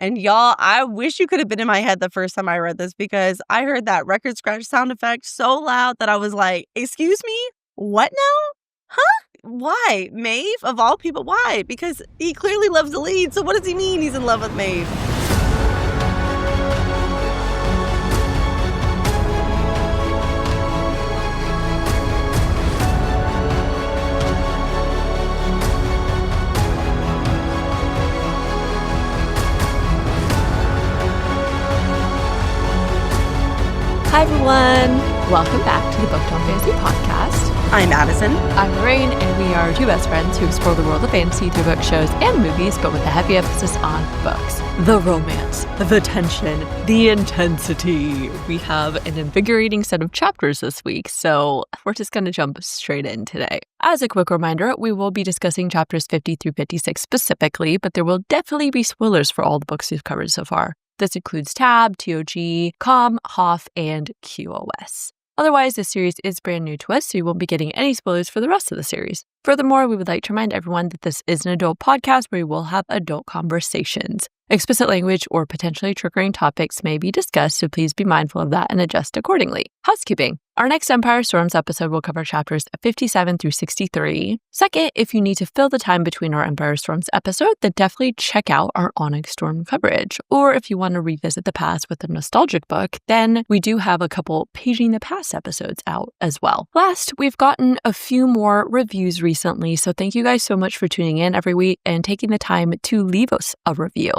And y'all, I wish you could have been in my head the first time I read this because I heard that record scratch sound effect so loud that I was like, excuse me? What now? Huh? Why? Maeve? Of all people, why? Because he clearly loves the lead, so what does he mean he's in love with Maeve? Hi everyone! Welcome back to the Booked on Fantasy podcast. I'm Addison. I'm Lorraine, and we are two best friends who explore the world of fantasy through book shows and movies, but with a heavy emphasis on books. The romance, the tension, the intensity. We have an invigorating set of chapters this week, so we're just going to jump straight in today. As a quick reminder, we will be discussing chapters 50 through 56 specifically, but there will definitely be spoilers for all the books we've covered so far. This includes Tab, TOG, Com, Hoff, and QOS. Otherwise, this series is brand new to us, so you won't be getting any spoilers for the rest of the series. Furthermore, we would like to remind everyone that this is an adult podcast where we will have adult conversations. Explicit language or potentially triggering topics may be discussed, so please be mindful of that and adjust accordingly. Housekeeping. Our next Empire Storms episode will cover chapters 57 through 63. Second, if you need to fill the time between our Empire Storms episode, then definitely check out our Onyx Storm coverage. Or if you want to revisit the past with a nostalgic book, then we do have a couple Paging the Past episodes out as well. Last, we've gotten a few more reviews recently, so thank you guys so much for tuning in every week and taking the time to leave us a review.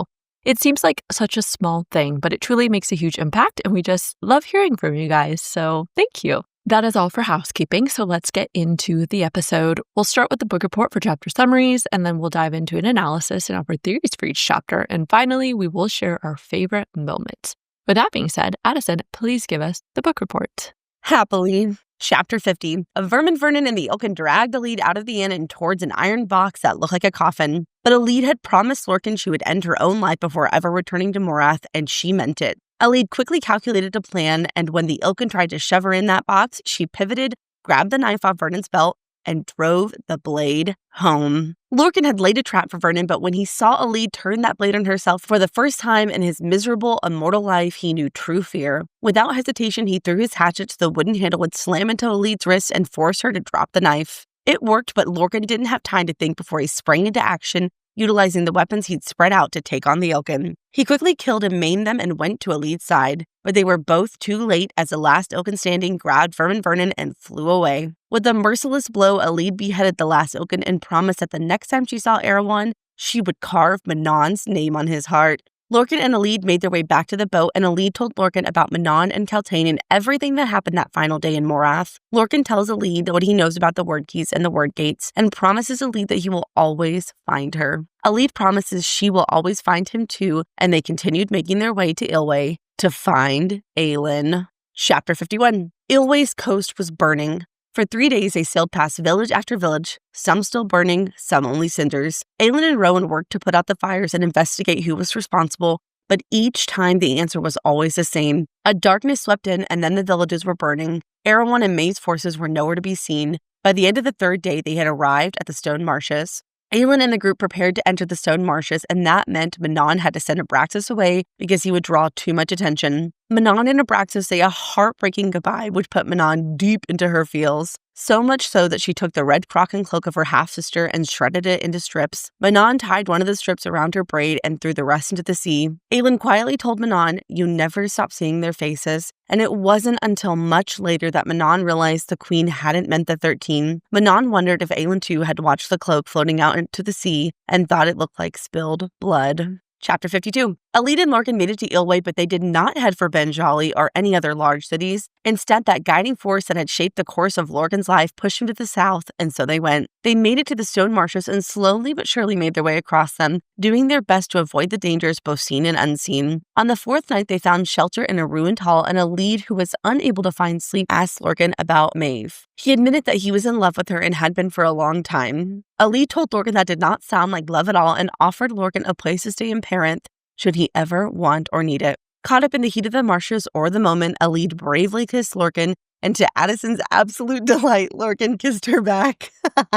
It seems like such a small thing, but it truly makes a huge impact, and we just love hearing from you guys, so thank you. That is all for housekeeping, so let's get into the episode. We'll start with the book report for chapter summaries, and then we'll dive into an analysis and offer theories for each chapter, and finally, we will share our favorite moments. With that being said, Addison, please give us the book report. Happily. Chapter 50. Vermin Vernon and the ilken dragged Elide out of the inn and towards an iron box that looked like a coffin. But Elide had promised Lorcan she would end her own life before ever returning to Morath, and she meant it. Elide quickly calculated a plan, and when the ilken tried to shove her in that box, she pivoted, grabbed the knife off Vernon's belt, and drove the blade home. Lorcan had laid a trap for Vernon, but when he saw Elide turn that blade on herself for the first time in his miserable, immortal life, he knew true fear. Without hesitation, he threw his hatchet so the wooden handle would slam into Elide's wrist and force her to drop the knife. It worked, but Lorcan didn't have time to think before he sprang into action, utilizing the weapons he'd spread out to take on the ilken. He quickly killed and maimed them and went to Elide's side, but they were both too late as the last ilken standing grabbed Vermin Vernon and flew away. With a merciless blow, Elide beheaded the last ilken and promised that the next time she saw Erewhon, she would carve Manon's name on his heart. Lorcan and Elide made their way back to the boat, and Elide told Lorcan about Manon and Kaltain and everything that happened that final day in Morath. Lorcan tells Elide what he knows about the word keys and the word gates, and promises Elide that he will always find her. Elide promises she will always find him too, and they continued making their way to Eyllwe to find Aelin. Chapter 51. Eyllwe's coast was burning. For 3 days, they sailed past village after village, some still burning, some only cinders. Aelin and Rowan worked to put out the fires and investigate who was responsible, but each time the answer was always the same. A darkness swept in, and then the villages were burning. Erewhon and May's forces were nowhere to be seen. By the end of the third day, they had arrived at the Stone Marshes. Aelin and the group prepared to enter the Stone Marshes, and that meant Manon had to send Abraxas away because he would draw too much attention. Manon and Abraxas say a heartbreaking goodbye, which put Manon deep into her feels. So much so that she took the red Crochan cloak of her half-sister and shredded it into strips. Manon tied one of the strips around her braid and threw the rest into the sea. Aelin quietly told Manon, "You never stop seeing their faces." And it wasn't until much later that Manon realized the queen hadn't meant the 13. Manon wondered if Aelin too had watched the cloak floating out into the sea and thought it looked like spilled blood. Chapter 52. Elide and Lorcan made it to Eyllwe, but they did not head for Benjali or any other large cities. Instead, that guiding force that had shaped the course of Lorcan's life pushed him to the south, and so they went. They made it to the Stone Marshes and slowly but surely made their way across them, doing their best to avoid the dangers both seen and unseen. On the fourth night, they found shelter in a ruined hall, and Elide, who was unable to find sleep, asked Lorcan about Maeve. He admitted that he was in love with her and had been for a long time. Elide told Lorcan that did not sound like love at all and offered Lorcan a place to stay in Parenth should he ever want or need it. Caught up in the heat of the marshes or the moment, Elide bravely kissed Lorcan, and to Addison's absolute delight, Lorcan kissed her back.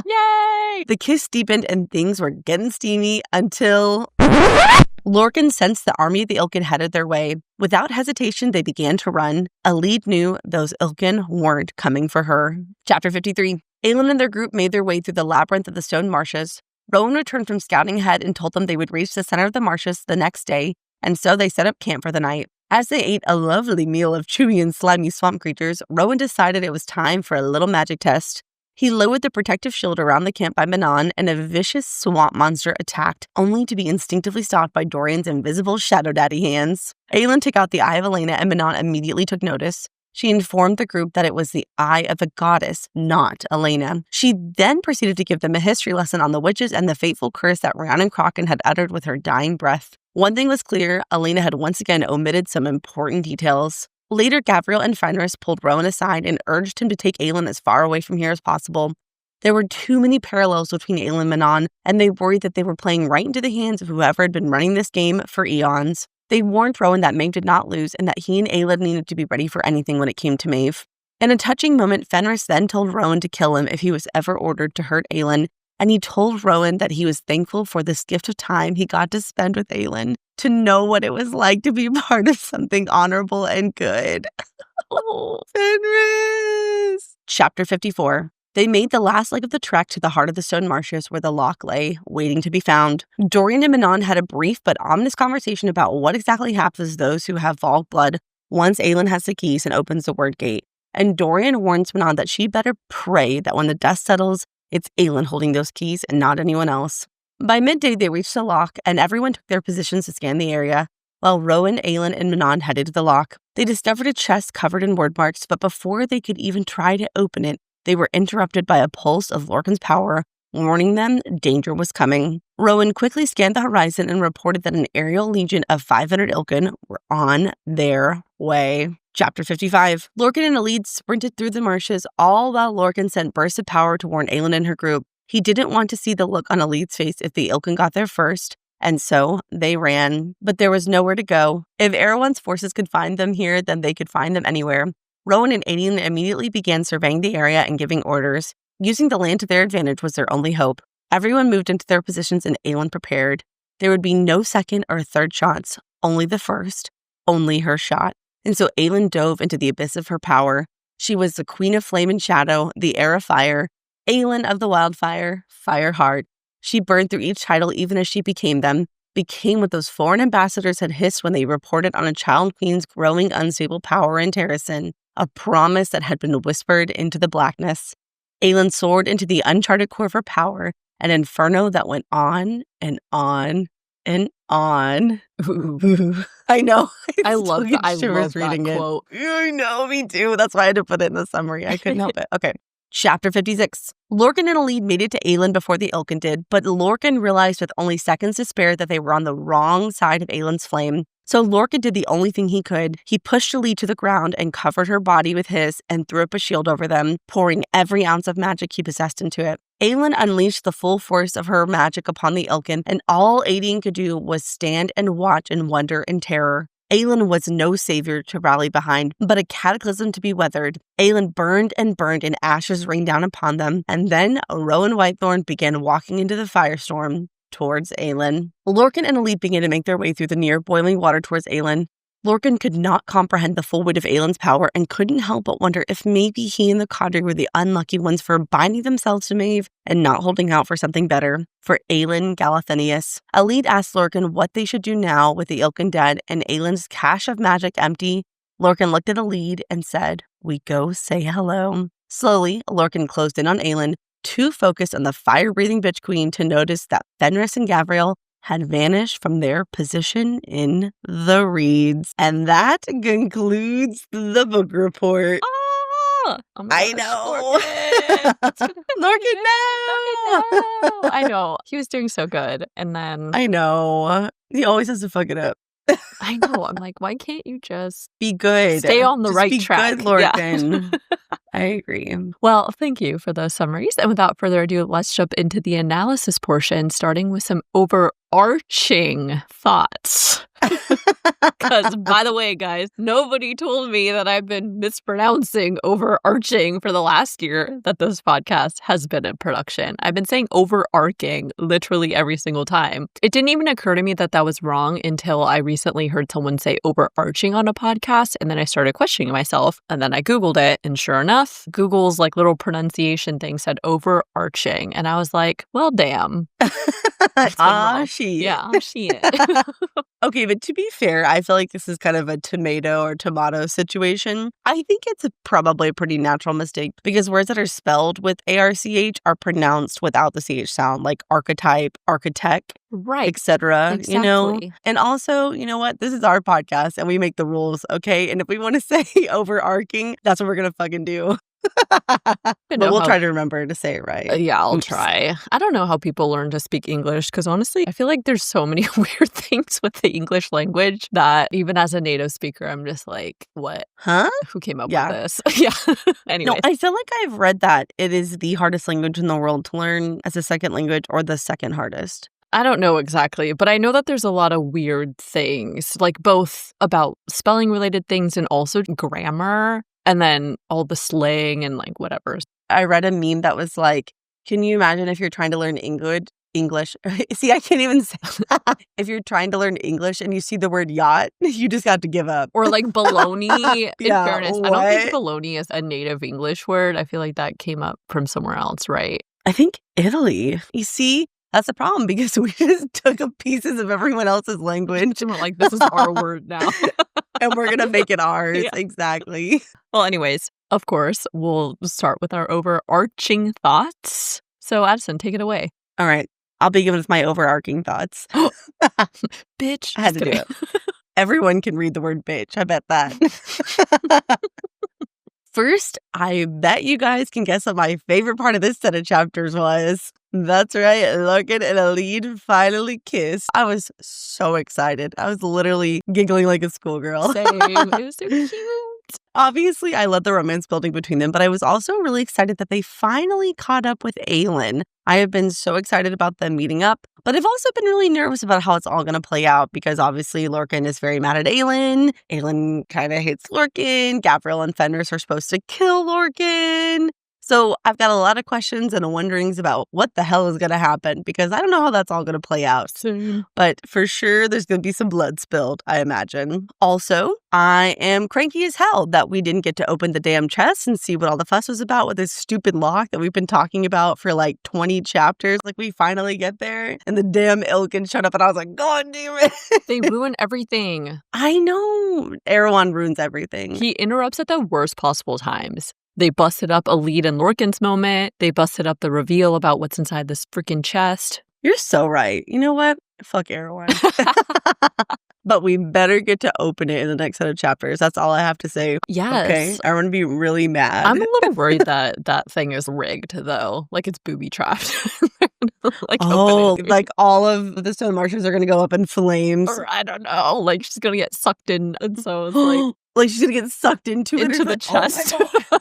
Yay! The kiss deepened and things were getting steamy until... Lorcan sensed the army of the Ilken headed their way. Without hesitation, they began to run. Elide knew those Ilken weren't coming for her. Chapter 53. Aelin and their group made their way through the labyrinth of the Stone Marshes. Rowan returned from scouting ahead and told them they would reach the center of the marshes the next day, and so they set up camp for the night. As they ate a lovely meal of chewy and slimy swamp creatures, Rowan decided it was time for a little magic test. He lowered the protective shield around the camp by Manon, and a vicious swamp monster attacked, only to be instinctively stopped by Dorian's invisible shadow daddy hands. Aelin took out the Eye of Elena, and Manon immediately took notice. She informed the group that it was the eye of a goddess, not Elena. She then proceeded to give them a history lesson on the witches and the fateful curse that Rhiannon and Crochan had uttered with her dying breath. One thing was clear, Elena had once again omitted some important details. Later, Gabriel and Fenris pulled Rowan aside and urged him to take Aelin as far away from here as possible. There were too many parallels between Aelin and Manon, and they worried that they were playing right into the hands of whoever had been running this game for eons. They warned Rowan that Maeve did not lose and that he and Aelin needed to be ready for anything when it came to Maeve. In a touching moment, Fenris then told Rowan to kill him if he was ever ordered to hurt Aelin, and he told Rowan that he was thankful for this gift of time he got to spend with Aelin, to know what it was like to be part of something honorable and good. Oh, Fenris! Chapter 54. They made the last leg of the trek to the heart of the Stone Marshes where the lock lay, waiting to be found. Dorian and Manon had a brief but ominous conversation about what exactly happens to those who have Vault blood once Aelin has the keys and opens the word gate. And Dorian warns Manon that she better pray that when the dust settles, it's Aelin holding those keys and not anyone else. By midday, they reached the lock, and everyone took their positions to scan the area, while Rowan, Aelin, and Manon headed to the lock. They discovered a chest covered in word marks, but before they could even try to open it, they were interrupted by a pulse of Lorcan's power, warning them danger was coming. Rowan quickly scanned the horizon and reported that an aerial legion of 500 Ilken were on their way. Chapter 55. Lorcan and Elide sprinted through the marshes, all while Lorcan sent bursts of power to warn Aelin and her group. He didn't want to see the look on Elide's face if the Ilken got there first, and so they ran. But there was nowhere to go. If Erewhon's forces could find them here, then they could find them anywhere. Rowan and Aelin immediately began surveying the area and giving orders. Using the land to their advantage was their only hope. Everyone moved into their positions and Aelin prepared. There would be no second or third shots, only the first, only her shot. And so Aelin dove into the abyss of her power. She was the queen of flame and shadow, the heir of fire, Aelin of the wildfire, Fireheart. She burned through each title even as she became them, became what those foreign ambassadors had hissed when they reported on a child queen's growing unstable power in Terrasen, a promise that had been whispered into the blackness. Aelin soared into the uncharted core of her power, an inferno that went on and on and on. Ooh. I know. I love that quote. I know, me too. That's why I had to put it in the summary. I couldn't help it. Okay. Chapter 56. Lorcan and Elide made it to Aelin before the Ilken did, but Lorcan realized with only seconds to spare that they were on the wrong side of Aelin's flame. So Lorcan did the only thing he could. He pushed Elide to the ground and covered her body with his and threw up a shield over them, pouring every ounce of magic he possessed into it. Aelin unleashed the full force of her magic upon the Ilken, and all Aelin could do was stand and watch in wonder and terror. Aelin was no savior to rally behind, but a cataclysm to be weathered. Aelin burned, and ashes rained down upon them, and then Rowan Whitethorn began walking into the firestorm towards Aelin. Lorcan and Elide began to make their way through the near boiling water towards Aelin. Lorcan could not comprehend the full weight of Aelin's power and couldn't help but wonder if maybe he and the cadre were the unlucky ones for binding themselves to Maeve and not holding out for something better, for Aelin Galathinius. Elide asked Lorcan what they should do now with the Ilken dead and Aelin's cache of magic empty. Lorcan looked at Elide and said, "We go say hello." Slowly, Lorcan closed in on Aelin, too focused on the fire-breathing bitch queen to notice that Fenris and Gabriel had vanished from their position in the reeds. And that concludes the book report. Oh I know. Lorcan, no! I know. He was doing so good. And then... I know. He always has to fuck it up. I know. I'm like, why can't you just be good? Stay on the right track. Be good, Lorcan. Yeah. I agree. Well, thank you for those summaries. And without further ado, let's jump into the analysis portion, starting with some overarching thoughts. Because, by the way, guys, nobody told me that I've been mispronouncing overarching for the last year that this podcast has been in production. I've been saying overarching literally every single time. It didn't even occur to me that that was wrong until I recently heard someone say overarching on a podcast, and then I started questioning myself, and then I Googled it, and sure enough, Google's like little pronunciation thing said overarching, and I was like, well, damn. Shit. Yeah, shit. Okay, but to be fair, I feel like this is kind of a tomato or tomato situation. I think it's probably a pretty natural mistake because words that are spelled with ARCH are pronounced without the CH sound, like archetype, architect, Right. etc. Exactly. You know? And also, you know what? This is our podcast and we make the rules, okay? And if we want to say overarching, that's what we're going to fucking do. But we'll try to remember to say it right. Yeah, I'll try. I don't know how people learn to speak English because honestly, I feel like there's so many weird things with the English language that even as a native speaker, I'm just like, what? Huh? Who came up with this? Yeah. Anyway. No, I feel like I've read that it is the hardest language in the world to learn as a second language or the second hardest. I don't know exactly, but I know that there's a lot of weird things, like both about spelling related things and also grammar. And then all the slang and like whatever. I read a meme that was like, can you imagine if you're trying to learn English? See, I can't even say if you're trying to learn English and you see the word yacht, you just got to give up. Or like baloney, in Yeah, fairness. what? I don't think baloney is a native English word. I feel like that came up from somewhere else, right? I think Italy. You see? That's the problem because we just took up pieces of everyone else's language. And we're like, this is our word now. And we're going to make it ours. Yeah. Exactly. Well, anyways, of course, we'll start with our overarching thoughts. So, Addison, take it away. All right. I'll begin with my overarching thoughts. Bitch. I had to do it. Everyone can read the word bitch. I bet that. First, I bet you guys can guess what my favorite part of this set of chapters was. That's right, Lorcan and Elide finally kissed. I was so excited. I was literally giggling like a schoolgirl. Same. It was so cute. Obviously, I love the romance building between them, but I was also really excited that they finally caught up with Aelin. I have been so excited about them meeting up, but I've also been really nervous about how it's all going to play out because obviously Lorcan is very mad at Aelin. Aelin kind of hates Lorcan. Gabriel and Fenris are supposed to kill Lorcan. So I've got a lot of questions and wonderings about what the hell is going to happen because I don't know how that's all going to play out. Same. But for sure, there's going to be some blood spilled, I imagine. Also, I am cranky as hell that we didn't get to open the damn chest and see what all the fuss was about with this stupid lock that we've been talking about for like 20 chapters. Like we finally get there and the damn ilken showed up and I was like, God damn it. They ruin everything. I know. Erewhon ruins everything. He interrupts at the worst possible times. They busted up Elide and Lorcan's moment. They busted up the reveal about what's inside this freaking chest. You're so right. You know what? Fuck Erewhon. But we better get to open it in the next set of chapters. That's all I have to say. Yes. Okay. I want to be really mad. I'm a little worried that that thing is rigged, though. Like it's booby trapped. Like like all of the Stone Marshes are going to go up in flames. Or I don't know. Like she's going to get sucked in. And so it's like... Like she's going to get sucked into the chest.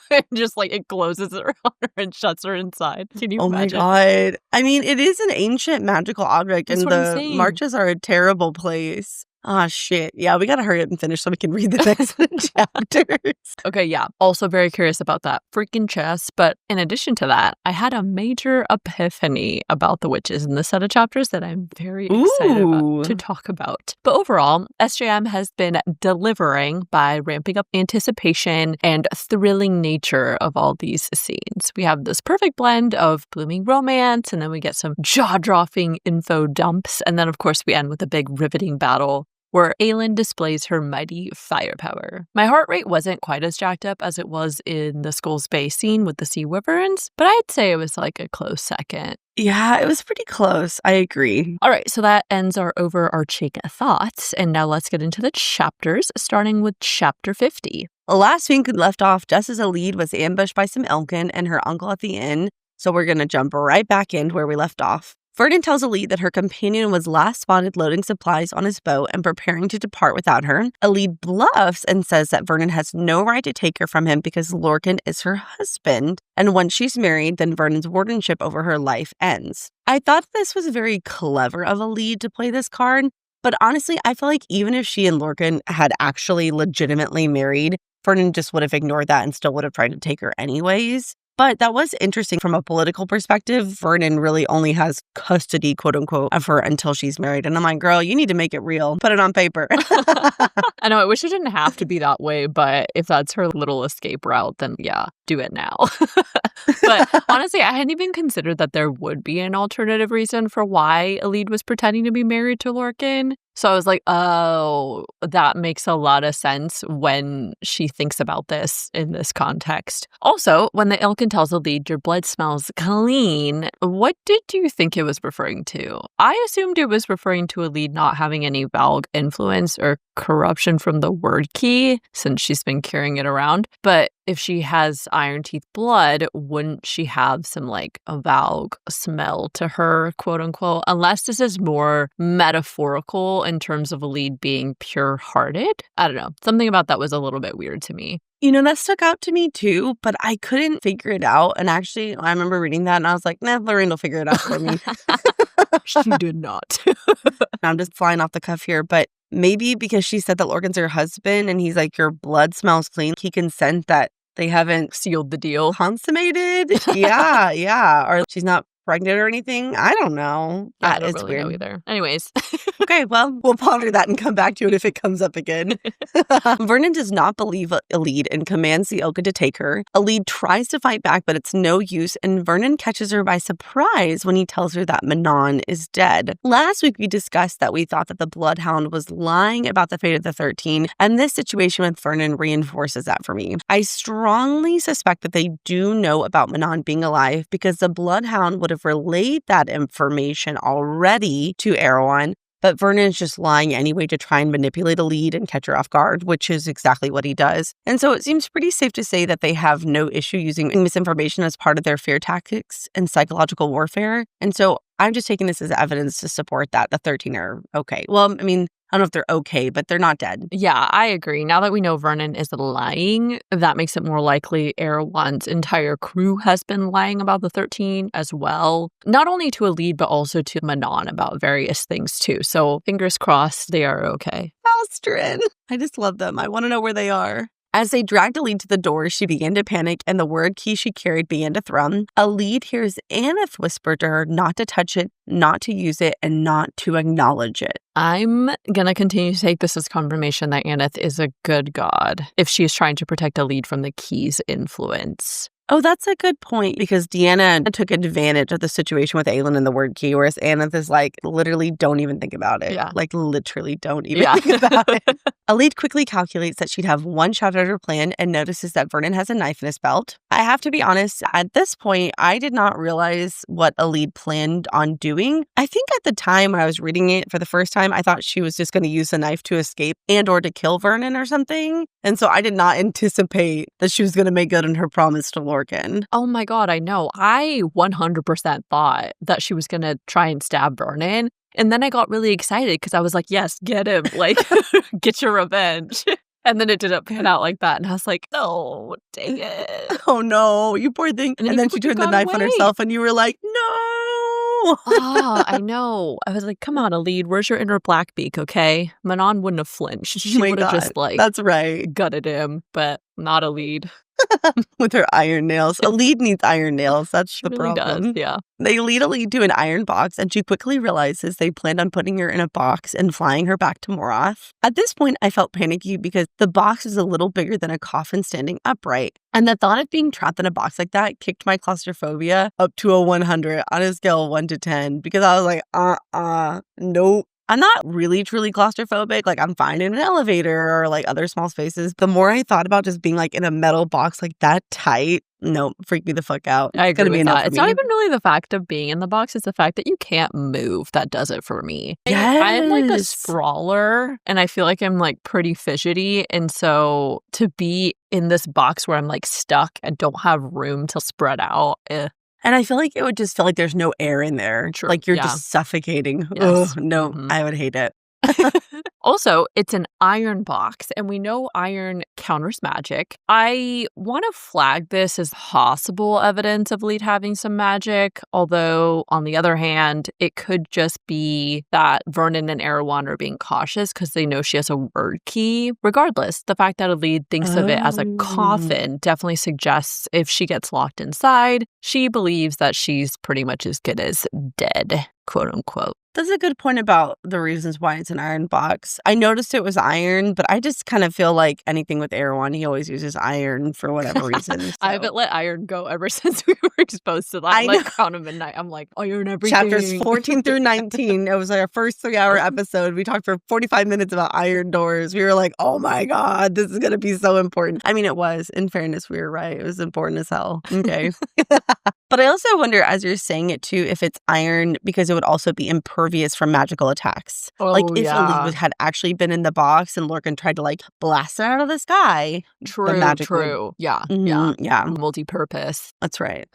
And just like it closes her on her and shuts her inside. Can you imagine? Oh my God. I mean, it is an ancient magical object That's and the Marches are a terrible place. Ah, shit. Yeah, we got to hurry up and finish so we can read the next chapters. Okay, yeah. Also very curious about that freaking chest. But in addition to that, I had a major epiphany about the witches in the set of chapters that I'm very excited about to talk about. But overall, SJM has been delivering by ramping up anticipation and thrilling nature of all these scenes. We have this perfect blend of blooming romance, and then we get some jaw-dropping info dumps. And then, of course, we end with a big riveting battle where Aelin displays her mighty firepower. My heart rate wasn't quite as jacked up as it was in the Skull's Bay scene with the sea wyverns, but I'd say it was like a close second. Yeah, it was pretty close. I agree. All right, so that ends our overarching thoughts, and now let's get into the chapters, starting with chapter 50. Last week we left off just as Elide was ambushed by some ilken and her uncle at the inn, so we're going to jump right back into where we left off. Vernon tells Elide that her companion was last spotted loading supplies on his boat and preparing to depart without her. Elide bluffs and says that Vernon has no right to take her from him because Lorcan is her husband, and once she's married, then Vernon's wardenship over her life ends. I thought this was very clever of Elide to play this card, But honestly, I feel like even if she and Lorcan had actually legitimately married, Vernon just would have ignored that and still would have tried to take her anyways. But that was interesting from a political perspective. Vernon really only has custody, quote unquote, of her until she's married. And I'm like, girl, you need to make it real. Put it on paper. I know, I wish it didn't have to be that way, but if that's her little escape route, then yeah, do it now. But honestly, I hadn't even considered that there would be an alternative reason for why Elide was pretending to be married to Lorcan. So I was like, oh, that makes a lot of sense when she thinks about this in this context. Also, when the ilken tells Elide your blood smells clean, what did you think it was referring to? I assumed it was referring to Elide not having any Valg influence or corruption from the word key, since she's been carrying it around. But if she has Iron Teeth blood, wouldn't she have some like a Valg smell to her, quote unquote? Unless this is more metaphorical in terms of Elide being pure-hearted. I don't know. Something about that was a little bit weird to me. You know, that stuck out to me too, but I couldn't figure it out. And actually, I remember reading that and I was like, nah, Lorraine will figure it out for me. She did not. I'm just flying off the cuff here, but maybe because she said that Lorcan's her husband and he's like, your blood smells clean, he can sense that they haven't sealed the deal. Consummated? Yeah. Or she's not pregnant or anything. I don't know. Yeah, I don't really know either. Anyways. Okay, well, we'll ponder that and come back to it if it comes up again. Vernon does not believe Elide and commands the ilken to take her. Elide tries to fight back, but it's no use, and Vernon catches her by surprise when he tells her that Manon is dead. Last week, we discussed that we thought that the Bloodhound was lying about the fate of the 13, and this situation with Vernon reinforces that for me. I strongly suspect that they do know about Manon being alive because the Bloodhound would have relayed that information already to Erewhon, but Vernon's just lying anyway to try and manipulate Elide and catch her off guard, which is exactly what he does. And so it seems pretty safe to say that they have no issue using misinformation as part of their fear tactics and psychological warfare. And so I'm just taking this as evidence to support that the 13 are okay. Well, I mean, I don't know if they're okay, but they're not dead. Yeah, I agree. Now that we know Vernon is lying, that makes it more likely Erewhon's entire crew has been lying about the 13 as well. Not only to Elide, but also to Manon about various things too. So fingers crossed they are okay. Astrid. I just love them. I want to know where they are. As they dragged Elide to the door, she began to panic and the word key she carried began to thrum. Elide hears Aneth whisper to her not to touch it, not to use it, and not to acknowledge it. I'm going to continue to take this as confirmation that Aneth is a good god if she is trying to protect Elide from the key's influence. Oh, that's a good point, because Deanna took advantage of the situation with Aelin and the word key, whereas Aneth is like, literally don't even think about it. Yeah. Like, literally don't even think about it. Elide quickly calculates that she'd have one shot at her plan and notices that Vernon has a knife in his belt. I have to be honest, at this point, I did not realize what Elide planned on doing. I think at the time when I was reading it for the first time, I thought she was just going to use the knife to escape and or to kill Vernon or something. And so I did not anticipate that she was going to make good on her promise to Lorcan. Oh my God, I know. I 100% thought that she was going to try and stab Vernon. And then I got really excited because I was like, yes, get him. Like, get your revenge. And then it didn't pan out like that. And I was like, oh, dang it. Oh no, you poor thing. And then she turned the knife on herself and you were like, no. Oh, I know. I was like, come on, Elide, where's your inner Blackbeak, okay? Manon wouldn't have flinched. She would have just like, that's right, gutted him, but not Elide. With her iron nails. Elide needs iron nails. That's the really problem. Does, yeah. They lead Elide to an iron box, and she quickly realizes they planned on putting her in a box and flying her back to Morath. At this point, I felt panicky because the box is a little bigger than a coffin standing upright. And the thought of being trapped in a box like that kicked my claustrophobia up to a 100 on a scale of 1 to 10 because I was like, nope. I'm not really truly claustrophobic. Like, I'm fine in an elevator or like other small spaces. The more I thought about just being like in a metal box like that tight, no, freak me the fuck out. I agree with that. It's me. not even really the fact of being in the box. It's the fact that you can't move that does it for me. Yes. I'm like a sprawler and I feel like I'm like pretty fidgety. And so to be in this box where I'm like stuck and don't have room to spread out, And I feel like it would just feel like there's no air in there. True. Like you're just suffocating. Yes. Oh, no, I would hate it. Also, it's an iron box, and we know iron counters magic. I want to flag this as possible evidence of Elide having some magic, although, on the other hand, it could just be that Vernon and Erewhon are being cautious because they know she has a word key. Regardless, the fact that Elide thinks of it as a coffin definitely suggests if she gets locked inside, she believes that she's pretty much as good as dead, quote unquote. That's a good point about the reasons why it's an iron box. I noticed it was iron, but I just kind of feel like anything with Erewhon, he always uses iron for whatever reason. So. I haven't let iron go ever since we were exposed to that. Like Crown of Midnight. I'm like, iron everything. Chapters 14 through 19. It was our first 3-hour episode. We talked for 45 minutes about iron doors. We were like, oh my God, this is going to be so important. I mean, it was. In fairness, we were right. It was important as hell. Okay. But I also wonder, as you're saying it too, if it's iron because it would also be impervious from magical attacks. Oh, like if Elide had actually been in the box and Lorcan tried to like blast it out of the sky. True. Yeah. Multi-purpose. That's right.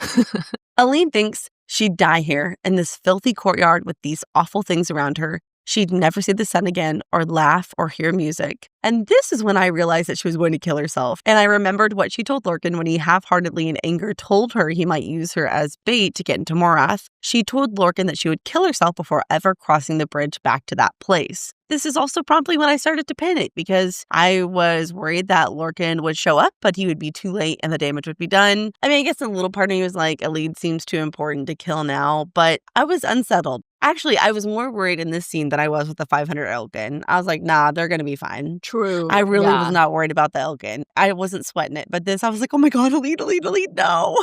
Aelin thinks she'd die here in this filthy courtyard with these awful things around her. She'd never see the sun again or laugh or hear music. And this is when I realized that she was going to kill herself. And I remembered what she told Lorcan when he half-heartedly in anger told her he might use her as bait to get into Morath. She told Lorcan that she would kill herself before ever crossing the bridge back to that place. This is also promptly when I started to panic because I was worried that Lorcan would show up, but he would be too late and the damage would be done. I mean, I guess a little part of me was like, Elide seems too important to kill now, but I was unsettled. Actually, I was more worried in this scene than I was with the 500 ilken. I was like, nah, they're going to be fine. True. I really was not worried about the ilken. I wasn't sweating it. But this, I was like, oh my God, Elide, no.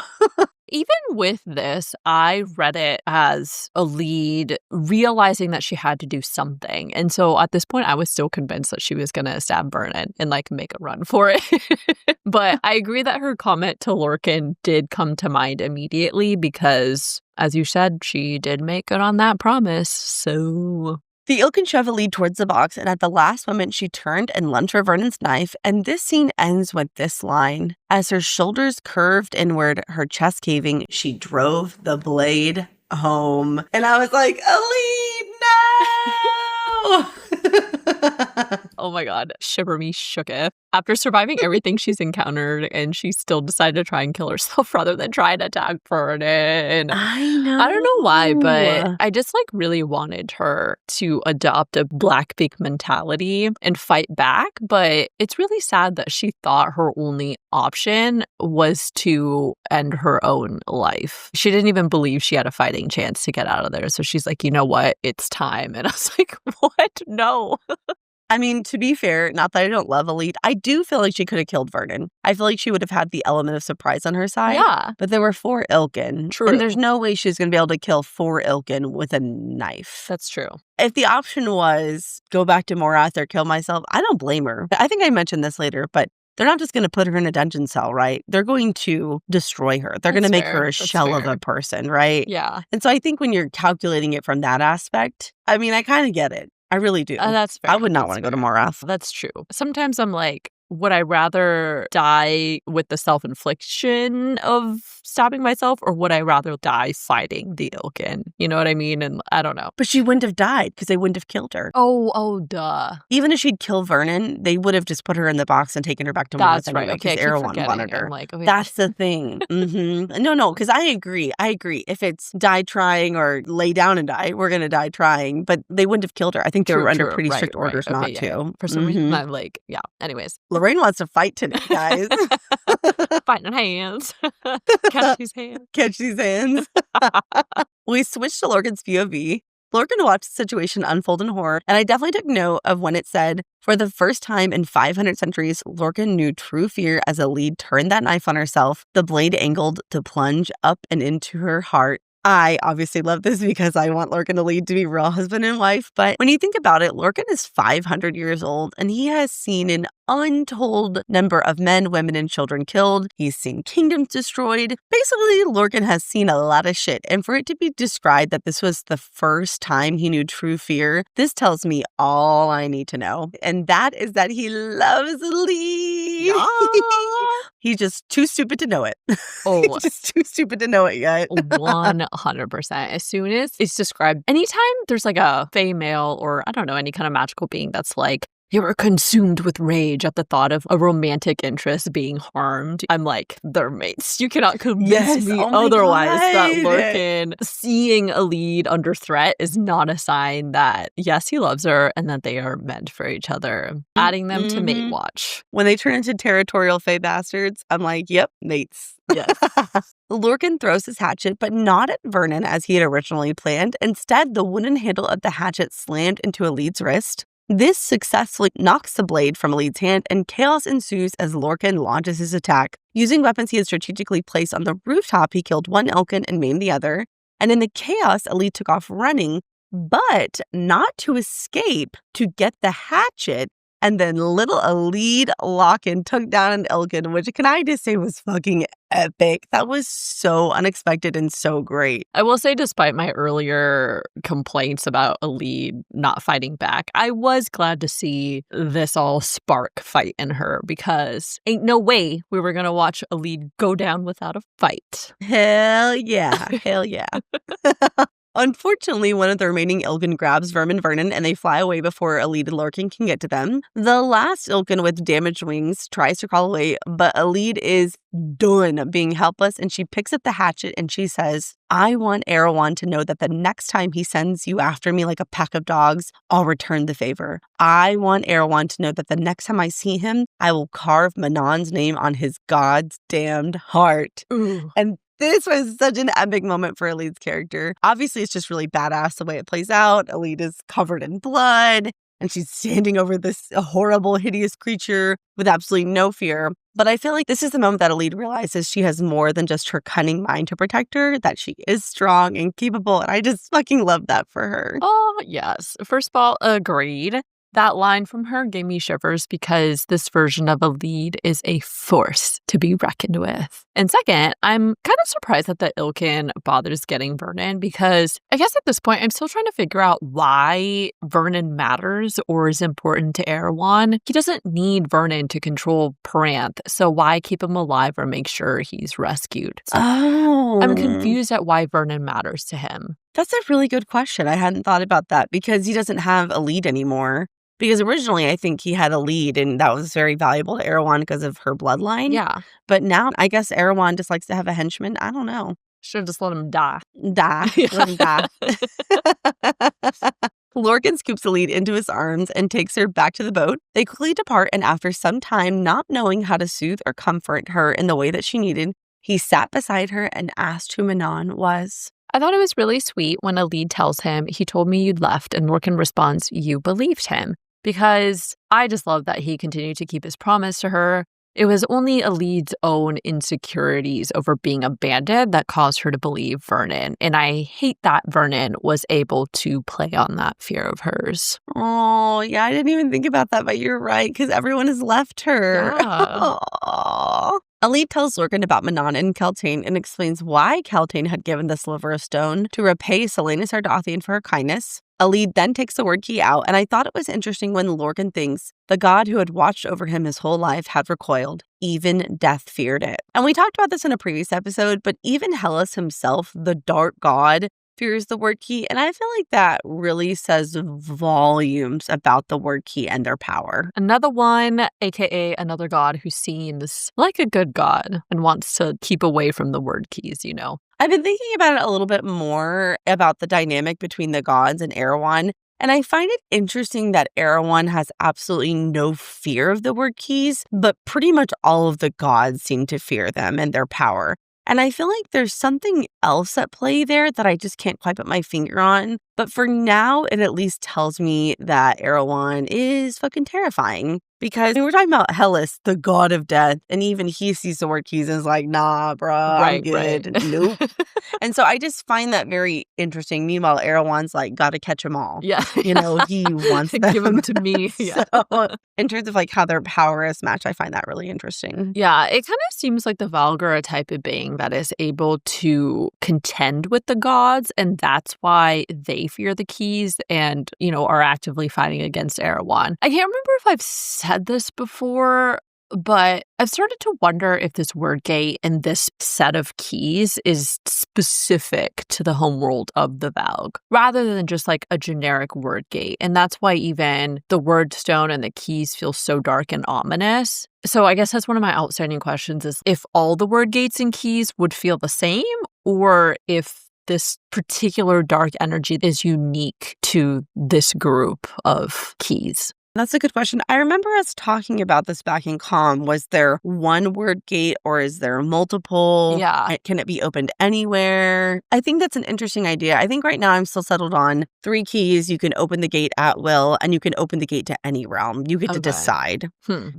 Even with this, I read it as Elide realizing that she had to do something. And so at this point, I was still convinced that she was going to stab Vernon and like make a run for it. But I agree that her comment to Lorcan did come to mind immediately because, as you said, she did make good on that promise. So... The ilken shove Elide towards the box, and at the last moment, she turned and lunged for Vernon's knife, and this scene ends with this line. As her shoulders curved inward, her chest caving, she drove the blade home. And I was like, Elide, no! Oh my God, shiver me shooketh. After surviving everything she's encountered, and she still decided to try and kill herself rather than try and attack Vernon. I know. I don't know why, but I just like really wanted her to adopt a Blackbeak mentality and fight back. But it's really sad that she thought her only option was to end her own life. She didn't even believe she had a fighting chance to get out of there. So she's like, you know what? It's time. And I was like, what? No. I mean, to be fair, not that I don't love Elide, I do feel like she could have killed Vernon. I feel like she would have had the element of surprise on her side. Yeah. But there were 4 ilken. True. And there's no way she's going to be able to kill 4 ilken with a knife. That's true. If the option was go back to Morath or kill myself, I don't blame her. I think I mentioned this later, but they're not just going to put her in a dungeon cell, right? They're going to destroy her. They're going to make her a shell of a person, right? Yeah. And so I think when you're calculating it from that aspect, I mean, I kind of get it. I really do. That's fair. I would not want to go to Morath. That's true. Sometimes I'm like, would I rather die with the self-infliction of stabbing myself, or would I rather die fighting the ilken? You know what I mean? And I don't know. But she wouldn't have died because they wouldn't have killed her. Oh, duh. Even if she'd kill Vernon, they would have just put her in the box and taken her back to Morath. That's right. Okay, Erewhon wanted her. Like, okay. That's the thing. No, because I agree. If it's die trying or lay down and die, we're going to die trying. But they wouldn't have killed her. I think they were under pretty strict orders not to. For some reason, I'm like, yeah. Anyways. Lorraine wants to fight today, guys. Fighting hands. Catch these hands. Catch these hands. We switched to Lorcan's POV. Lorcan watched the situation unfold in horror, and I definitely took note of when it said, for the first time in 500 centuries, Lorcan knew true fear as Elide turned that knife on herself, the blade angled to plunge up and into her heart. I obviously love this because I want Lorcan and Elide to be real husband and wife, but when you think about it, Lorcan is 500 years old, and he has seen an untold number of men, women, and children killed. He's seen kingdoms destroyed. Basically, Lorcan has seen a lot of shit. And for it to be described that this was the first time he knew true fear, this tells me all I need to know. And that is that he loves Elide. Yeah. He's just too stupid to know it. Oh. He's just too stupid to know it yet. 100%. As soon as it's described, anytime there's like a fae male or I don't know, any kind of magical being that's like, you were consumed with rage at the thought of a romantic interest being harmed. I'm like, they're mates. You cannot convince me otherwise that Lorcan seeing Elide under threat is not a sign that, yes, he loves her and that they are meant for each other. Adding them to mate watch. When they turn into territorial fae bastards, I'm like, yep, mates. Yes. Lorcan throws his hatchet, but not at Vernon as he had originally planned. Instead, the wooden handle of the hatchet slammed into Elide's wrist. This successfully knocks the blade from Elide's hand, and chaos ensues as Lorcan launches his attack. Using weapons he had strategically placed on the rooftop, he killed one ilken and maimed the other. And in the chaos, Elide took off running, but not to escape, to get the hatchet. And then little Elide Lorcan took down an ilken, which can I just say was fucking epic. That was so unexpected and so great. I will say, despite my earlier complaints about Elide not fighting back, I was glad to see this all spark fight in her because ain't no way we were going to watch Elide go down without a fight. Hell yeah. Hell yeah. Unfortunately, one of the remaining ilken grabs Vermin Vernon and they fly away before Elide and Lorcan can get to them. The last ilken with damaged wings tries to crawl away, but Elide is done being helpless and she picks up the hatchet and she says, I want Erewhon to know that the next time he sends you after me like a pack of dogs, I'll return the favor. I want Erewhon to know that the next time I see him, I will carve Manon's name on his God's damned heart. Ooh. And this was such an epic moment for Elide's character. Obviously, it's just really badass the way it plays out. Elide is covered in blood, and she's standing over this horrible, hideous creature with absolutely no fear. But I feel like this is the moment that Elide realizes she has more than just her cunning mind to protect her, that she is strong and capable, and I just fucking love that for her. Oh, yes. First of all, agreed. That line from her gave me shivers because this version of Elide is a force to be reckoned with. And second, I'm kind of surprised that the ilken bothers getting Vernon because I guess at this point I'm still trying to figure out why Vernon matters or is important to Erewhon. He doesn't need Vernon to control Paranth, so why keep him alive or make sure he's rescued? I'm confused at why Vernon matters to him. That's a really good question. I hadn't thought about that because he doesn't have Elide anymore. Because originally, I think he had Elide, and that was very valuable to Erewhon because of her bloodline. Yeah. But now, I guess Erewhon just likes to have a henchman. I don't know. Should have just let him die. Let him die. Lorcan scoops Elide into his arms and takes her back to the boat. They quickly depart, and after some time not knowing how to soothe or comfort her in the way that she needed, he sat beside her and asked who Manon was. I thought it was really sweet when Elide tells him, he told me you'd left, and Lorcan responds, you believed him. Because I just love that he continued to keep his promise to her. It was only Elide's own insecurities over being abandoned that caused her to believe Vernon. And I hate that Vernon was able to play on that fear of hers. Oh, yeah, I didn't even think about that, but you're right, because everyone has left her. Yeah. Elide tells Lorcan about Manon and Keltane and explains why Keltane had given the sliver of stone to repay Selena Sardothian for her kindness. Elide then takes the word key out, and I thought it was interesting when Lorcan thinks the god who had watched over him his whole life had recoiled. Even death feared it. And we talked about this in a previous episode, but even Hellas himself, the dark god, fears the word key, and I feel like that really says volumes about the word key and their power. Another one, aka another god who seems like a good god and wants to keep away from the word keys, you know. I've been thinking about it a little bit more about the dynamic between the gods and Erewhon, and I find it interesting that Erewhon has absolutely no fear of the word keys, but pretty much all of the gods seem to fear them and their power. And I feel like there's something else at play there that I just can't quite put my finger on. But for now, it at least tells me that Erewhon is fucking terrifying. Because we were talking about Hellas, the god of death, and even he sees the word keys and is like, nah, bro, I'm good. Right. Nope. And so I just find that very interesting. Meanwhile, Erewhon's like, gotta catch them all. Yeah. You know, he wants them. Give them to me. Yeah. So, in terms of like how their power is matched, I find that really interesting. Yeah, it kind of seems like the Valg are a type of being that is able to contend with the gods, and that's why they fear the keys and, you know, are actively fighting against Erewhon. I can't remember if I've said this before, but I've started to wonder if this word gate and this set of keys is specific to the homeworld of the Valg, rather than just like a generic word gate. And that's why even the word stone and the keys feel so dark and ominous. So I guess that's one of my outstanding questions is if all the word gates and keys would feel the same, or if this particular dark energy is unique to this group of keys. That's a good question. I remember us talking about this back in Calm. Was there one word gate or is there multiple? Yeah. Can it be opened anywhere? I think that's an interesting idea. I think right now I'm still settled on 3 keys. You can open the gate at will and you can open the gate to any realm. You get to decide.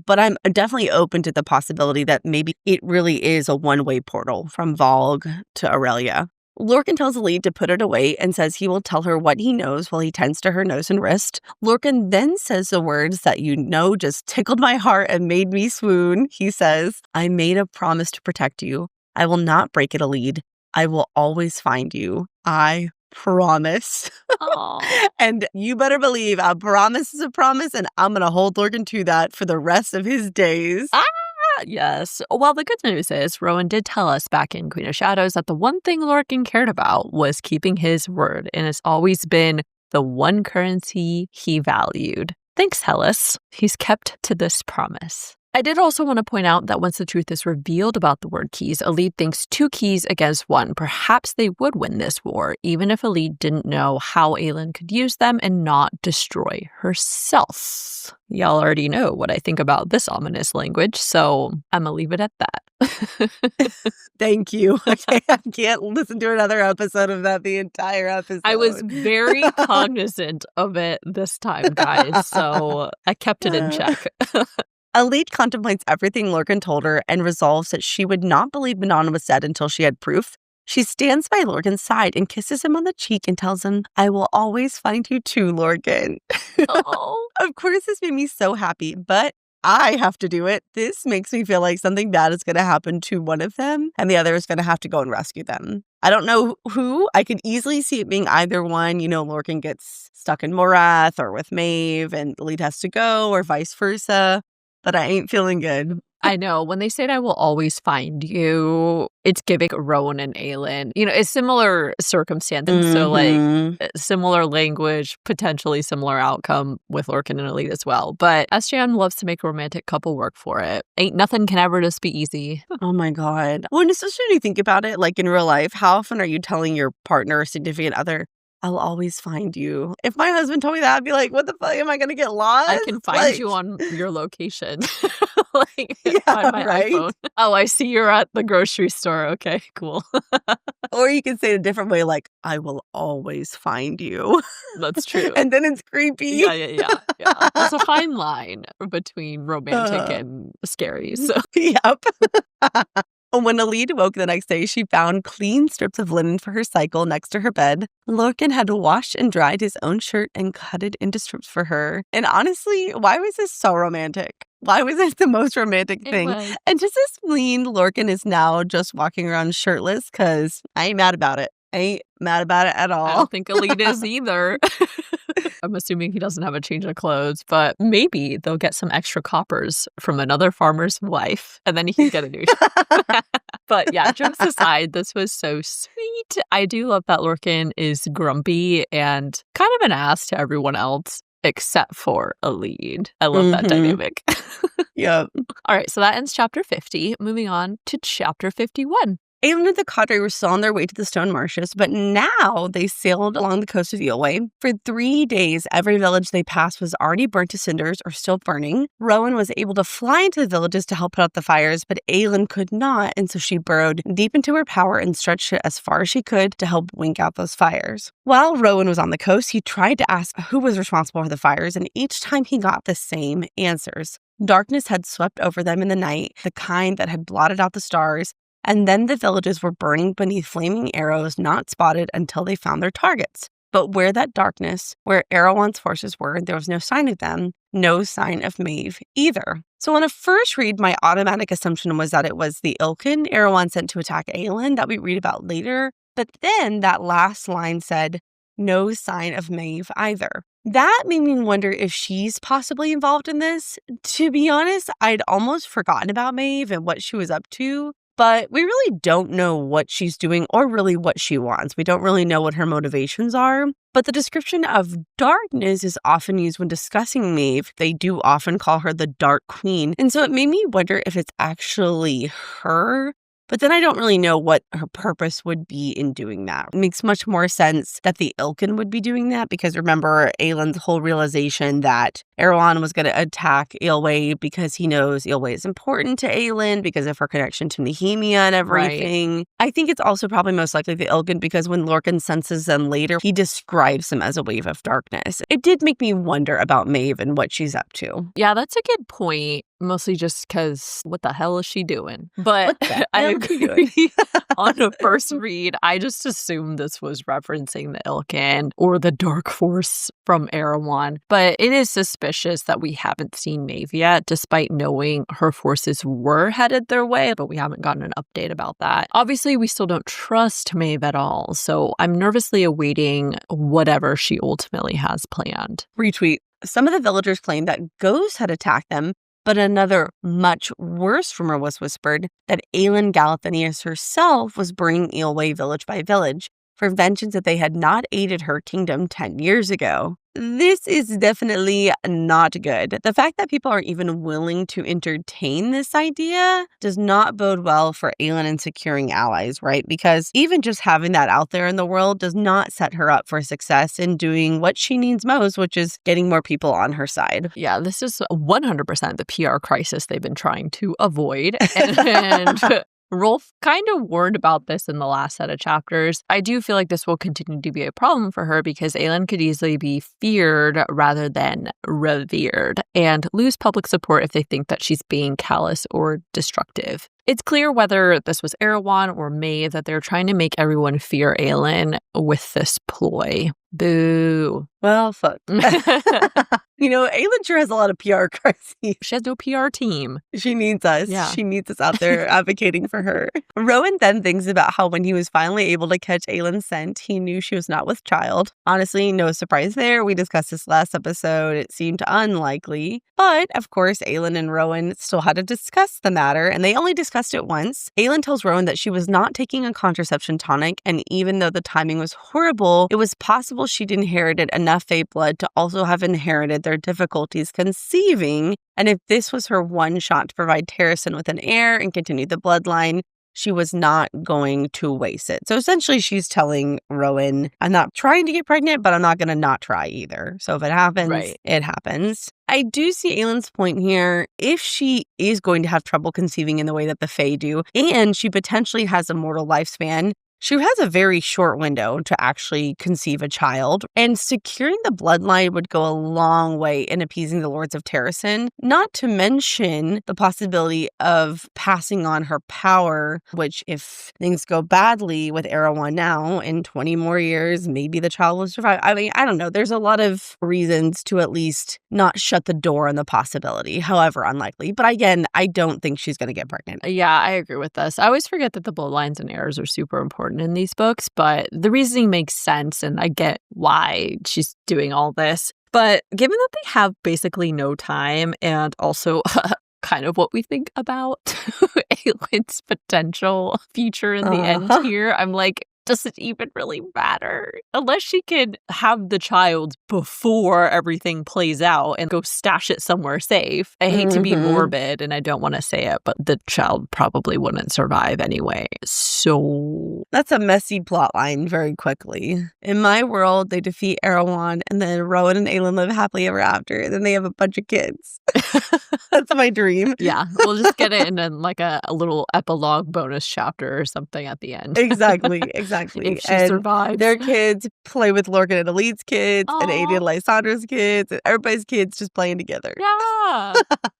But I'm definitely open to the possibility that maybe it really is a one-way portal from Valg to Aurelia. Lorcan tells Elide to put it away and says he will tell her what he knows while he tends to her nose and wrist. Lorcan then says the words that you know just tickled my heart and made me swoon. He says, I made a promise to protect you. I will not break it, Elide. I will always find you. I promise. And you better believe a promise is a promise, and I'm going to hold Lorcan to that for the rest of his days. Yes. Well, the good news is Rowan did tell us back in Queen of Shadows that the one thing Lorcan cared about was keeping his word, and it's always been the one currency he valued. Thanks, Hellas. He's kept to this promise. I did also want to point out that once the truth is revealed about the word keys, Elide thinks 2 keys against 1. Perhaps they would win this war, even if Elide didn't know how Aelin could use them and not destroy herself. Y'all already know what I think about this ominous language, so I'm gonna leave it at that. Thank you. Okay, I can't listen to another episode of that the entire episode. I was very cognizant of it this time, guys, so I kept it in check. Elide contemplates everything Lorcan told her and resolves that she would not believe Manon was dead until she had proof. She stands by Lorcan's side and kisses him on the cheek and tells him, I will always find you too, Lorcan. Of course, this made me so happy, but I have to do it. This makes me feel like something bad is going to happen to one of them, and the other is going to have to go and rescue them. I don't know who. I could easily see it being either one. You know, Lorcan gets stuck in Morath or with Maeve, and Elide has to go, or vice versa. But I ain't feeling good. I know. When they said I will always find you, it's giving Rowan and Aelin. You know, it's similar circumstances. So, like, similar language, potentially similar outcome with Lorcan and Elide as well. But SJM loves to make a romantic couple work for it. Ain't nothing can ever just be easy. Oh, my God. Well, and especially when you think about it, like in real life, how often are you telling your partner or significant other, I'll always find you? If my husband told me that, I'd be like, what the fuck? Am I going to get lost? I can find you on your location. Like, yeah, on my right? iPhone. Oh, I see you're at the grocery store. Okay, cool. Or you can say it a different way, like, I will always find you. That's true. And then it's creepy. Yeah. There's a fine line between romantic and scary. So. Yep. When Elide woke the next day, she found clean strips of linen for her cycle next to her bed. Lorcan had washed and dried his own shirt and cut it into strips for her. And honestly, why was this so romantic? Why was this the most romantic thing? And does this mean Lorcan is now just walking around shirtless? Because I ain't mad about it. I ain't mad about it at all. I don't think Elide is either. I'm assuming he doesn't have a change of clothes, but maybe they'll get some extra coppers from another farmer's wife, and then he can get a new shirt. But yeah, jokes aside, this was so sweet. I do love that Lorcan is grumpy and kind of an ass to everyone else, except for Elide. I love that dynamic. Yep. All right, so that ends chapter 50. Moving on to chapter 51. Aelin and the cadre were still on their way to the Stone Marshes, but now they sailed along the coast of Eyllwe. For 3 days, every village they passed was already burnt to cinders or still burning. Rowan was able to fly into the villages to help put out the fires, but Aelin could not, and so she burrowed deep into her power and stretched it as far as she could to help wink out those fires. While Rowan was on the coast, he tried to ask who was responsible for the fires, and each time he got the same answers. Darkness had swept over them in the night, the kind that had blotted out the stars, and then the villages were burning beneath flaming arrows not spotted until they found their targets. But where that darkness, where Erewhon's forces were, there was no sign of them, no sign of Maeve either. So on a first read, my automatic assumption was that it was the Ilken Erewhon sent to attack Aelin that we read about later. But then that last line said, no sign of Maeve either. That made me wonder if she's possibly involved in this. To be honest, I'd almost forgotten about Maeve and what she was up to. But we really don't know what she's doing or really what she wants. We don't really know what her motivations are. But the description of darkness is often used when discussing Maeve. They do often call her the Dark Queen. And so it made me wonder if it's actually her. But then I don't really know what her purpose would be in doing that. It makes much more sense that the Ilken would be doing that because remember Aelin's whole realization that Erewhon was going to attack Eyllwe because he knows Eyllwe is important to Aelin because of her connection to Nehemia and everything. Right. I think it's also probably most likely the Ilken because when Lorcan senses them later, he describes them as a wave of darkness. It did make me wonder about Maeve and what she's up to. Yeah, that's a good point. Mostly just because what the hell is she doing? But I agree. On a first read, I just assumed this was referencing the Ilken or the Dark Force from Erewhon. But it is suspicious that we haven't seen Maeve yet, despite knowing her forces were headed their way, but we haven't gotten an update about that. Obviously, we still don't trust Maeve at all, so I'm nervously awaiting whatever she ultimately has planned. Retweet. Some of the villagers claimed that ghosts had attacked them, but another, much worse rumor was whispered that Aelin Galathinius herself was burning Eyllwe village by village for vengeance that they had not aided her kingdom 10 years ago. This is definitely not good. The fact that people are even willing to entertain this idea does not bode well for Aelin in securing allies, right? Because even just having that out there in the world does not set her up for success in doing what she needs most, which is getting more people on her side. Yeah, this is 100% the PR crisis they've been trying to avoid. And Rolf kind of warned about this in the last set of chapters. I do feel like this will continue to be a problem for her because Aelin could easily be feared rather than revered and lose public support if they think that she's being callous or destructive. It's clear whether this was Erewhon or Maeve that they're trying to make everyone fear Aelin with this ploy. Boo. Well, fuck. Aelin sure has a lot of PR crises. She has no PR team. She needs us. Yeah. She needs us out there advocating for her. Rowan then thinks about how when he was finally able to catch Aelin's scent, he knew she was not with child. Honestly, no surprise there. We discussed this last episode. It seemed unlikely. But, of course, Aelin and Rowan still had to discuss the matter, and they only discussed it once. Aelin tells Rowan that she was not taking a contraception tonic, and even though the timing was horrible, it was possible she'd inherited enough Fae blood to also have inherited their difficulties conceiving, and if this was her one shot to provide Terrasen with an heir and continue the bloodline, she was not going to waste it. So essentially she's telling Rowan, I'm not trying to get pregnant, but I'm not going to not try either. So if it happens, It happens. I do see Aelin's point here. If she is going to have trouble conceiving in the way that the Fae do, and she potentially has a mortal lifespan, she has a very short window to actually conceive a child, and securing the bloodline would go a long way in appeasing the Lords of Terrasen, not to mention the possibility of passing on her power, which if things go badly with Erewhon now, in 20 more years, maybe the child will survive. I mean, I don't know. There's a lot of reasons to at least not shut the door on the possibility, however unlikely. But again, I don't think she's going to get pregnant. Yeah, I agree with this. I always forget that the bloodlines and heirs are super important in these books, but the reasoning makes sense and I get why she's doing all this. But given that they have basically no time and also kind of what we think about Aelin's potential future in the end here, I'm like, does it even really matter? Unless she can have the child before everything plays out and go stash it somewhere safe. I hate to be morbid and I don't want to say it, but the child probably wouldn't survive anyway. So that's a messy plot line very quickly. In my world, they defeat Erewhon and then Rowan and Aelin live happily ever after. And then they have a bunch of kids. That's my dream. Yeah, we'll just get it in like a little epilogue bonus chapter or something at the end. Exactly. If she And survives. their kids play with Lorcan and Elide's kids, and Aidie Aw. and Lysandra's kids, and everybody's kids just playing together. Yeah.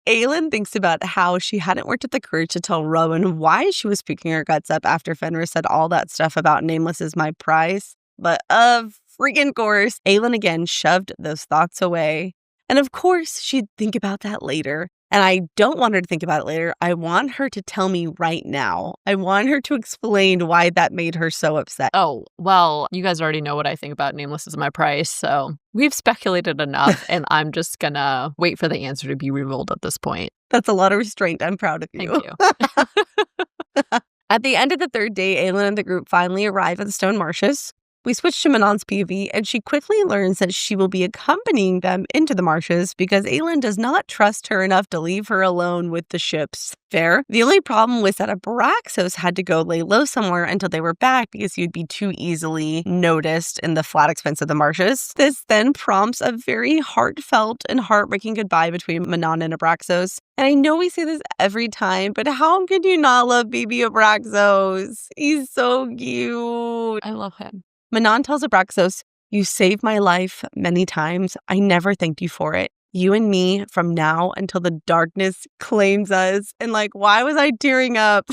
Aelin thinks about how she hadn't worked at the courage to tell Rowan why she was speaking her guts up after Fenris said all that stuff about Nameless is my prize. But of freaking course, Aelin again shoved those thoughts away. And of course, she'd think about that later. And I don't want her to think about it later. I want her to tell me right now. I want her to explain why that made her so upset. Oh, well, you guys already know what I think about Nameless is my price, so we've speculated enough, and I'm just gonna wait for the answer to be revealed at this point. That's a lot of restraint. I'm proud of you. Thank you. At the end of the third day, Aelin and the group finally arrive at the Stone Marshes. We switch to Manon's POV, and she quickly learns that she will be accompanying them into the marshes because Aelin does not trust her enough to leave her alone with the ships. Fair. The only problem was that Abraxos had to go lay low somewhere until they were back because he'd be too easily noticed in the flat expanse of the marshes. This then prompts a very heartfelt and heartbreaking goodbye between Manon and Abraxos. And I know we say this every time, but how could you not love baby Abraxos? He's so cute. I love him. Manon tells Abraxos, "You saved my life many times. I never thanked you for it. You and me from now until the darkness claims us." And why was I tearing up?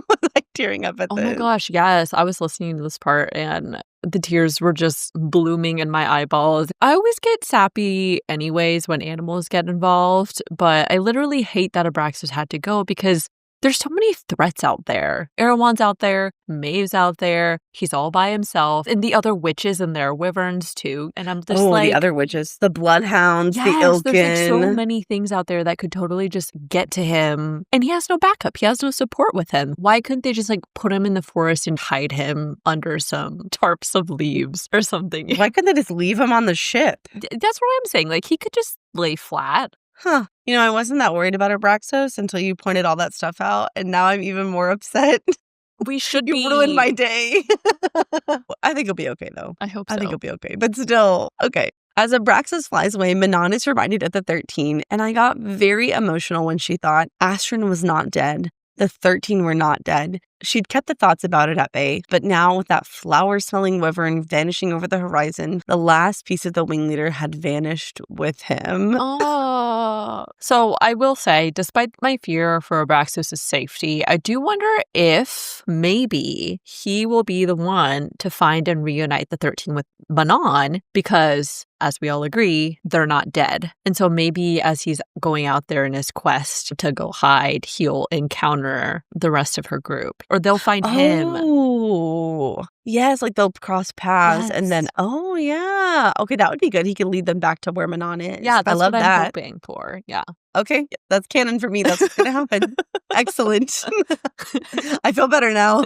Why was I tearing up at this? Oh my gosh, yes. I was listening to this part and the tears were just blooming in my eyeballs. I always get sappy anyways when animals get involved, but I literally hate that Abraxos had to go because there's so many threats out there. Erewhon's out there, Maeve's out there, he's all by himself, and the other witches and their wyverns too. And I'm just the other witches, the bloodhounds, yes, the ilken. There's so many things out there that could totally just get to him. And he has no backup. He has no support with him. Why couldn't they just put him in the forest and hide him under some tarps of leaves or something? Why couldn't they just leave him on the ship? That's what I'm saying. He could just lay flat. Huh. I wasn't that worried about Abraxos until you pointed all that stuff out, and now I'm even more upset. We should You ruined my day. I think he'll be okay, though. I hope so. I think he'll be okay, but still, okay. As Abraxos flies away, Manon is reminded of the 13, and I got very emotional when she thought Astrid was not dead. The 13 were not dead. She'd kept the thoughts about it at bay, but now with that flower-smelling wyvern vanishing over the horizon, the last piece of the wing leader had vanished with him. Oh. So I will say, despite my fear for Abraxos' safety, I do wonder if maybe he will be the one to find and reunite the 13 with Manon because, as we all agree, they're not dead. And so maybe as he's going out there in his quest to go hide, he'll encounter the rest of her group. Or they'll find him. Oh, yes, they'll cross paths and then, oh, yeah. Okay, that would be good. He can lead them back to where Manon is. Yeah, that's I love what that. I'm hoping for. Yeah. Okay, that's canon for me. That's what's going to happen. Excellent. I feel better now.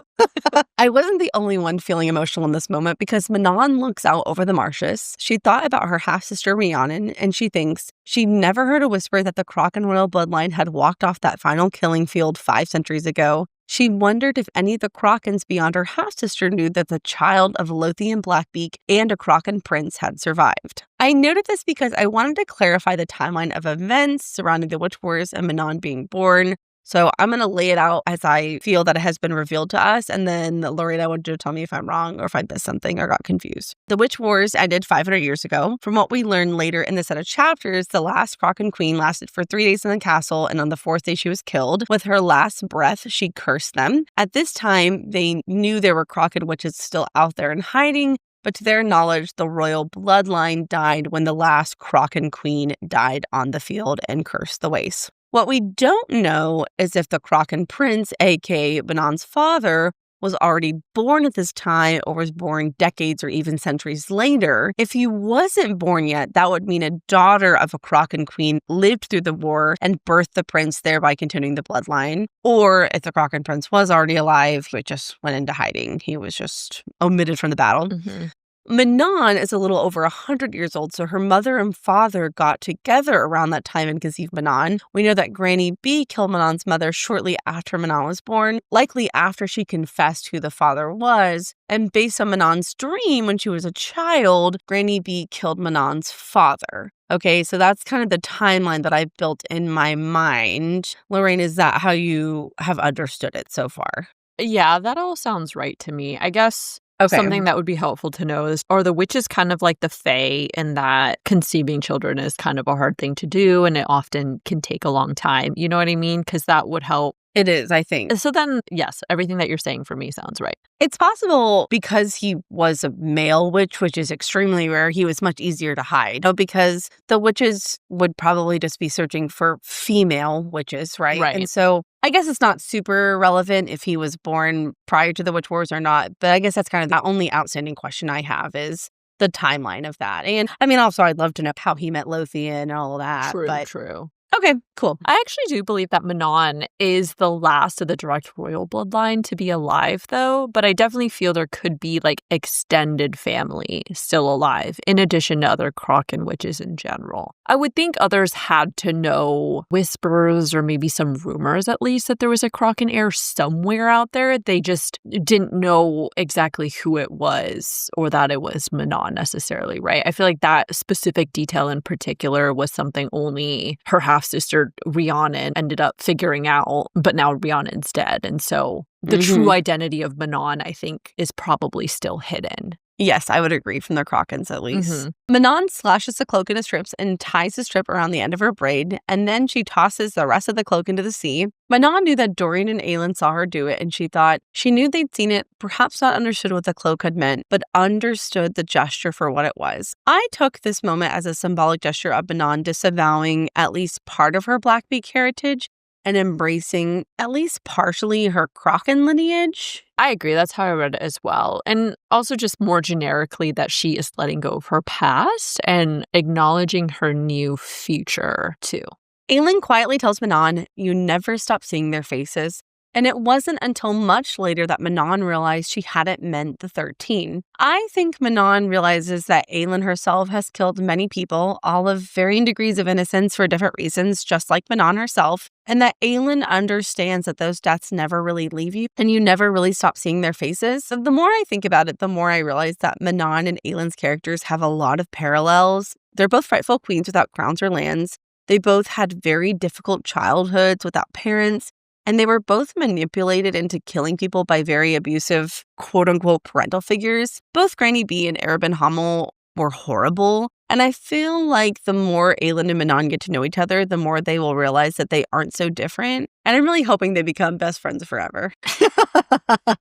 I wasn't the only one feeling emotional in this moment because Manon looks out over the marshes. She thought about her half-sister Rhiannon, and she thinks she'd never heard a whisper that the Crochan royal bloodline had walked off that final killing field 5 centuries ago. She wondered if any of the Crochans beyond her half-sister knew that the child of Lothian Blackbeak and a Crochan prince had survived. I noted this because I wanted to clarify the timeline of events surrounding the Witch Wars and Manon being born. So I'm going to lay it out as I feel that it has been revealed to us, and then Lorraine, I want you to tell me if I'm wrong or if I missed something or got confused. The Witch Wars ended 500 years ago. From what we learned later in the set of chapters, the last Crochan queen lasted for 3 days in the castle, and on the 4th day she was killed. With her last breath, she cursed them. At this time, they knew there were Crochan witches still out there in hiding, but to their knowledge, the royal bloodline died when the last Crochan queen died on the field and cursed the waste. What we don't know is if the Crochan prince, aka Manon's father, was already born at this time or was born decades or even centuries later. If he wasn't born yet, that would mean a daughter of a Crochan queen lived through the war and birthed the prince, thereby continuing the bloodline. Or if the Crochan prince was already alive, he just went into hiding. He was just omitted from the battle. Mm-hmm. Manon is a little over 100 years old, so her mother and father got together around that time and conceived Manon. We know that Granny B killed Manon's mother shortly after Manon was born, likely after she confessed who the father was. And based on Manon's dream when she was a child, Granny B killed Manon's father. Okay, so that's kind of the timeline that I've built in my mind. Lorraine, is that how you have understood it so far? Yeah, that all sounds right to me. I guess Okay. something that would be helpful to know is, are the witches kind of like the fae in that conceiving children is kind of a hard thing to do and it often can take a long time? You know what I mean? Because that would help. It is, I think. So then, yes, everything that you're saying for me sounds right. It's possible because he was a male witch, which is extremely rare, he was much easier to hide. Because the witches would probably just be searching for female witches, right? Right. And so I guess it's not super relevant if he was born prior to the Witch Wars or not. But I guess that's kind of the only outstanding question I have is the timeline of that. And I mean, also, I'd love to know how he met Lothian and all of that. True. Okay, cool. I actually do believe that Manon is the last of the direct royal bloodline to be alive, though. But I definitely feel there could be, like, extended family still alive, in addition to other Crochan witches in general. I would think others had to know whispers or maybe some rumors, at least, that there was a Crochan heir somewhere out there. They just didn't know exactly who it was or that it was Manon necessarily, right? I feel like that specific detail in particular was something only her half-sister Rhiannon ended up figuring out, but now Rhiannon's dead. And so the true identity of Manon, I think, is probably still hidden. Yes, I would agree, from the Crochans at least. Manon slashes the cloak into strips and ties the strip around the end of her braid, and then she tosses the rest of the cloak into the sea. Manon knew that Dorian and Aelin saw her do it, and she thought she knew they'd seen it, perhaps not understood what the cloak had meant, but understood the gesture for what it was. I took this moment as a symbolic gesture of Manon disavowing at least part of her Blackbeak heritage and embracing at least partially her Crochan lineage. I agree. That's how I read it as well. And also just more generically that she is letting go of her past and acknowledging her new future, too. Aelin quietly tells Manon, "You never stop seeing their faces." And it wasn't until much later that Manon realized she hadn't meant the 13. I think Manon realizes that Aelin herself has killed many people, all of varying degrees of innocence for different reasons, just like Manon herself, and that Aelin understands that those deaths never really leave you, and you never really stop seeing their faces. So the more I think about it, the more I realize that Manon and Aelin's characters have a lot of parallels. They're both frightful queens without crowns or lands. They both had very difficult childhoods without parents. And they were both manipulated into killing people by very abusive, quote-unquote, parental figures. Both Granny B and Arabin Hummel were horrible. And I feel like the more Aelin and Manon get to know each other, the more they will realize that they aren't so different. And I'm really hoping they become best friends forever.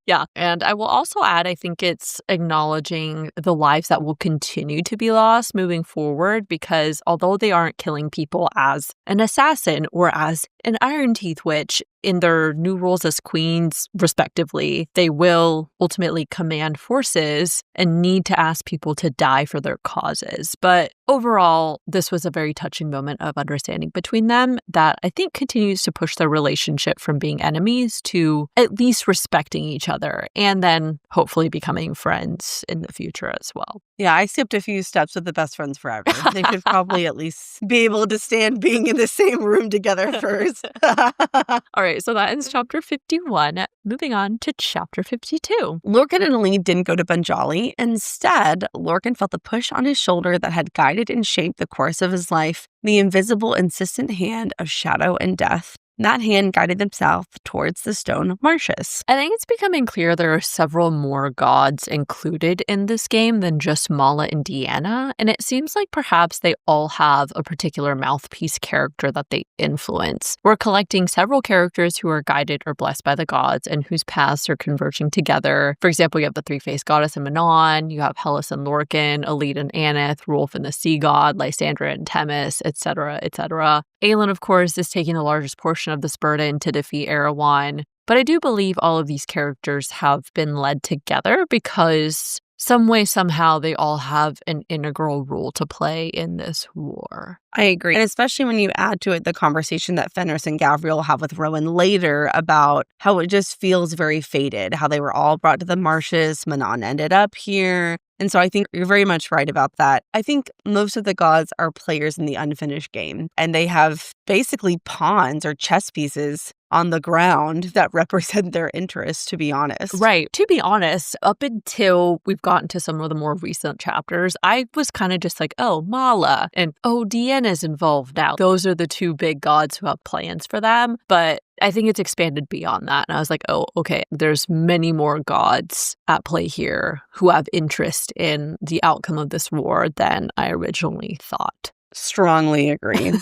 Yeah. And I will also add, I think it's acknowledging the lives that will continue to be lost moving forward, because although they aren't killing people as an assassin or as an Iron Teeth witch in their new roles as queens, respectively, they will ultimately command forces and need to ask people to die for their causes. But overall, this was a very touching moment of understanding between them that I think continues to push their relationship from being enemies to at least respecting each other and then hopefully becoming friends in the future as well. Yeah, I skipped a few steps with the best friends forever. They should probably at least be able to stand being in the same room together first. All right, so that ends chapter 51. Moving on to chapter 52. Lorcan and Elide didn't go to Benjali. Instead, Lorcan felt the push on his shoulder that had guided and shaped the course of his life, the invisible, insistent hand of shadow and death. That hand guided them south towards the Stone Marshes. I think it's becoming clear there are several more gods included in this game than just Mala and Deanna, and it seems like perhaps they all have a particular mouthpiece character that they influence. We're collecting several characters who are guided or blessed by the gods and whose paths are converging together. For example, you have the three-faced goddess in Manon, you have Hellas and Lorcan, Elide and Aneth, Rolf and the sea god, Lysandra and Themis, etc., etc. Aelin, of course, is taking the largest portion of this burden to defeat Erewhon. But I do believe all of these characters have been led together because some way, somehow, they all have an integral role to play in this war. I agree. And especially when you add to it the conversation that Fenris and Gavriel have with Rowan later about how it just feels very fated, how they were all brought to the marshes, Manon ended up here. And so I think you're very much right about that. I think most of the gods are players in the unfinished game, and they have basically pawns or chess pieces on the ground that represent their interests, to be honest. Right. To be honest, up until we've gotten to some of the more recent chapters, I was kind of just like, oh, Mala and Deanna's involved now. Those are the two big gods who have plans for them. But I think it's expanded beyond that. And I was like, oh, okay, there's many more gods at play here who have interest in the outcome of this war than I originally thought. Strongly agree.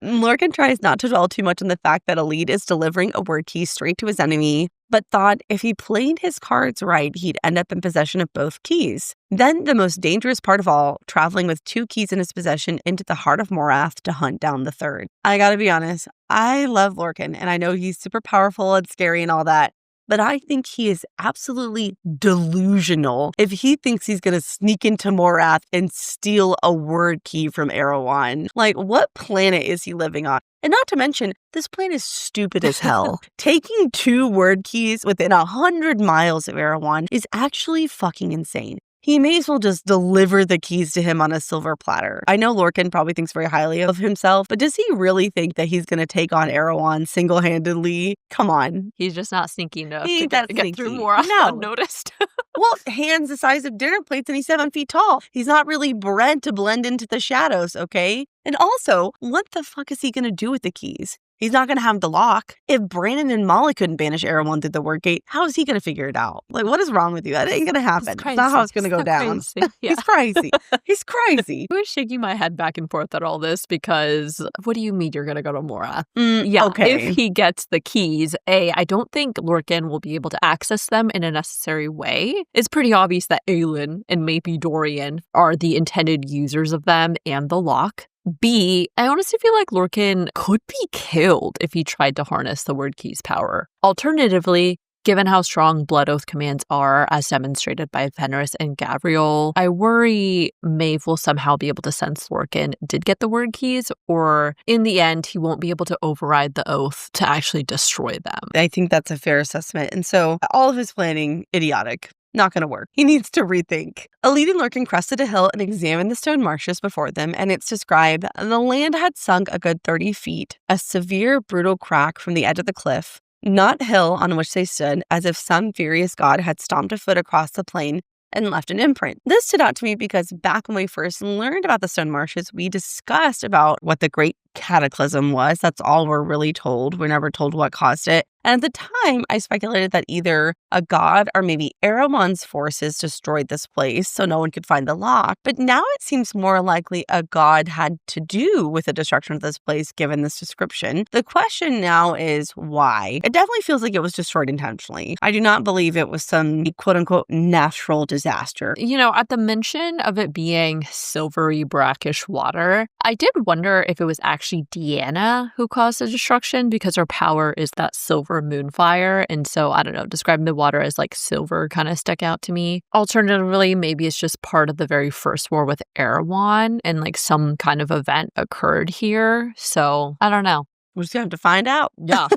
Lorcan tries not to dwell too much on the fact that Elide is delivering a word key straight to his enemy, but thought if he played his cards right, he'd end up in possession of both keys. Then the most dangerous part of all, traveling with 2 keys in his possession into the heart of Morath to hunt down the third. I gotta be honest, I love Lorcan, and I know he's super powerful and scary and all that, but I think he is absolutely delusional if he thinks he's going to sneak into Morath and steal a word key from Erewhon. Like, what planet is he living on? And not to mention, this planet is stupid as hell. Taking 2 word keys within 100 miles of Erewhon is actually fucking insane. He may as well just deliver the keys to him on a silver platter. I know Lorcan probably thinks very highly of himself, but does he really think that he's going to take on Erewhon single-handedly? Come on. He's just not sneaky enough He to ain't that get sneaky. through more No. unnoticed. Well, hands the size of dinner plates and he's 7 feet tall. He's not really bred to blend into the shadows, okay? And also, what the fuck is he going to do with the keys? He's not going to have the lock. If Brandon and Molly couldn't banish Erewhon through the word gate, how is he going to figure it out? Like, what is wrong with you? That ain't going to happen. It's not how it's going to go down. Yeah. He's crazy. He's crazy. I was shaking my head back and forth at all this because what do you mean you're going to go to Morath? Okay. If he gets the keys, I don't think Lorcan will be able to access them in a necessary way. It's pretty obvious that Aelin and maybe Dorian are the intended users of them and the lock. B, I honestly feel like Lorcan could be killed if he tried to harness the word key's power. Alternatively, given how strong Blood Oath commands are, as demonstrated by Fenris and Gavriel, I worry Maeve will somehow be able to sense Lorcan did get the word keys, or in the end, he won't be able to override the oath to actually destroy them. I think that's a fair assessment. And so all of his planning, idiotic. Not going to work. He needs to rethink. Elide and Lorcan crested a hill and examined the Stone Marshes before them, and it's described the land had sunk a good 30 feet, a severe, brutal crack from the edge of the cliff, not hill on which they stood, as if some furious god had stomped a foot across the plain and left an imprint. This stood out to me because back when we first learned about the Stone Marshes, we discussed about what the Great Cataclysm was. That's all we're really told. We're never told what caused it. And at the time, I speculated that either a god or maybe Erewhon's forces destroyed this place so no one could find the lock. But now it seems more likely a god had to do with the destruction of this place given this description. The question now is why? It definitely feels like it was destroyed intentionally. I do not believe it was some quote-unquote natural disaster. You know, at the mention of it being silvery, brackish water, I did wonder if it was actually Deanna who caused the destruction because her power is that silver moonfire. And so, I don't know, describing the water as like silver kind of stuck out to me. Alternatively, maybe it's just part of the very first war with Erewhon and like some kind of event occurred here. So, I don't know. We're just going to have to find out. Yeah.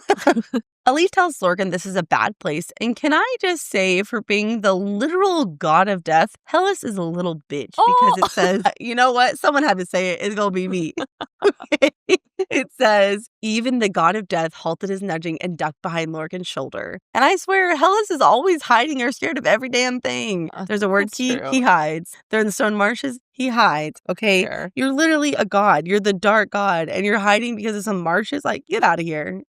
Elide tells Lorcan this is a bad place, and can I just say, for being the literal god of death, Hellas is a little bitch because it says, you know what? Someone had to say it. It's going to be me. Okay. It says, even the god of death halted his nudging and ducked behind Lorcan's shoulder. And I swear, Hellas is always hiding or scared of every damn thing. There's a word key, true. he hides. They're in the Stone Marshes, he hides. Okay? Sure. You're literally a god. You're the dark god, and you're hiding because of some marshes? Like, get out of here.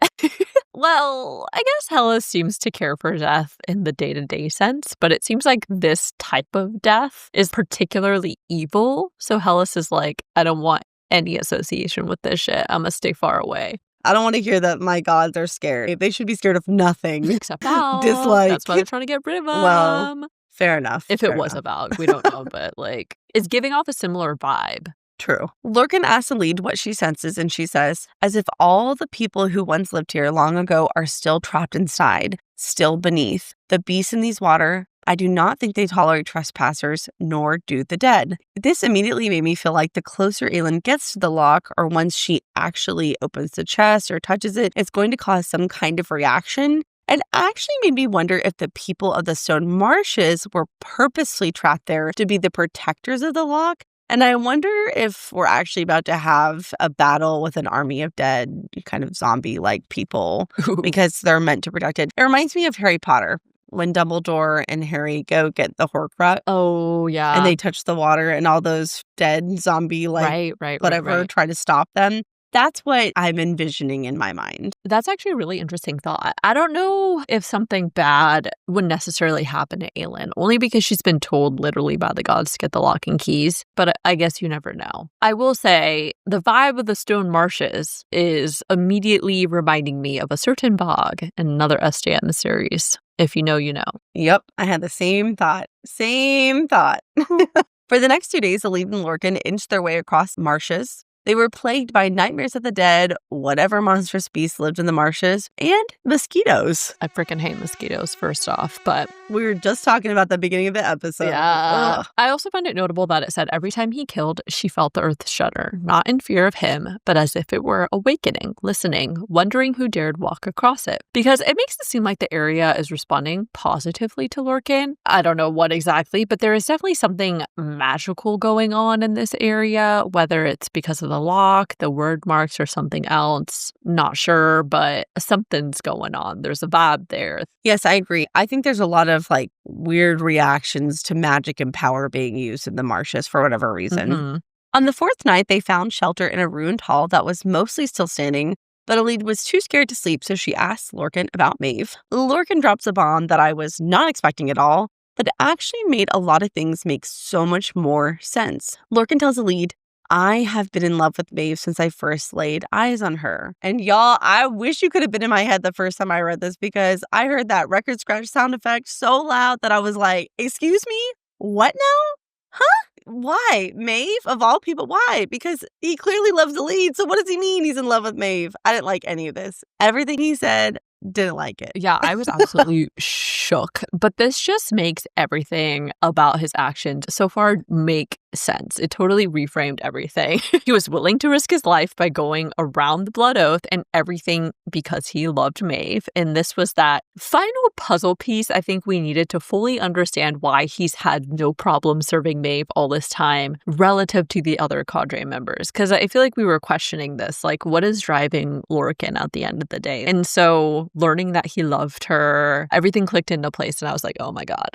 Well, I guess Hellas seems to care for death in the day-to-day sense, but it seems like this type of death is particularly evil. So Hellas is like, I don't want any association with this shit. I'm gonna stay far away. I don't want to hear that my gods are scared. They should be scared of nothing. Except Valk. Dislike. That's why they're trying to get rid of them. Well, fair enough. If it was a Valk, we don't know, but like, it's giving off a similar vibe. True. Lorcan asks Elide what she senses, and she says, as if all the people who once lived here long ago are still trapped inside, still beneath. The beasts in these water, I do not think they tolerate trespassers, nor do the dead. This immediately made me feel like the closer Aelin gets to the lock, or once she actually opens the chest or touches it, it's going to cause some kind of reaction. It actually made me wonder if the people of the Stone Marshes were purposely trapped there to be the protectors of the lock, And I wonder if we're actually about to have a battle with an army of dead, kind of zombie-like people, because they're meant to protect it. It reminds me of Harry Potter, when Dumbledore and Harry go get the Horcrux. Oh, yeah. And they touch the water and all those dead zombie-like whatever try to stop them. That's what I'm envisioning in my mind. That's actually a really interesting thought. I don't know if something bad would necessarily happen to Aelin, only because she's been told literally by the gods to get the lock and keys, but I guess you never know. I will say the vibe of the Stone Marshes is immediately reminding me of a certain bog in another SJ in the series. If you know, you know. Yep, I had the same thought. For the next 2 days, Elide and Lorcan inched their way across marshes. They were plagued by nightmares of the dead, whatever monstrous beasts lived in the marshes, and mosquitoes. I freaking hate mosquitoes, first off, but... We were just talking about the beginning of the episode. Yeah. Ugh. I also found it notable that it said every time he killed, she felt the earth shudder, not in fear of him, but as if it were awakening, listening, wondering who dared walk across it. Because it makes it seem like the area is responding positively to Lorcan. I don't know what exactly, but there is definitely something magical going on in this area, whether it's because of the lock, the wyrdmarked, or something else. Not sure, but something's going on. There's a vibe there. Yes, I agree. I think there's a lot of like weird reactions to magic and power being used in the marshes for whatever reason. Mm-hmm. On the fourth night, they found shelter in a ruined hall that was mostly still standing, but Elide was too scared to sleep, so she asked Lorcan about Maeve. Lorcan drops a bomb that I was not expecting at all, but it actually made a lot of things make so much more sense. Lorcan tells Elide, I have been in love with Maeve since I first laid eyes on her. And y'all, I wish you could have been in my head the first time I read this, because I heard that record scratch sound effect so loud that I was like, excuse me? What now? Huh? Why? Maeve? Of all people, why? Because he clearly loves Elide, so what does he mean he's in love with Maeve? I didn't like any of this. Everything he said, didn't like it. Yeah, I was absolutely shook. But this just makes everything about his actions so far make sense. It totally reframed everything. He was willing to risk his life by going around the blood oath and everything because he loved Maeve. And this was that final puzzle piece I think we needed to fully understand why he's had no problem serving Maeve all this time relative to the other cadre members. Because I feel like we were questioning this, like, what is driving Lorcan at the end of the day? And so learning that he loved her, everything clicked into place, and I was like, oh my God.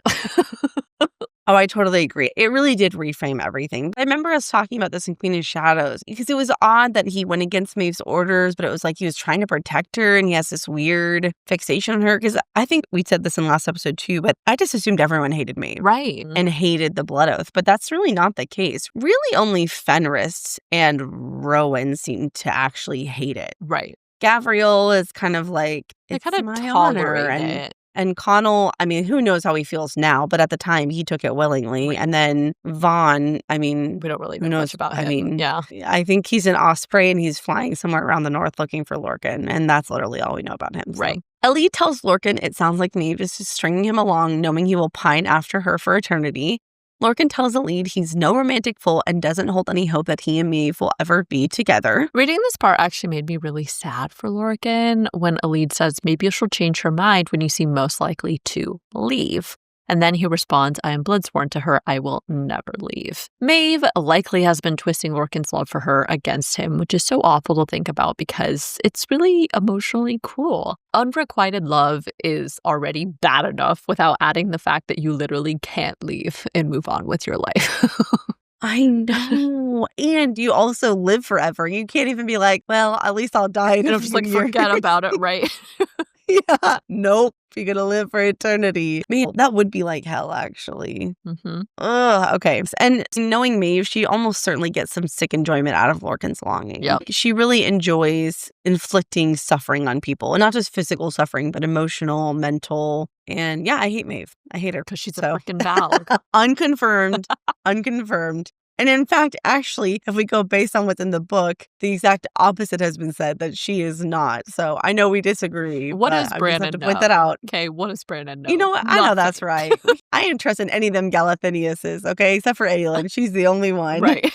Oh, I totally agree. It really did reframe everything. I remember us talking about this in Queen of Shadows, because it was odd that he went against Maeve's orders, but it was like he was trying to protect her, and he has this weird fixation on her. Because I think we said this in last episode too, but I just assumed everyone hated Maeve. Right. And hated the Blood Oath, but that's really not the case. Really only Fenris and Rowan seem to actually hate it. Right. Gavriel is kind of like, They it's kind of my honor. tolerate it. And Connell, I mean, who knows how he feels now, but at the time he took it willingly. Right. And then Vaughn, I mean, We don't really who know knows much about him. I mean, yeah. I think he's an osprey and he's flying somewhere around the north looking for Lorcan. And that's literally all we know about him. So. Right. Elide tells Lorcan it sounds like Maeve is just stringing him along, knowing he will pine after her for eternity. Lorcan tells Elide he's no romantic fool and doesn't hold any hope that he and Maeve will ever be together. Reading this part actually made me really sad for Lorcan when Elide says maybe she'll change her mind when you seem most likely to leave. And then he responds, I am bloodsworn to her, I will never leave. Maeve likely has been twisting Lorcan's love for her against him, which is so awful to think about because it's really emotionally cruel. Unrequited love is already bad enough without adding the fact that you literally can't leave and move on with your life. I know. And you also live forever. You can't even be like, well, at least I'll die in a Just like few forget years. about it, right? Yeah. Nope. You're going to live for eternity. Man, that would be like hell, actually. Mm-hmm. Ugh, okay. And knowing Maeve, she almost certainly gets some sick enjoyment out of Lorcan's longing. Yep. She really enjoys inflicting suffering on people. And not just physical suffering, but emotional, mental. And yeah, I hate Maeve. I hate her. Because she's a freaking Valg. Unconfirmed. Unconfirmed. And in fact, actually, if we go based on what's in the book, the exact opposite has been said, that she is not. So I know we disagree. What does I Brandon just have to know? point that out. Okay, what does Brandon know? You know what? I know Nothing. that's right. I ain't trusting any of them Galathiniuses, okay? Except for Aelin. She's the only one. Right.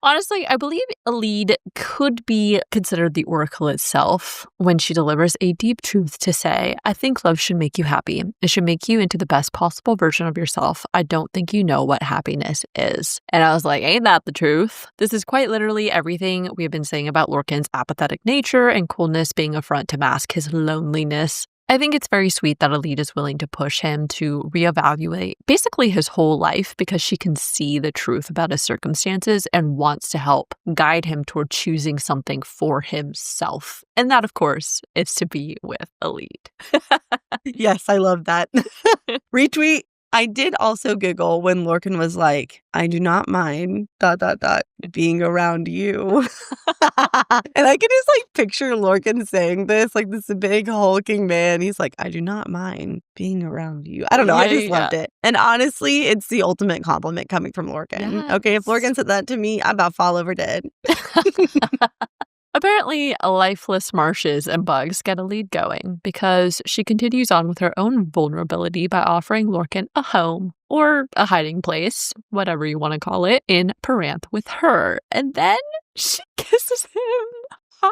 Honestly, I believe Elide could be considered the oracle itself when she delivers a deep truth to say, I think love should make you happy. It should make you into the best possible version of yourself. I don't think you know what happiness is. And I was like, ain't that the truth? This is quite literally everything we have been saying about Lorcan's apathetic nature and coolness being a front to mask his loneliness. I think it's very sweet that Elide is willing to push him to reevaluate basically his whole life because she can see the truth about his circumstances and wants to help guide him toward choosing something for himself. And that, of course, is to be with Elide. Yes, I love that. Retweet. I did also giggle when Lorcan was like, I do not mind ... being around you. And I can just like picture Lorcan saying this, like this big hulking man. He's like, I do not mind being around you. I don't know. I just loved it. And honestly, it's the ultimate compliment coming from Lorcan. Yes. Okay, if Lorcan said that to me, I'd about fall over dead. Apparently, lifeless marshes and bugs get Elide going because she continues on with her own vulnerability by offering Lorcan a home or a hiding place, whatever you want to call it, in Paranth with her. And then she kisses him. Yay!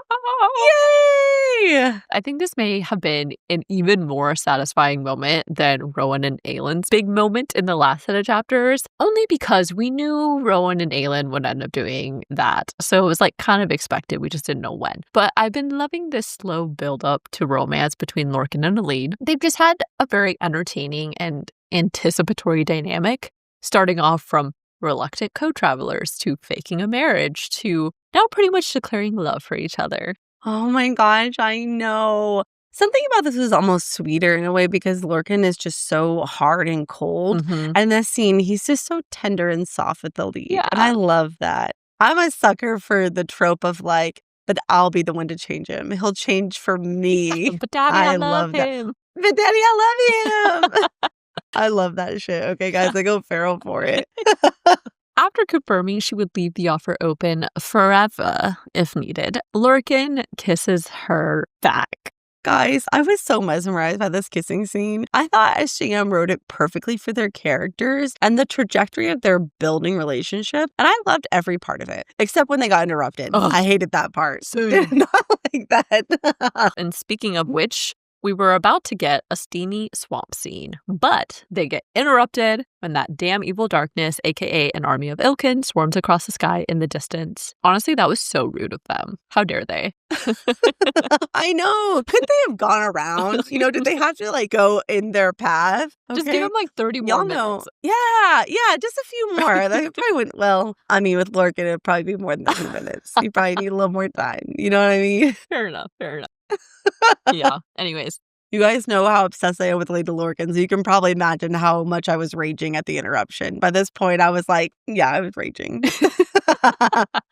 I think this may have been an even more satisfying moment than Rowan and Aelin's big moment in the last set of chapters, only because we knew Rowan and Aelin would end up doing that. So it was like kind of expected. We just didn't know when. But I've been loving this slow build up to romance between Lorcan and Elide. They've just had a very entertaining and anticipatory dynamic, starting off from reluctant co-travelers to faking a marriage to now pretty much declaring love for each other. Oh my gosh, I know. Something about this is almost sweeter in a way because Lorcan is just so hard and cold. Mm-hmm. And this scene, he's just so tender and soft with Elide. Yeah. And I love that. I'm a sucker for the trope of like, but I'll be the one to change him. He'll change for me. But Daddy, I love that. him. But Daddy, I love him. I love that shit. Okay, guys, I go feral for it. After confirming she would leave the offer open forever if needed, Lorcan kisses her back. Guys, I was so mesmerized by this kissing scene. I thought SJM wrote it perfectly for their characters and the trajectory of their building relationship. And I loved every part of it, except when they got interrupted. Oh, I hated that part. same. Not like that. And speaking of which, we were about to get a steamy swamp scene, but they get interrupted when that damn evil darkness, aka an army of ilken, swarms across the sky in the distance. Honestly, that was so rude of them. How dare they? I know. Couldn't they have gone around? You know, did they have to like go in their path? Okay. Just give them like 30 more Y'all minutes. know. Yeah, just a few more. That probably wouldn't, well, I mean, with Lorcan, it'd probably be more than 2 minutes. You probably need a little more time. You know what I mean? Fair enough. Yeah. Anyways. You guys know how obsessed I am with Lady Lorcan, so you can probably imagine how much I was raging at the interruption. By this point, I was like, yeah, I was raging.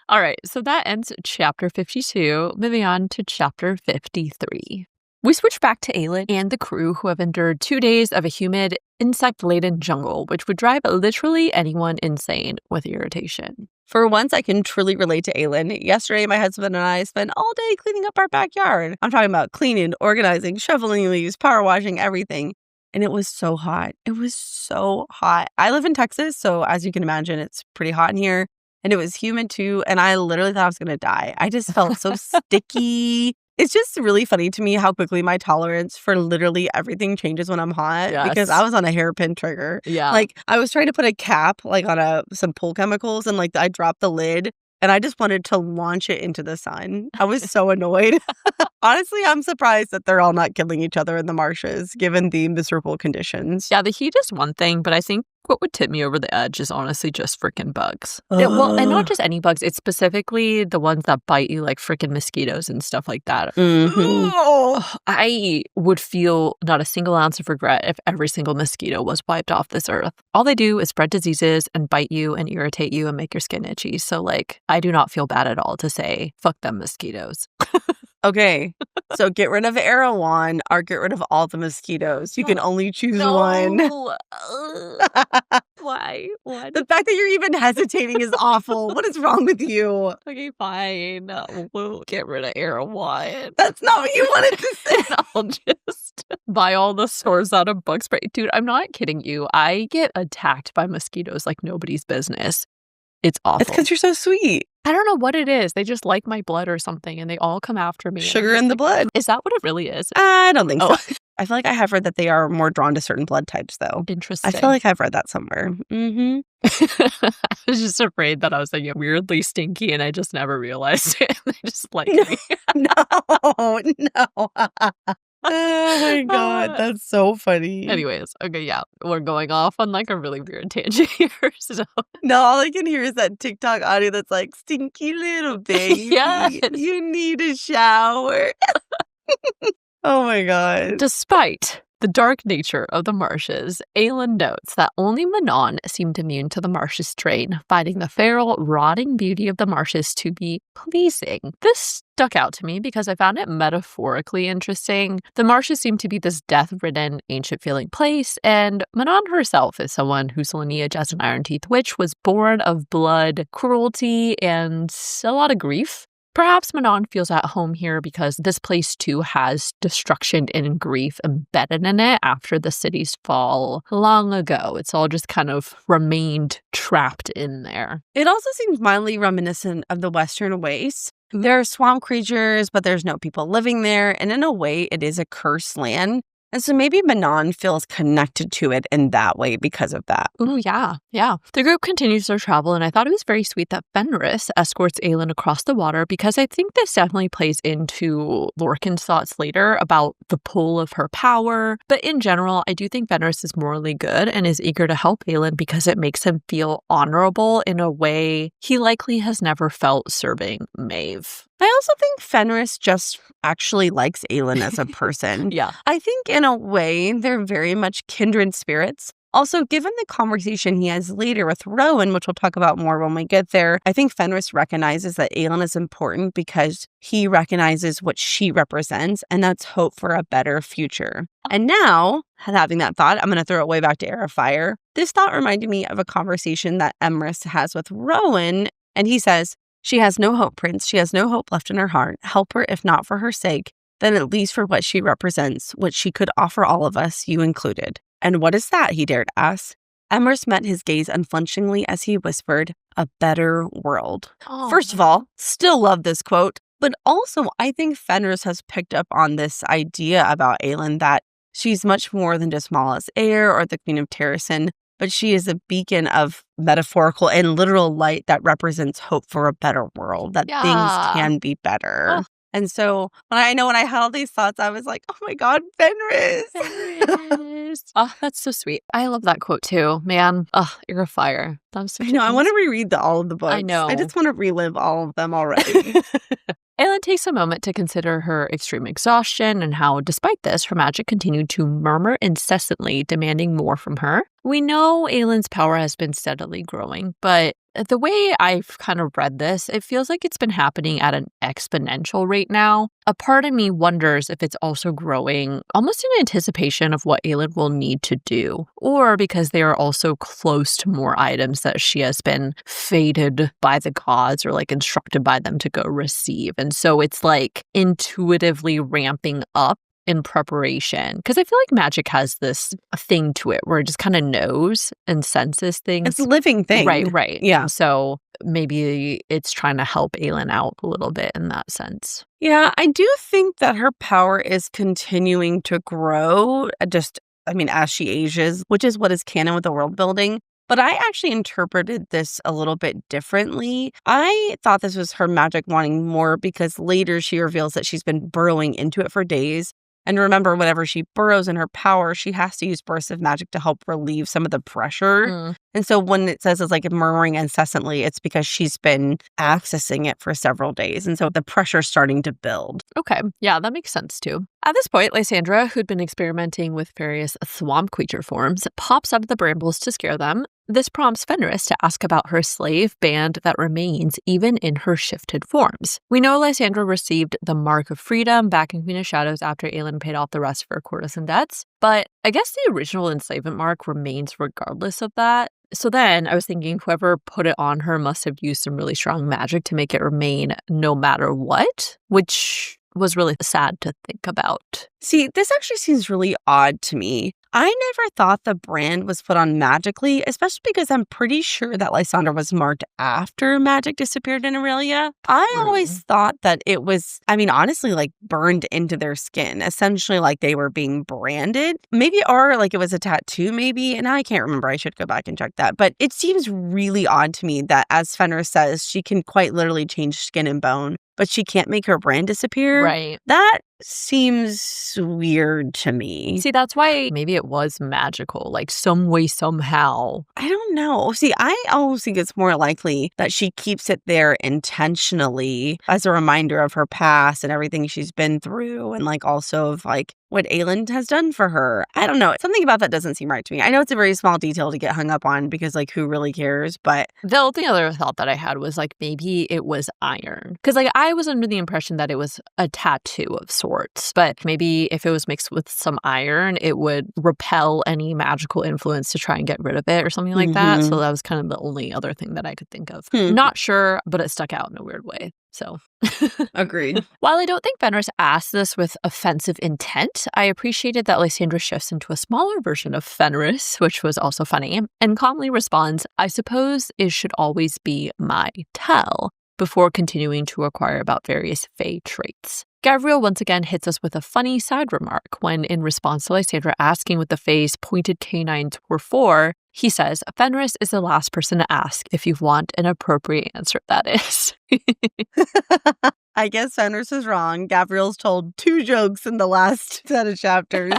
All right, so that ends chapter 52. Moving on to chapter 53. We switch back to Aelin and the crew who have endured 2 days of a humid, insect-laden jungle, which would drive literally anyone insane with irritation. For once, I can truly relate to Aelin. Yesterday, my husband and I spent all day cleaning up our backyard. I'm talking about cleaning, organizing, shoveling leaves, power washing, everything. And it was so hot. It was so hot. I live in Texas, so as you can imagine, it's pretty hot in here. And it was humid too. And I literally thought I was going to die. I just felt so sticky. It's just really funny to me how quickly my tolerance for literally everything changes when I'm hot. Yes. Because I was on a hairpin trigger. Yeah. Like, I was trying to put a cap, like, on some pool chemicals, and, like, I dropped the lid, and I just wanted to launch it into the sun. I was so annoyed. Honestly, I'm surprised that they're all not killing each other in the marshes, given the miserable conditions. Yeah, the heat is one thing, but I think what would tip me over the edge is honestly just freaking bugs. Well, and not just any bugs. It's specifically the ones that bite you, like freaking mosquitoes and stuff like that. Mm-hmm. I would feel not a single ounce of regret if every single mosquito was wiped off this earth. All they do is spread diseases and bite you and irritate you and make your skin itchy. So, like, I do not feel bad at all to say, fuck them mosquitoes. Okay, so get rid of Erewhon or get rid of all the mosquitoes. You can only choose one. Why? What? The fact that you're even hesitating is awful. What is wrong with you? Okay, fine. We'll get rid of Erewhon. That's not what you wanted to say. I'll just buy all the stores out of bug spray. Dude, I'm not kidding you. I get attacked by mosquitoes like nobody's business. It's awful. It's because you're so sweet. I don't know what it is. They just like my blood or something, and they all come after me. Sugar in the blood. Is that what it really is? I don't think Oh. so. I feel like I have read that they are more drawn to certain blood types, though. Interesting. I feel like I've read that somewhere. Mm-hmm. I was just afraid that I was like weirdly stinky, and I just never realized it. They just like No. me. No. Oh my God, that's so funny. Anyways, okay, yeah, we're going off on like a really weird tangent here. So No, all I can hear is that TikTok audio that's like, stinky little baby. Yes. You need a shower. Oh my God. despite the dark nature of the marshes, Aelin notes that only Manon seemed immune to the marshes strain, finding the feral, rotting beauty of the marshes to be pleasing. This stuck out to me because I found it metaphorically interesting. The marshes seem to be this death-ridden, ancient-feeling place, and Manon herself is someone whose lineage as an Iron Teeth witch was born of blood, cruelty, and a lot of grief. Perhaps Manon feels at home here because this place too has destruction and grief embedded in it after the city's fall long ago. It's all just kind of remained trapped in there. It also seems mildly reminiscent of the Western Wastes. There are swamp creatures, but there's no people living there, and in a way, it is a cursed land. And so maybe Manon feels connected to it in that way because of that. Ooh, yeah. The group continues their travel, and I thought it was very sweet that Fenris escorts Aelin across the water because I think this definitely plays into Lorcan's thoughts later about the pull of her power. But in general, I do think Fenris is morally good and is eager to help Aelin because it makes him feel honorable in a way he likely has never felt serving Maeve. I also think Fenris just actually likes Aelin as a person. Yeah. I think in a way, they're very much kindred spirits. Also, given the conversation he has later with Rowan, which we'll talk about more when we get there, I think Fenris recognizes that Aelin is important because he recognizes what she represents, and that's hope for a better future. And now, having that thought, I'm going to throw it way back to Air of Fire. This thought reminded me of a conversation that Emrys has with Rowan, and he says, "She has no hope, Prince. She has no hope left in her heart. Help her, if not for her sake, then at least for what she represents, what she could offer all of us, you included." "And what is that?" he dared ask. Emrys met his gaze unflinchingly as he whispered, "A better world." Aww. First of all, still love this quote, but also I think Fenris has picked up on this idea about Aelin that she's much more than just Mala's heir or the Queen of Terrasen, but she is a beacon of metaphorical and literal light that represents hope for a better world, that things can be better. Oh. And so when I had all these thoughts, I was like, oh my God, Fenris. Oh, that's so sweet. I love that quote too, man. Oh, you're a fire. That was such I know. I want to reread all of the books. I know. I just want to relive all of them already. Aelin takes a moment to consider her extreme exhaustion and how, despite this, her magic continued to murmur incessantly, demanding more from her. We know Aelin's power has been steadily growing, but the way I've kind of read this, it feels like it's been happening at an exponential rate now. A part of me wonders if it's also growing almost in anticipation of what Aelin will need to do, or because they are also close to more items that she has been fated by the gods or like instructed by them to go receive. And so it's like intuitively ramping up in preparation, because I feel like magic has this thing to it where it just kind of knows and senses things. It's a living thing. Right. Yeah. So maybe it's trying to help Aelin out a little bit in that sense. Yeah, I do think that her power is continuing to grow, as she ages, which is what is canon with the world building. But I actually interpreted this a little bit differently. I thought this was her magic wanting more because later she reveals that she's been burrowing into it for days. And remember, whenever she burrows in her power, she has to use bursts of magic to help relieve some of the pressure. And so when it says it's like murmuring incessantly, it's because she's been accessing it for several days. And so the pressure's starting to build. Okay. Yeah, that makes sense too. At this point, Lysandra, who'd been experimenting with various swamp creature forms, pops out of the brambles to scare them. This prompts Fenris to ask about her slave band that remains even in her shifted forms. We know Lysandra received the Mark of Freedom back in Queen of Shadows after Aelin paid off the rest of her courtesan debts, but I guess the original enslavement mark remains regardless of that. So then I was thinking whoever put it on her must have used some really strong magic to make it remain no matter what, which was really sad to think about. See, this actually seems really odd to me. I never thought the brand was put on magically, especially because I'm pretty sure that Lysandra was marked after magic disappeared in Aurelia. I always thought that it was, honestly, like burned into their skin, essentially like they were being branded. Maybe, or like it was a tattoo, maybe. And I can't remember. I should go back and check that. But it seems really odd to me that, as Fenris says, she can quite literally change skin and bone, but she can't make her brand disappear. Right. That seems weird to me. See, that's why maybe it was magical, like some way, somehow. I don't know. See, I always think it's more likely that she keeps it there intentionally as a reminder of her past and everything she's been through, and like also of like what Aelin has done for her. I don't know. Something about that doesn't seem right to me. I know it's a very small detail to get hung up on because like who really cares, but the only other thought that I had was like maybe it was iron. Because like I was under the impression that it was a tattoo of sorts, but maybe if it was mixed with some iron, it would repel any magical influence to try and get rid of it or something like that. So that was kind of the only other thing that I could think of. Not sure, but it stuck out in a weird way. So agreed. While I don't think Fenris asked this with offensive intent, I appreciated that Lysandra shifts into a smaller version of Fenris, which was also funny, and calmly responds, I suppose it should always be my tell, before continuing to inquire about various Fae traits. Gavriel once again hits us with a funny side remark when, in response to Lysandra asking what the Fae's pointed canines were for, he says, Fenris is the last person to ask if you want an appropriate answer, that is. I guess Fenris is wrong. Gavriel's told 2 jokes in the last set of chapters.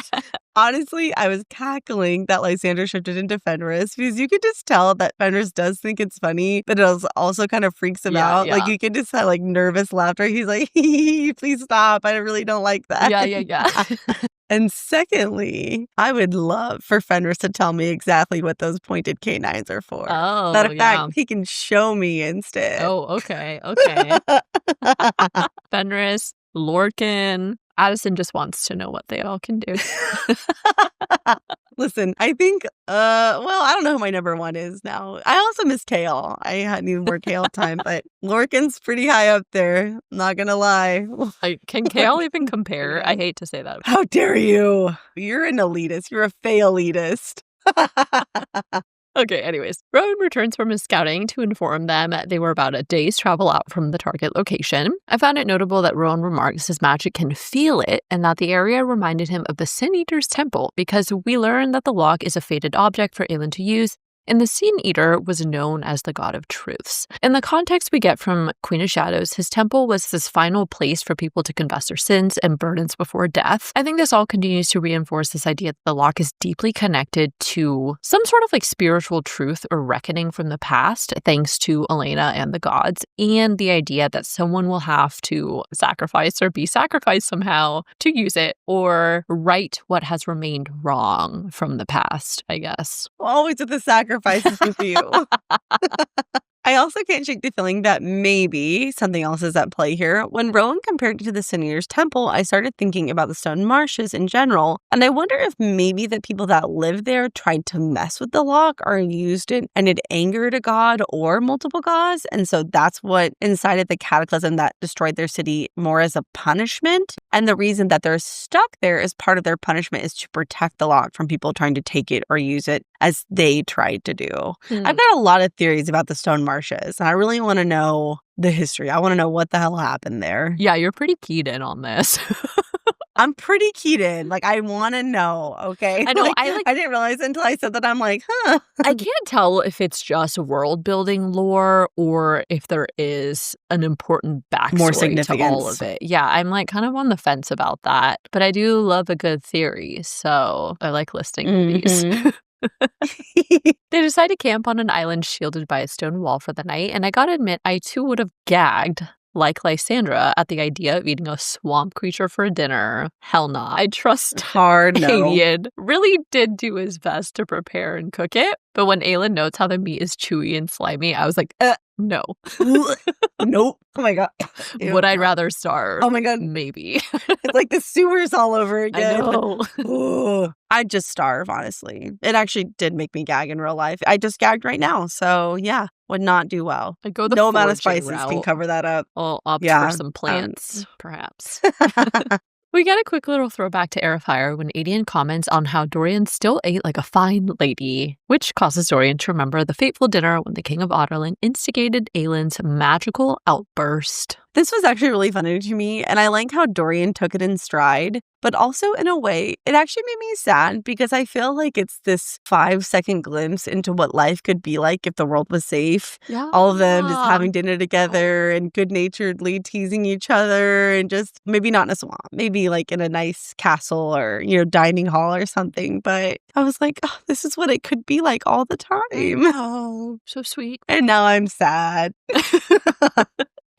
Honestly, I was cackling that Lysandra shifted into Fenris because you could just tell that Fenris does think it's funny, but it also kind of freaks him out. Yeah. Like you can just have like nervous laughter. He's like, please stop. I really don't like that. Yeah. And secondly, I would love for Fenris to tell me exactly what those pointed canines are for. Oh, Matter of fact, he can show me instead. Oh, okay. Fenris, Lorcan. Addison just wants to know what they all can do. Listen, I think, I don't know who my number 1 is now. I also miss Kale. I need more Kale time, but Lorcan's pretty high up there. Not gonna lie. Can Kale even compare? I hate to say that. How dare you? You're an elitist. You're a Fae elitist. Okay, anyways, Rowan returns from his scouting to inform them they were about a day's travel out from the target location. I found it notable that Rowan remarks his magic can feel it and that the area reminded him of the Sin Eater's temple because we learn that the lock is a fated object for Aelin to use, and the Sin Eater was known as the god of truths. In the context we get from Queen of Shadows, his temple was this final place for people to confess their sins and burdens before death. I think this all continues to reinforce this idea that the lock is deeply connected to some sort of like spiritual truth or reckoning from the past, thanks to Elena and the gods, and the idea that someone will have to sacrifice or be sacrificed somehow to use it or right what has remained wrong from the past, I guess. Always with the sacrifices with you. I also can't shake the feeling that maybe something else is at play here. When Rowan compared it to the Sin Eater's temple, I started thinking about the Stone Marshes in general, and I wonder if maybe the people that lived there tried to mess with the lock or used it, and it angered a god or multiple gods, and so that's what incited the cataclysm that destroyed their city more as a punishment. And the reason that they're stuck there as part of their punishment is to protect the lock from people trying to take it or use it as they tried to do. I've got a lot of theories about the Stone Marshes, and I really want to know the history. I want to know what the hell happened there. Yeah, you're pretty keyed in on this. I'm pretty keyed in. Like, I want to know, okay? I know. I didn't realize until I said that. I'm like, huh. I can't tell if it's just world-building lore or if there is an important backstory More to all of it. Yeah, I'm like kind of on the fence about that. But I do love a good theory, so I like listening to these. They decide to camp on an island shielded by a stone wall for the night, and I gotta admit, I too would have gagged, like Lysandra, at the idea of eating a swamp creature for dinner. Hell nah. I trust Hard no. Aelin really did do his best to prepare and cook it, but when Aelin notes how the meat is chewy and slimy, I was like, no. Nope. Oh my God. Ew. Would I rather starve? Oh my God. Maybe. It's like the sewers all over again. I know. I'd just starve, honestly. It actually did make me gag in real life. I just gagged right now. So yeah, would not do well. I go the no amount of foraging spices route. can cover that up. I'll opt for some plants, perhaps. We get a quick little throwback to Heir of Fire when Aelin comments on how Dorian still ate like a fine lady, which causes Dorian to remember the fateful dinner when the King of Otterlin instigated Aelin's magical outburst. This was actually really funny to me, and I like how Dorian took it in stride, but also in a way, it actually made me sad because I feel like it's this 5-second glimpse into what life could be like if the world was safe. Yeah. All of them just having dinner together and good-naturedly teasing each other and just maybe not in a swamp, maybe like in a nice castle or, dining hall or something. But I was like, oh, this is what it could be like all the time. Oh, so sweet. And now I'm sad.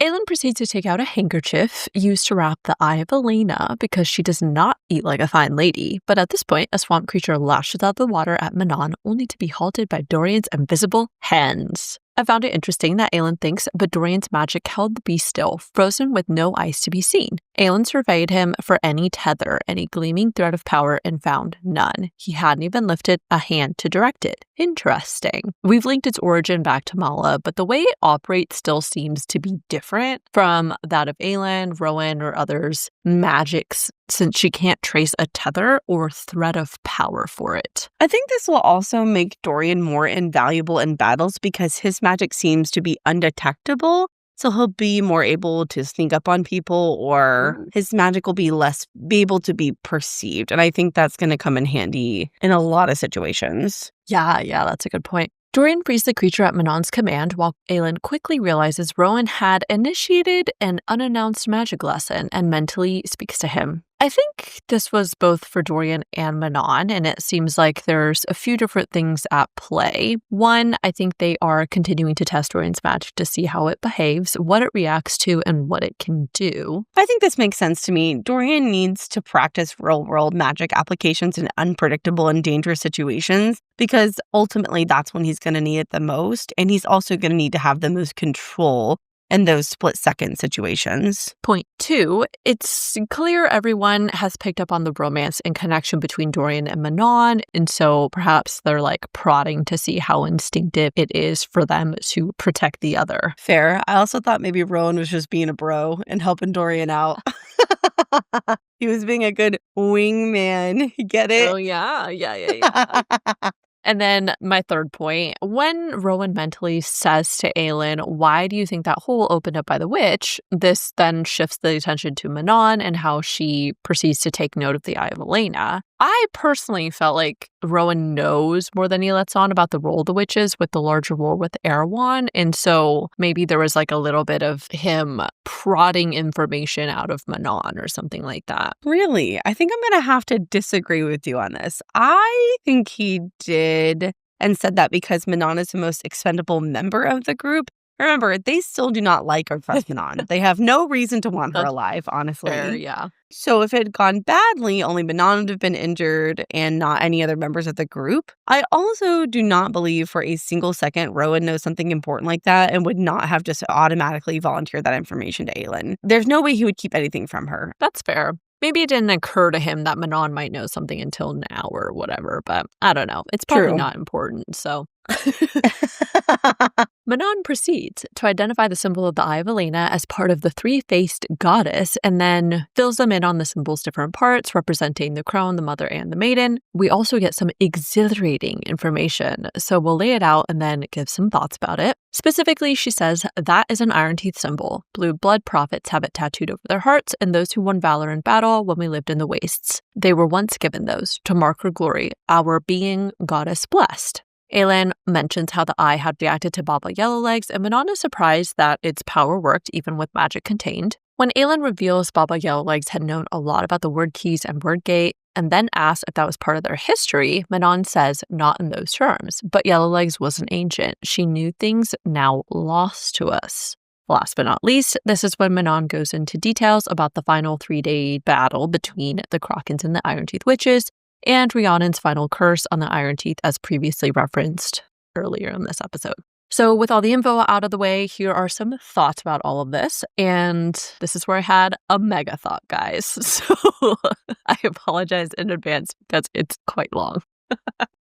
Aelin proceeds to take out a handkerchief used to wrap the eye of Elena because she does not eat like a fine lady. But at this point, a swamp creature lashes out of the water at Manon, only to be halted by Dorian's invisible hands. I found it interesting that Aelin thinks, but Dorian's magic held the beast still, frozen with no ice to be seen. Aelin surveyed him for any tether, any gleaming thread of power, and found none. He hadn't even lifted a hand to direct it. Interesting. We've linked its origin back to Mala, but the way it operates still seems to be different from that of Aelin, Rowan, or others' magics, since she can't trace a tether or thread of power for it. I think this will also make Dorian more invaluable in battles because his magic seems to be undetectable. So he'll be more able to sneak up on people, or his magic will be able to be perceived. And I think that's going to come in handy in a lot of situations. Yeah, that's a good point. Dorian frees the creature at Manon's command while Aelin quickly realizes Rowan had initiated an unannounced magic lesson and mentally speaks to him. I think this was both for Dorian and Manon, and it seems like there's a few different things at play. One, I think they are continuing to test Dorian's magic to see how it behaves, what it reacts to, and what it can do. I think this makes sense to me. Dorian needs to practice real-world magic applications in unpredictable and dangerous situations because ultimately that's when he's going to need it the most, and he's also going to need to have the most control in those split-second situations. Point 2, it's clear everyone has picked up on the romance and connection between Dorian and Manon, and so perhaps they're like prodding to see how instinctive it is for them to protect the other. Fair. I also thought maybe Rowan was just being a bro and helping Dorian out. He was being a good wingman. You get it? Oh, yeah. And then my third point, when Rowan mentally says to Aelin, why do you think that hole opened up by the witch? This then shifts the attention to Manon and how she proceeds to take note of the Eye of Elena. I personally felt like Rowan knows more than he lets on about the role of the witches with the larger war with Erewhon. And so maybe there was like a little bit of him prodding information out of Manon or something like that. Really? I think I'm going to have to disagree with you on this. I think he did and said that because Manon is the most expendable member of the group. Remember, they still do not like or trust Manon. They have no reason to want her alive, honestly. Fair, yeah. So if it had gone badly, only Manon would have been injured and not any other members of the group. I also do not believe for a single second Rowan knows something important like that and would not have just automatically volunteered that information to Aelin. There's no way he would keep anything from her. That's fair. Maybe it didn't occur to him that Manon might know something until now or whatever, but I don't know. It's probably not important, so... Manon proceeds to identify the symbol of the Eye of Elena as part of the three-faced goddess and then fills them in on the symbol's different parts, representing the crone, the mother, and the maiden. We also get some exhilarating information, so we'll lay it out and then give some thoughts about it. Specifically, she says that is an iron teeth symbol. Blue blood prophets have it tattooed over their hearts, and those who won valor in battle when we lived in the wastes. They were once given those to mark her glory, our being goddess blessed. Aelin mentions how the eye had reacted to Baba Yellowlegs, and Manon is surprised that its power worked even with magic contained. When Aelin reveals Baba Yellowlegs had known a lot about the word keys and word gate, and then asks if that was part of their history, Manon says not in those terms, but Yellowlegs wasn't ancient. She knew things now lost to us. Last but not least, this is when Manon goes into details about the final 3-day battle between the Crocans and the Iron Teeth Witches, and Rhiannon's final curse on the Iron Teeth as previously referenced earlier in this episode. So with all the info out of the way, here are some thoughts about all of this. And this is where I had a mega thought, guys. So I apologize in advance because it's quite long.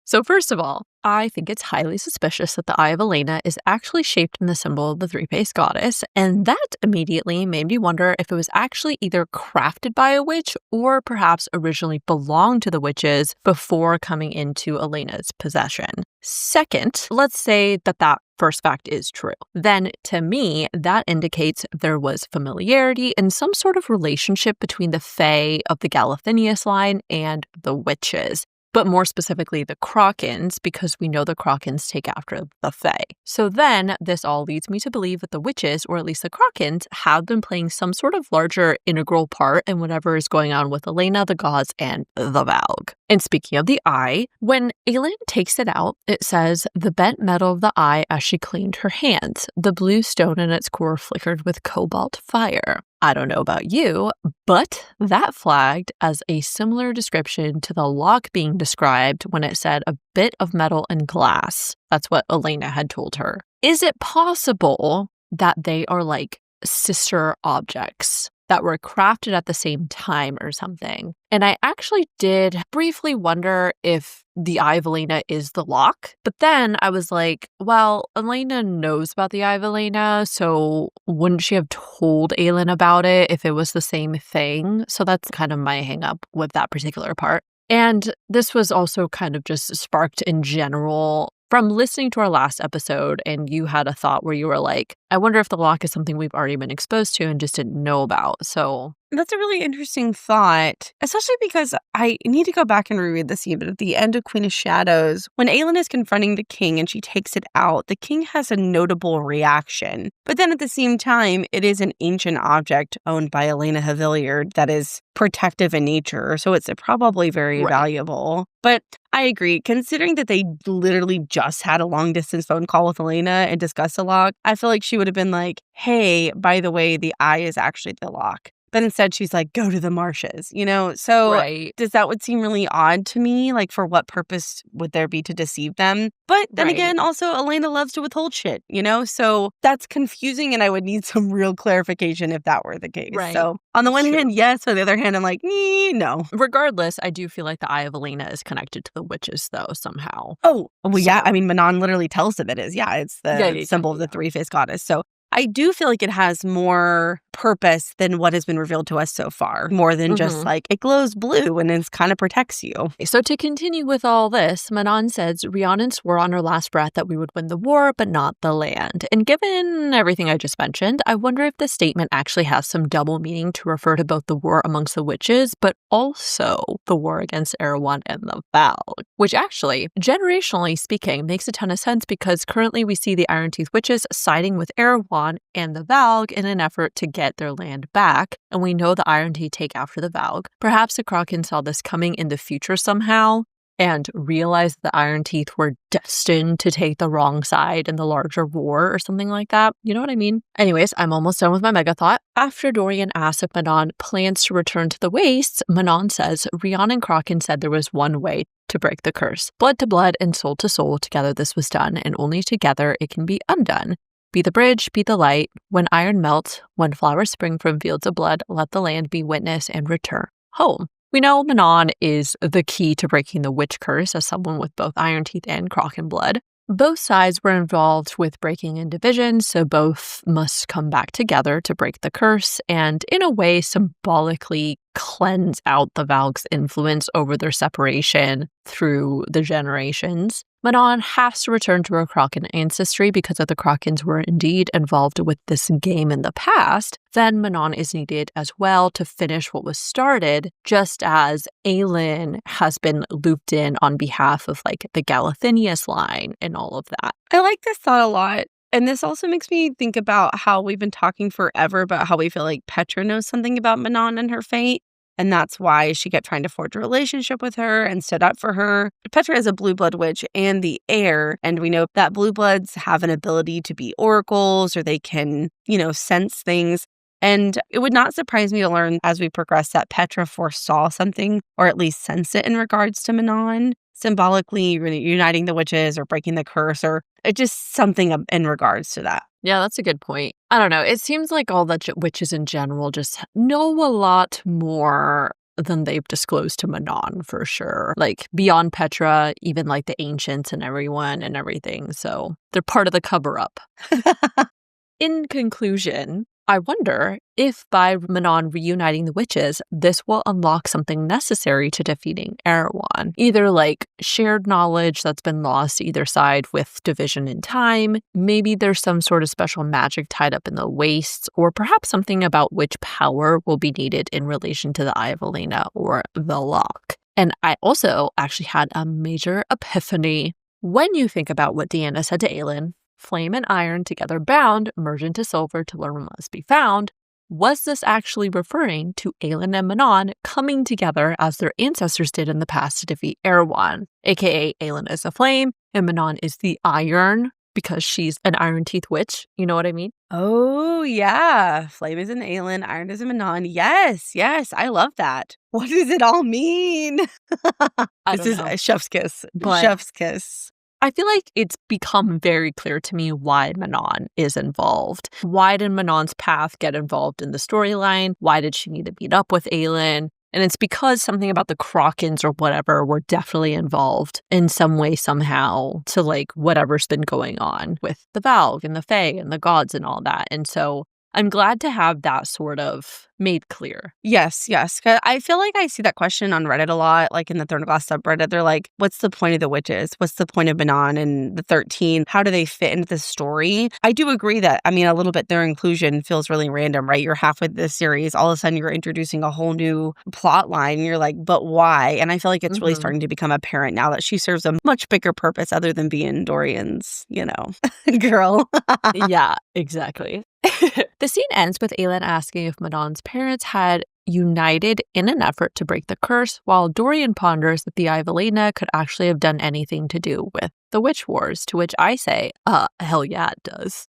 So first of all, I think it's highly suspicious that the Eye of Elena is actually shaped in the symbol of the three-faced goddess, and that immediately made me wonder if it was actually either crafted by a witch or perhaps originally belonged to the witches before coming into Elena's possession. Second, let's say that first fact is true. Then, to me, that indicates there was familiarity and some sort of relationship between the Fae of the Galathinius line and the witches. But more specifically, the Crocans, because we know the Crocans take after the Fae. So then, this all leads me to believe that the witches, or at least the Crocans, have been playing some sort of larger integral part in whatever is going on with Elena, the gods, and the Valg. And speaking of the eye, when Aelin takes it out, it says, the bent metal of the eye as she cleaned her hands. The blue stone in its core flickered with cobalt fire. I don't know about you, but that flagged as a similar description to the lock being described when it said a bit of metal and glass. That's what Elena had told her. Is it possible that they are like sister objects that were crafted at the same time or something? And I actually did briefly wonder if the Eye of Elena is the lock. But then I was like, well, Elena knows about the Eye of Elena, so wouldn't she have told Aelin about it if it was the same thing? So that's kind of my hang up with that particular part. And this was also kind of just sparked in general from listening to our last episode, and you had a thought where you were like, I wonder if the lock is something we've already been exposed to and just didn't know about. So that's a really interesting thought, especially because I need to go back and reread the scene, but at the end of Queen of Shadows, when Aelin is confronting the king and she takes it out, the king has a notable reaction. But then at the same time, it is an ancient object owned by Elena Haviliard that is protective in nature, so it's probably very valuable. But I agree, considering that they literally just had a long-distance phone call with Elena and discussed the lock, I feel like she would have been like, hey, by the way, the eye is actually the lock. But instead, she's like, go to the marshes, you know? So does that would seem really odd to me? Like, for what purpose would there be to deceive them? But then again, also, Elena loves to withhold shit, you know? So that's confusing, and I would need some real clarification if that were the case. So on the one hand, yes. On the other hand, I'm like, no. Regardless, I do feel like the Eye of Elena is connected to the witches, though, somehow. Oh, well, yeah. I mean, Manon literally tells them it is. Yeah, it's the symbol of the three-faced goddess. So I do feel like it has more purpose than what has been revealed to us so far. More than just like, it glows blue and it kind of protects you. So to continue with all this, Manon says Rhiannon swore on her last breath that we would win the war, but not the land. And given everything I just mentioned, I wonder if this statement actually has some double meaning to refer to both the war amongst the witches, but also the war against Erewhon and the Valg. Which actually, generationally speaking, makes a ton of sense because currently we see the Iron Teeth witches siding with Erewhon and the Valg in an effort to get their land back, and we know the Iron Teeth take after the Valg. Perhaps the Crochan saw this coming in the future somehow and realized the Iron Teeth were destined to take the wrong side in the larger war or something like that. You know what I mean? Anyways, I'm almost done with my mega thought. After Dorian asks if Manon plans to return to the Wastes, Manon says Rhiannon and Crochan said there was one way to break the curse. Blood to blood and soul to soul, together this was done, and only together it can be undone. Be the bridge, be the light. When iron melts, when flowers spring from fields of blood, let the land be witness and return home. We know Manon is the key to breaking the witch curse as someone with both Iron Teeth and Crochan blood. Both sides were involved with breaking in division, so both must come back together to break the curse and, in a way, symbolically cleanse out the Valg's influence over their separation through the generations. Manon has to return to her Crochan ancestry because if the Crocans were indeed involved with this game in the past, then Manon is needed as well to finish what was started, just as Aelin has been looped in on behalf of like the Galathinius line and all of that. I like this thought a lot. And this also makes me think about how we've been talking forever about how we feel like Petra knows something about Manon and her fate. And that's why she kept trying to forge a relationship with her and stood up for her. Petra is a blue blood witch and the heir. And we know that blue bloods have an ability to be oracles or they can, sense things. And it would not surprise me to learn as we progress that Petra foresaw something or at least sensed it in regards to Manon, symbolically uniting the witches or breaking the curse or just something in regards to that. Yeah, that's a good point. I don't know. It seems like all the witches in general just know a lot more than they've disclosed to Manon for sure. Like beyond Petra, even like the ancients and everyone and everything. So they're part of the cover-up. In conclusion, I wonder if by Manon reuniting the witches, this will unlock something necessary to defeating Erewhon. Either like shared knowledge that's been lost to either side with division in time, maybe there's some sort of special magic tied up in the wastes, or perhaps something about which power will be needed in relation to the Eye of Elena or the Lock. And I also actually had a major epiphany. When you think about what Deanna said to Aelin, flame and iron together bound merge into silver to learn what must be found. Was this actually referring to Aelin and Manon coming together as their ancestors did in the past to defeat Erewhon, aka Aelin is the flame and Manon is the iron because she's an iron teeth witch? You know what I mean? Oh, yeah. Flame is in Aelin, iron is in Manon. Yes, I love that. What does it all mean? This is a chef's kiss. Chef's kiss. I feel like it's become very clear to me why Manon is involved. Why did Manon's path get involved in the storyline? Why did she need to meet up with Aelin? And it's because something about the Crochans or whatever were definitely involved in some way, somehow, to like whatever's been going on with the Valg and the Fae and the gods and all that. And so I'm glad to have that sort of made clear. Yes. 'Cause I feel like I see that question on Reddit a lot, like in the Throne of Glass subreddit. They're like, what's the point of the witches? What's the point of Manon and the 13? How do they fit into the story? I do agree that, I mean, a little bit their inclusion feels really random, right? You're halfway through this series, all of a sudden you're introducing a whole new plot line. And you're like, but why? And I feel like it's really starting to become apparent now that she serves a much bigger purpose other than being Dorian's, girl. Yeah, exactly. The scene ends with Aelin asking if Manon's parents had united in an effort to break the curse, while Dorian ponders that the Eye of Elena could actually have done anything to do with the Witch Wars, to which I say, hell yeah, it does.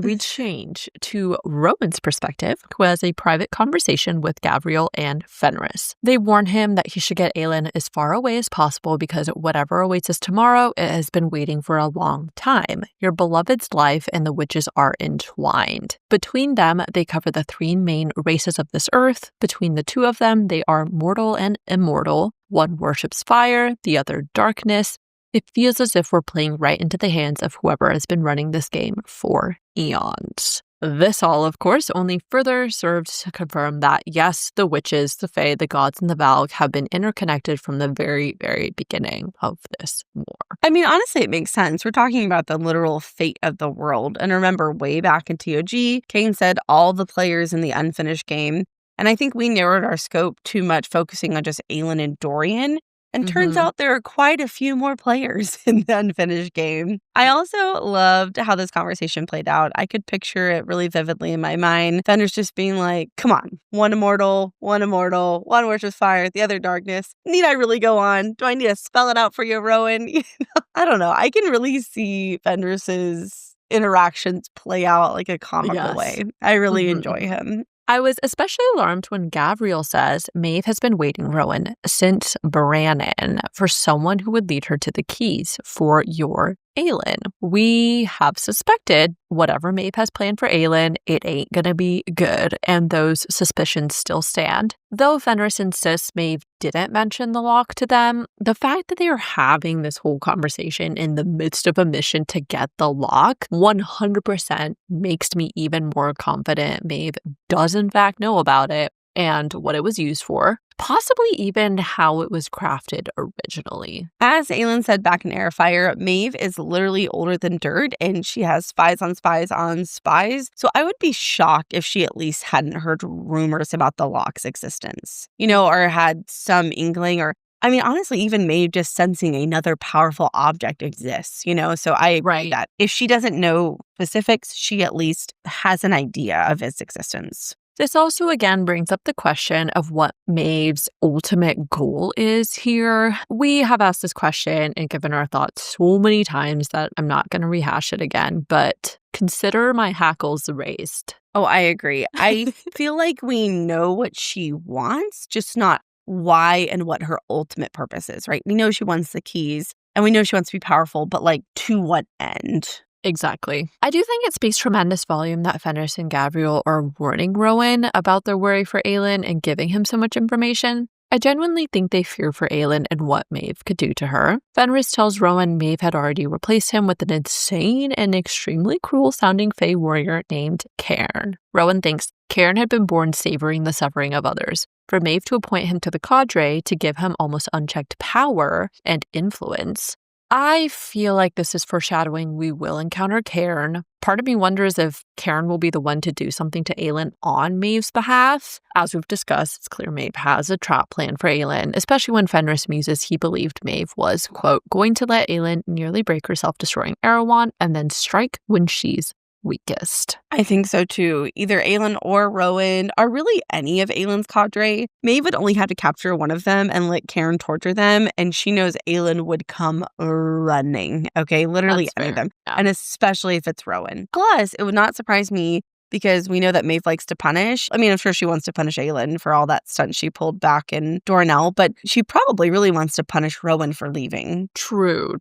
We change to Rowan's perspective, who has a private conversation with Gavriel and Fenris. They warn him that he should get Aelin as far away as possible because whatever awaits us tomorrow, it has been waiting for a long time. Your beloved's life and the witches are entwined. Between them, they cover the three main races of this earth. Between the two of them, they are mortal and immortal. One worships fire, the other darkness. It feels as if we're playing right into the hands of whoever has been running this game for eons. This all, of course, only further served to confirm that, yes, the witches, the Fae, the gods, and the Valg have been interconnected from the very, very beginning of this war. I mean, honestly, it makes sense. We're talking about the literal fate of the world. And remember, way back in TOG, Kane said all the players in the unfinished game. And I think we narrowed our scope too much, focusing on just Aelin and Dorian. And turns out there are quite a few more players in the unfinished game. I also loved how this conversation played out. I could picture it really vividly in my mind. Fenris just being like, come on, one immortal, one worships fire, the other darkness. Need I really go on? Do I need to spell it out for you, Rowan? I don't know. I can really see Fenris's interactions play out like a comical way. I really enjoy him. I was especially alarmed when Gavriel says Maeve has been waiting, Rowan, since Brannon for someone who would lead her to the keys for your Aelin. We have suspected whatever Maeve has planned for Aelin, it ain't gonna be good, and those suspicions still stand. Though Fenris insists Maeve didn't mention the lock to them, the fact that they are having this whole conversation in the midst of a mission to get the lock 100% makes me even more confident Maeve does in fact know about it and what it was used for, possibly even how it was crafted originally. As Aelin said back in Airfire, Maeve is literally older than dirt, and she has spies on spies on spies. So I would be shocked if she at least hadn't heard rumors about the lock's existence, or had some inkling, or I mean, honestly, even Maeve just sensing another powerful object exists, So I agree that if she doesn't know specifics, she at least has an idea of its existence. This also, again, brings up the question of what Maeve's ultimate goal is here. We have asked this question and given our thoughts so many times that I'm not going to rehash it again, but consider my hackles raised. Oh, I agree. I feel like we know what she wants, just not why and what her ultimate purpose is, right? We know she wants the keys and we know she wants to be powerful, but to what end? Exactly. I do think it speaks tremendous volume that Fenris and Gabriel are warning Rowan about their worry for Aelin and giving him so much information. I genuinely think they fear for Aelin and what Maeve could do to her. Fenris tells Rowan Maeve had already replaced him with an insane and extremely cruel-sounding Fae warrior named Cairn. Rowan thinks Cairn had been born savoring the suffering of others. For Maeve to appoint him to the cadre to give him almost unchecked power and influence, I feel like this is foreshadowing we will encounter Cairn. Part of me wonders if Cairn will be the one to do something to Aelin on Maeve's behalf. As we've discussed, it's clear Maeve has a trap plan for Aelin, especially when Fenris muses he believed Maeve was, quote, going to let Aelin nearly break herself destroying Erewhon and then strike when she's weakest. I think so too. Either Aelin or Rowan, or really any of Aelin's cadre. Maeve would only have to capture one of them and let Cairn torture them, and she knows Aelin would come running. Okay, literally That's any of fair. them. Yeah. And especially if it's Rowan. Plus, it would not surprise me because we know that Maeve likes to punish. I mean, I'm sure she wants to punish Aelin for all that stunt she pulled back in Dornell, but she probably really wants to punish Rowan for leaving. True.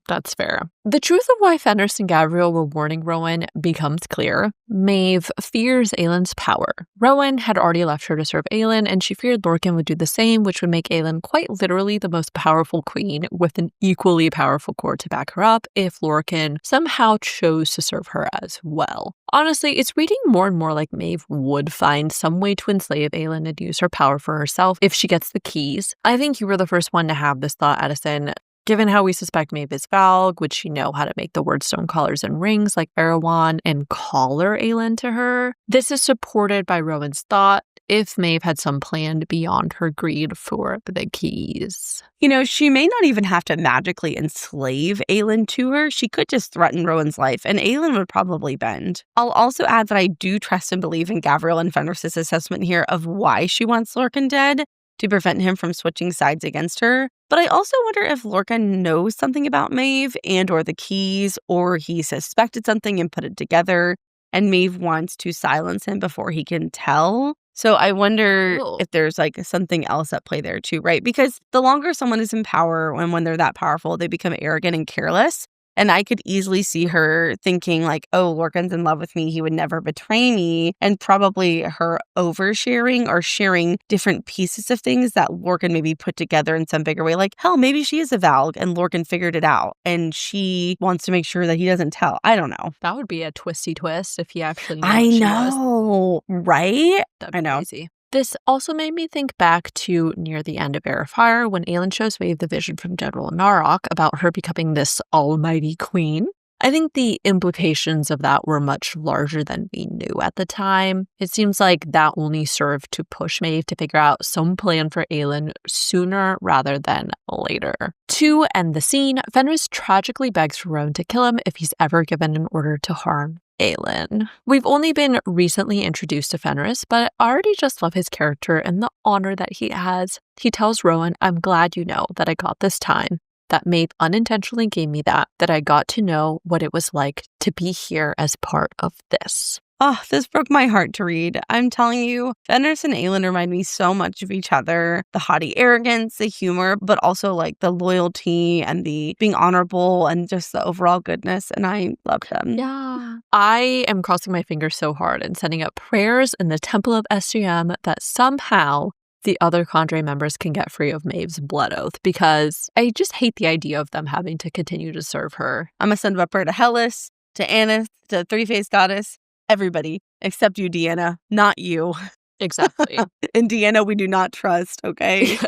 That's fair. The truth of why Fenris and Gabriel were warning Rowan becomes clear. Maeve fears Aelin's power. Rowan had already left her to serve Aelin, and she feared Lorcan would do the same, which would make Aelin quite literally the most powerful queen with an equally powerful court to back her up if Lorcan somehow chose to serve her as well. Honestly, it's reading more and more like Maeve would find some way to enslave Aelin and use her power for herself if she gets the keys. I think you were the first one to have this thought, Addison. Given how we suspect Maeve is Valg, would she know how to make the Wyrdstone collars and rings like Erewhon and collar Aelin to her? This is supported by Rowan's thought if Maeve had some plan beyond her greed for the keys. You know, she may not even have to magically enslave Aelin to her. She could just threaten Rowan's life, and Aelin would probably bend. I'll also add that I do trust and believe in Gabriel and Fenris' assessment here of why she wants Lorcan dead, to prevent him from switching sides against her. But I also wonder if Lorcan knows something about Maeve and or the keys, or he suspected something and put it together, and Maeve wants to silence him before he can tell. So I wonder if there's like something else at play there too, right? Because the longer someone is in power and when they're that powerful, they become arrogant and careless. And I could easily see her thinking like, oh, Lorcan's in love with me. He would never betray me. And probably her oversharing or sharing different pieces of things that Lorcan maybe put together in some bigger way. Like, hell, maybe she is a Valg and Lorcan figured it out. And she wants to make sure that he doesn't tell. I don't know. That would be a twisty twist if he actually knew I what she know, right? That'd be I know. crazy. This also made me think back to near the end of Heir of Fire when Aelin shows Maeve the vision from General Narok about her becoming this almighty queen. I think the implications of that were much larger than we knew at the time. It seems like that only served to push Maeve to figure out some plan for Aelin sooner rather than later. To end the scene, Fenris tragically begs for Rowan to kill him if he's ever given an order to harm Aelin. We've only been recently introduced to Fenris, but I already just love his character and the honor that he has. He tells Rowan, I'm glad you know that I got this time, that Maeve unintentionally gave me that I got to know what it was like to be here as part of this. Oh, this broke my heart to read. I'm telling you, Fenris and Aelin remind me so much of each other. The haughty arrogance, the humor, but also like the loyalty and the being honorable and just the overall goodness. And I love them. Yeah. I am crossing my fingers so hard and sending up prayers in the Temple of SGM that somehow the other cadre members can get free of Maeve's blood oath, because I just hate the idea of them having to continue to serve her. I'm going to send up a prayer to Hellas, to Annis, to Three-Faced Goddess, everybody except you, Deanna, not you. Exactly. In Deanna, we do not trust, okay?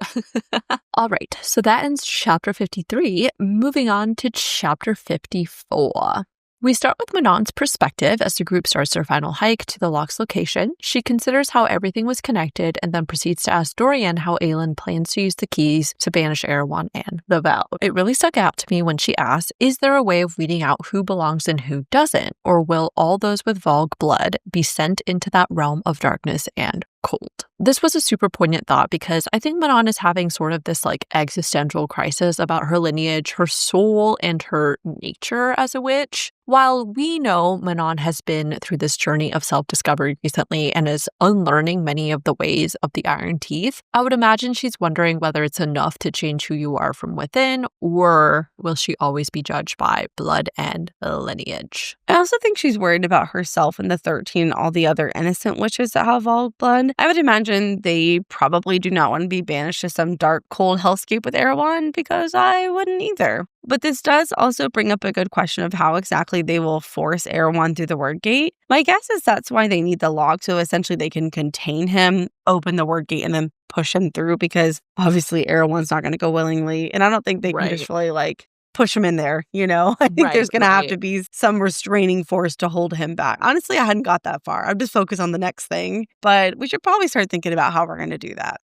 All right, so that ends chapter 53. Moving on to chapter 54. We start with Manon's perspective as the group starts their final hike to the lock's location. She considers how everything was connected and then proceeds to ask Dorian how Aelin plans to use the keys to banish Erewhon and the Valg. It really stuck out to me when she asked, is there a way of weeding out who belongs and who doesn't? Or will all those with Valg blood be sent into that realm of darkness and cold. This was a super poignant thought because I think Manon is having sort of this like existential crisis about her lineage, her soul, and her nature as a witch. While we know Manon has been through this journey of self-discovery recently and is unlearning many of the ways of the Iron Teeth, I would imagine she's wondering whether it's enough to change who you are from within, or will she always be judged by blood and lineage? I also think she's worried about herself and the 13 and all the other innocent witches that have all blood. I would imagine they probably do not want to be banished to some dark, cold hellscape with Erewhon, because I wouldn't either. But this does also bring up a good question of how exactly they will force Erewhon through the word gate. My guess is that's why they need the log, so essentially they can contain him, open the word gate, and then push him through, because obviously Erewhon's not going to go willingly. And I don't think they can just really push him in there, I think there's going to have to be some restraining force to hold him back. Honestly, I hadn't got that far. I'm just focused on the next thing, but we should probably start thinking about how we're going to do that.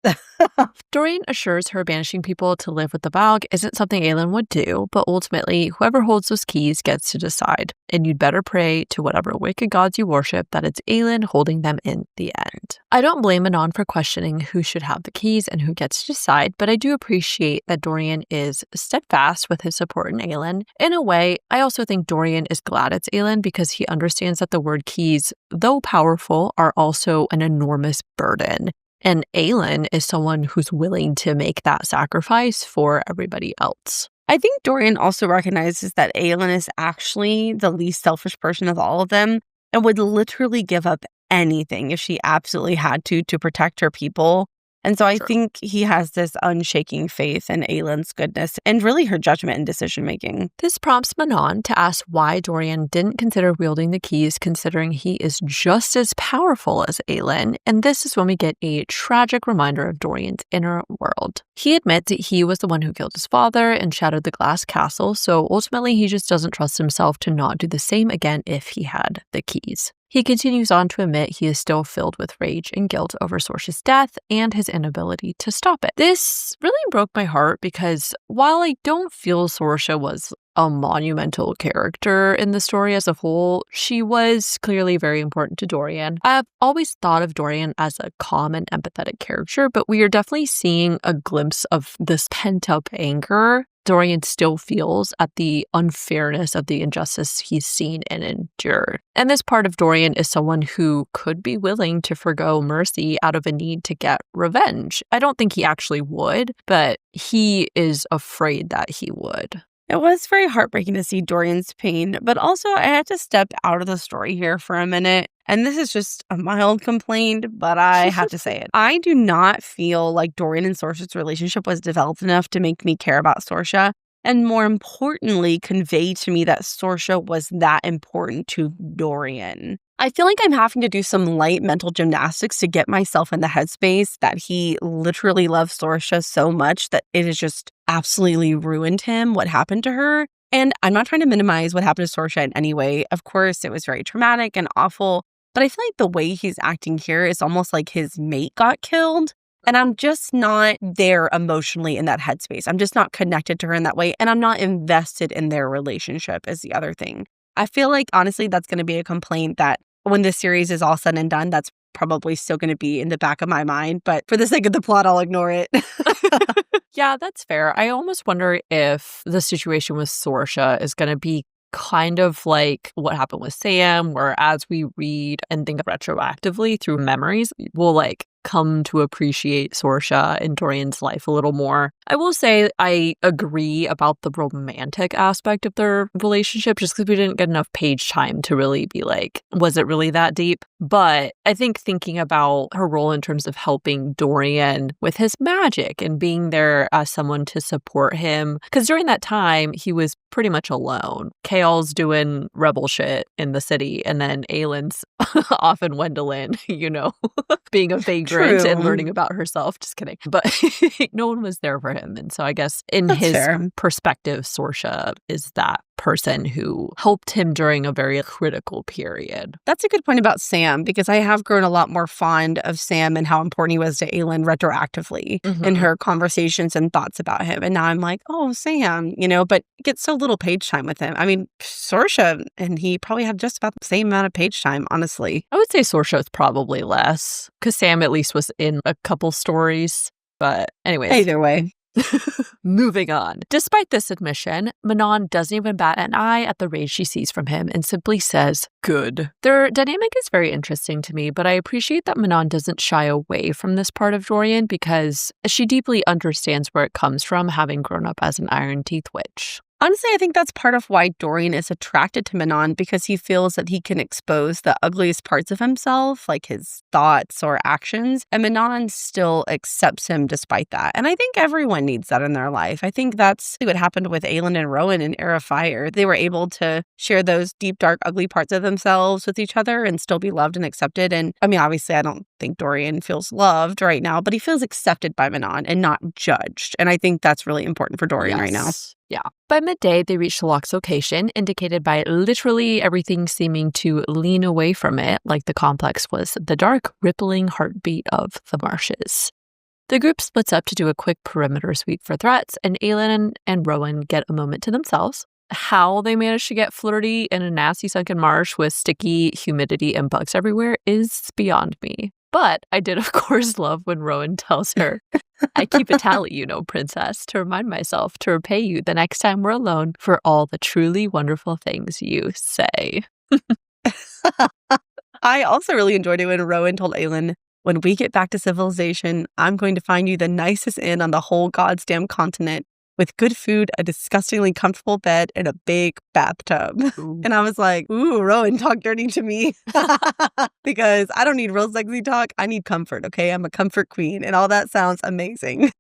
Dorian assures her banishing people to live with the Valg isn't something Aelin would do, but ultimately, whoever holds those keys gets to decide. And you'd better pray to whatever wicked gods you worship that it's Aelin holding them in the end. I don't blame Manon for questioning who should have the keys and who gets to decide, but I do appreciate that Dorian is steadfast with his support in Aelin. In a way, I also think Dorian is glad it's Aelin because he understands that the word keys, though powerful, are also an enormous burden. And Aelin is someone who's willing to make that sacrifice for everybody else. I think Dorian also recognizes that Aelin is actually the least selfish person of all of them and would literally give up anything if she absolutely had to protect her people. And so I think he has this unshaking faith in Aelin's goodness and really her judgment and decision-making. This prompts Manon to ask why Dorian didn't consider wielding the keys, considering he is just as powerful as Aelin. And this is when we get a tragic reminder of Dorian's inner world. He admits that he was the one who killed his father and shattered the glass castle, so ultimately he just doesn't trust himself to not do the same again if he had the keys. He continues on to admit he is still filled with rage and guilt over Sorcia's death and his inability to stop it. This really broke my heart because while I don't feel Sorcia was a monumental character in the story as a whole, she was clearly very important to Dorian. I've always thought of Dorian as a calm and empathetic character, but we are definitely seeing a glimpse of this pent-up anger Dorian still feels at the unfairness of the injustice he's seen and endured. And this part of Dorian is someone who could be willing to forgo mercy out of a need to get revenge. I don't think he actually would, but he is afraid that he would. It was very heartbreaking to see Dorian's pain, but also I had to step out of the story here for a minute. And this is just a mild complaint, but I have to say it. I do not feel like Dorian and Sorcia's relationship was developed enough to make me care about Sorcia, and more importantly, convey to me that Sorcia was that important to Dorian. I feel like I'm having to do some light mental gymnastics to get myself in the headspace that he literally loves Sorcia so much that it has just absolutely ruined him, what happened to her. And I'm not trying to minimize what happened to Sorcia in any way. Of course, it was very traumatic and awful, but I feel like the way he's acting here is almost like his mate got killed. And I'm just not there emotionally in that headspace. I'm just not connected to her in that way. And I'm not invested in their relationship is the other thing. I feel like, honestly, that's going to be a complaint that when this series is all said and done, that's probably still going to be in the back of my mind. But for the sake of the plot, I'll ignore it. Yeah, that's fair. I almost wonder if the situation with Sorcia is going to be kind of like what happened with Sam, where as we read and think retroactively through memories, we'll come to appreciate Sorcia in Dorian's life a little more. I will say I agree about the romantic aspect of their relationship just because we didn't get enough page time to really be like, was it really that deep? But I think thinking about her role in terms of helping Dorian with his magic and being there as someone to support him, because during that time, he was pretty much alone. Chaol's doing rebel shit in the city, and then Aelin's off in Wendelin, being a vagrant and learning about herself. Just kidding. But no one was there for him. And so I guess in his perspective, Sorcia is that person who helped him during a very critical period. That's a good point about Sam, because I have grown a lot more fond of Sam and how important he was to Aelin retroactively in her conversations and thoughts about him. And now I'm like, oh, Sam, but get so little page time with him. I mean, Sorcia and he probably have just about the same amount of page time, honestly. I would say Sorcia is probably less, because Sam at least least was in a couple stories. But anyways. Either way. Moving on. Despite this admission, Manon doesn't even bat an eye at the rage she sees from him and simply says, good. Their dynamic is very interesting to me, but I appreciate that Manon doesn't shy away from this part of Dorian because she deeply understands where it comes from, having grown up as an Iron Teeth witch. Honestly, I think that's part of why Dorian is attracted to Manon, because he feels that he can expose the ugliest parts of himself, like his thoughts or actions, and Manon still accepts him despite that. And I think everyone needs that in their life. I think that's what happened with Aelin and Rowan in Heir of Fire. They were able to share those deep, dark, ugly parts of themselves with each other and still be loved and accepted. And I mean, obviously, I don't think Dorian feels loved right now, but he feels accepted by Manon and not judged. And I think that's really important for Dorian right now. Yeah. By midday, they reach the lock's location, indicated by literally everything seeming to lean away from it, like the complex was the dark, rippling heartbeat of the marshes. The group splits up to do a quick perimeter sweep for threats, and Aelin and Rowan get a moment to themselves. How they managed to get flirty in a nasty sunken marsh with sticky humidity and bugs everywhere is beyond me. But I did, of course, love when Rowan tells her, I keep a tally, you know, princess, to remind myself to repay you the next time we're alone for all the truly wonderful things you say. I also really enjoyed it when Rowan told Aelin, when we get back to civilization, I'm going to find you the nicest inn on the whole goddamn continent with good food, a disgustingly comfortable bed, and a big bathtub. Ooh. And I was like, ooh, Rowan, talk dirty to me. Because I don't need real sexy talk. I need comfort, okay? I'm a comfort queen, and all that sounds amazing.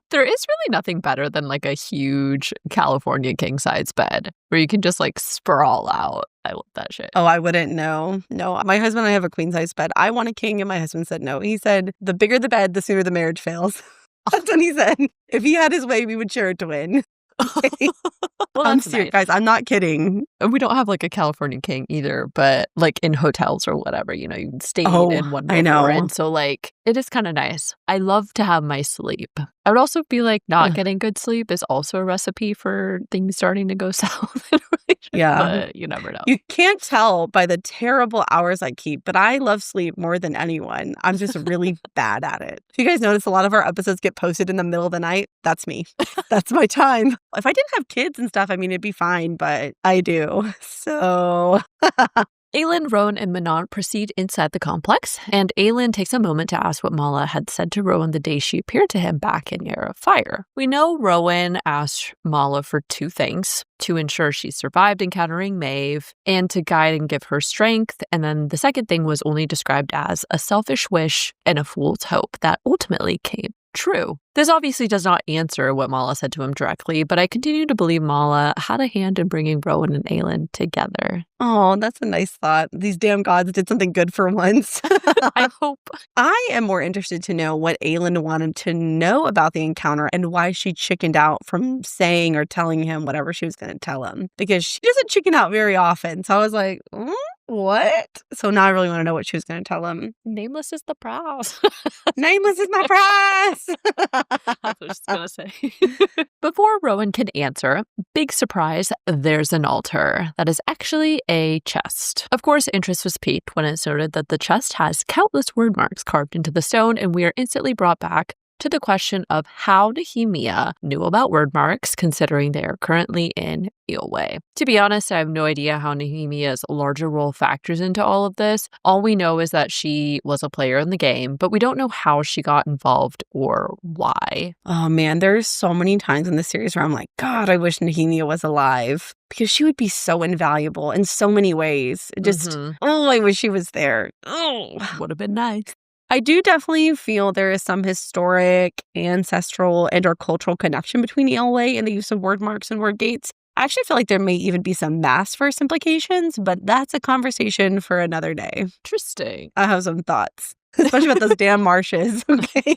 There is really nothing better than like a huge California king-size bed where you can just like sprawl out. I love that shit. Oh, I wouldn't know. No, my husband and I have a queen-size bed. I want a king, and my husband said no. He said, the bigger the bed, the sooner the marriage fails. That's what he said. If he had his way, we would share it to win. Okay. Well, I'm serious, guys. I'm not kidding. We don't have like a California king either, but like in hotels or whatever, you know, you can stay in one before. I know. And so like it is kind of nice. I love to have my sleep. I would also be like not getting good sleep is also a recipe for things starting to go south. Yeah. But you never know. You can't tell by the terrible hours I keep, but I love sleep more than anyone. I'm just really bad at it. If you guys notice, a lot of our episodes get posted in the middle of the night. That's me. That's my time. If I didn't have kids and stuff, I mean, it'd be fine, but I do. So... Aelin, Rowan, and Manon proceed inside the complex, and Aelin takes a moment to ask what Mala had said to Rowan the day she appeared to him back in Heir of Fire. We know Rowan asked Mala for two things: to ensure she survived encountering Maeve, and to guide and give her strength, and then the second thing was only described as a selfish wish and a fool's hope that ultimately came true. This obviously does not answer what Mala said to him directly, but I continue to believe Mala had a hand in bringing Rowan and Aelin together. Oh, that's a nice thought. These damn gods did something good for once. I hope. I am more interested to know what Aelin wanted to know about the encounter and why she chickened out from saying or telling him whatever she was going to tell him. Because she doesn't chicken out very often. So I was like, what? So now I really want to know what she was going to tell him. Nameless is the prize. Nameless is my prize. I was just going to say. Before Rowan can answer, big surprise, there's an altar that is actually a chest. Of course, interest was piqued when it's noted that the chest has countless word marks carved into the stone, and we are instantly brought back to the question of how Nehemia knew about word marks, considering they are currently in Eyllwe. To be honest, I have no idea how Nehemia's larger role factors into all of this. All we know is that she was a player in the game, but we don't know how she got involved or why. Oh man, there's so many times in the series where I'm like, God, I wish Nehemia was alive, because she would be so invaluable in so many ways. I wish she was there. Oh, would have been nice. I do definitely feel there is some historic, ancestral, and or cultural connection between Eyllwe and the use of word marks and word gates. I actually feel like there may even be some mass verse implications, but that's a conversation for another day. Interesting. I have some thoughts, especially about those damn marshes. Okay.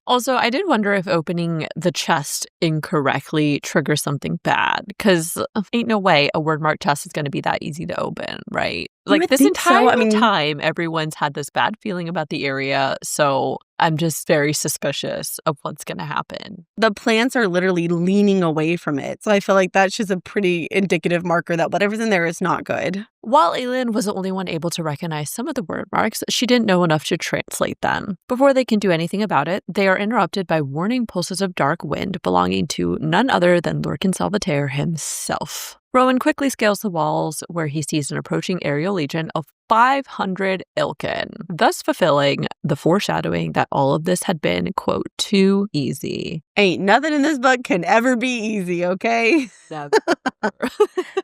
Also, I did wonder if opening the chest incorrectly triggers something bad, because ain't no way a word mark chest is going to be that easy to open, right? Like, this entire I mean, time, everyone's had this bad feeling about the area, so I'm just very suspicious of what's going to happen. the plants are literally leaning away from it. So I feel like that's just a pretty indicative marker that whatever's in there is not good. While Aelin was the only one able to recognize some of the word marks, she didn't know enough to translate them. Before they can do anything about it, they are interrupted by warning pulses of dark wind belonging to none other than Lorcan Salvater himself. Rowan quickly scales the walls where he sees an approaching aerial legion of 500 ilken, thus fulfilling the foreshadowing that all of this had been, quote, too easy. Ain't nothing in this book can ever be easy, okay? Never.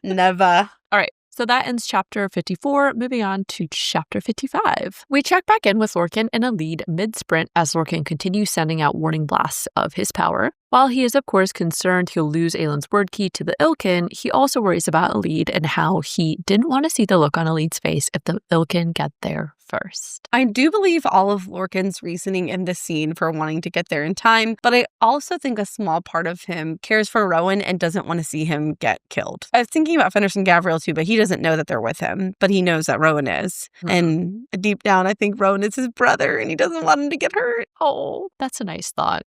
Never. All right. So that ends chapter 54, moving on to chapter 55. We check back in with Lorcan and Elide mid-sprint as Lorcan continues sending out warning blasts of his power. While he is, of course, concerned he'll lose Aelin's word key to the ilken, he also worries about Elide and how he didn't want to see the look on Elide's face if the ilken get there first. I do believe all of Lorcan's reasoning in this scene for wanting to get there in time, but I also think a small part of him cares for Rowan and doesn't want to see him get killed. I was thinking about Fenris and Gavriel too, but he doesn't know that they're with him, but he knows that Rowan is. Mm-hmm. And deep down, I think Rowan is his brother and he doesn't want him to get hurt. Oh, that's a nice thought.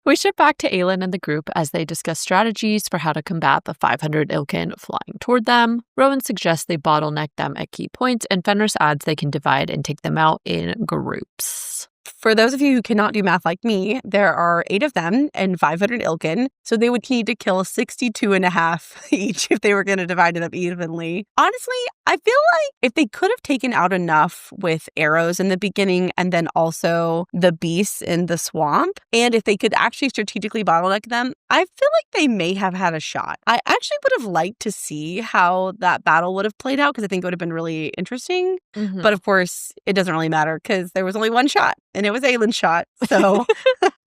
We shift back to Aelin and the group as they discuss strategies for how to combat the 500 ilken flying toward them. Rowan suggests they bottleneck them at key points, and Fenris adds they can divide and take them out in groups. For those of you who cannot do math like me, there are 8 of them and 500 ilken, so they would need to kill 62 and a half each if they were going to divide it up evenly. Honestly, I feel like if they could have taken out enough with arrows in the beginning and then also the beasts in the swamp, and if they could actually strategically bottleneck them, I feel like they may have had a shot. I actually would have liked to see how that battle would have played out because I think it would have been really interesting. Mm-hmm. But of course, it doesn't really matter because there was only one shot. And it was Aelin's shot, so.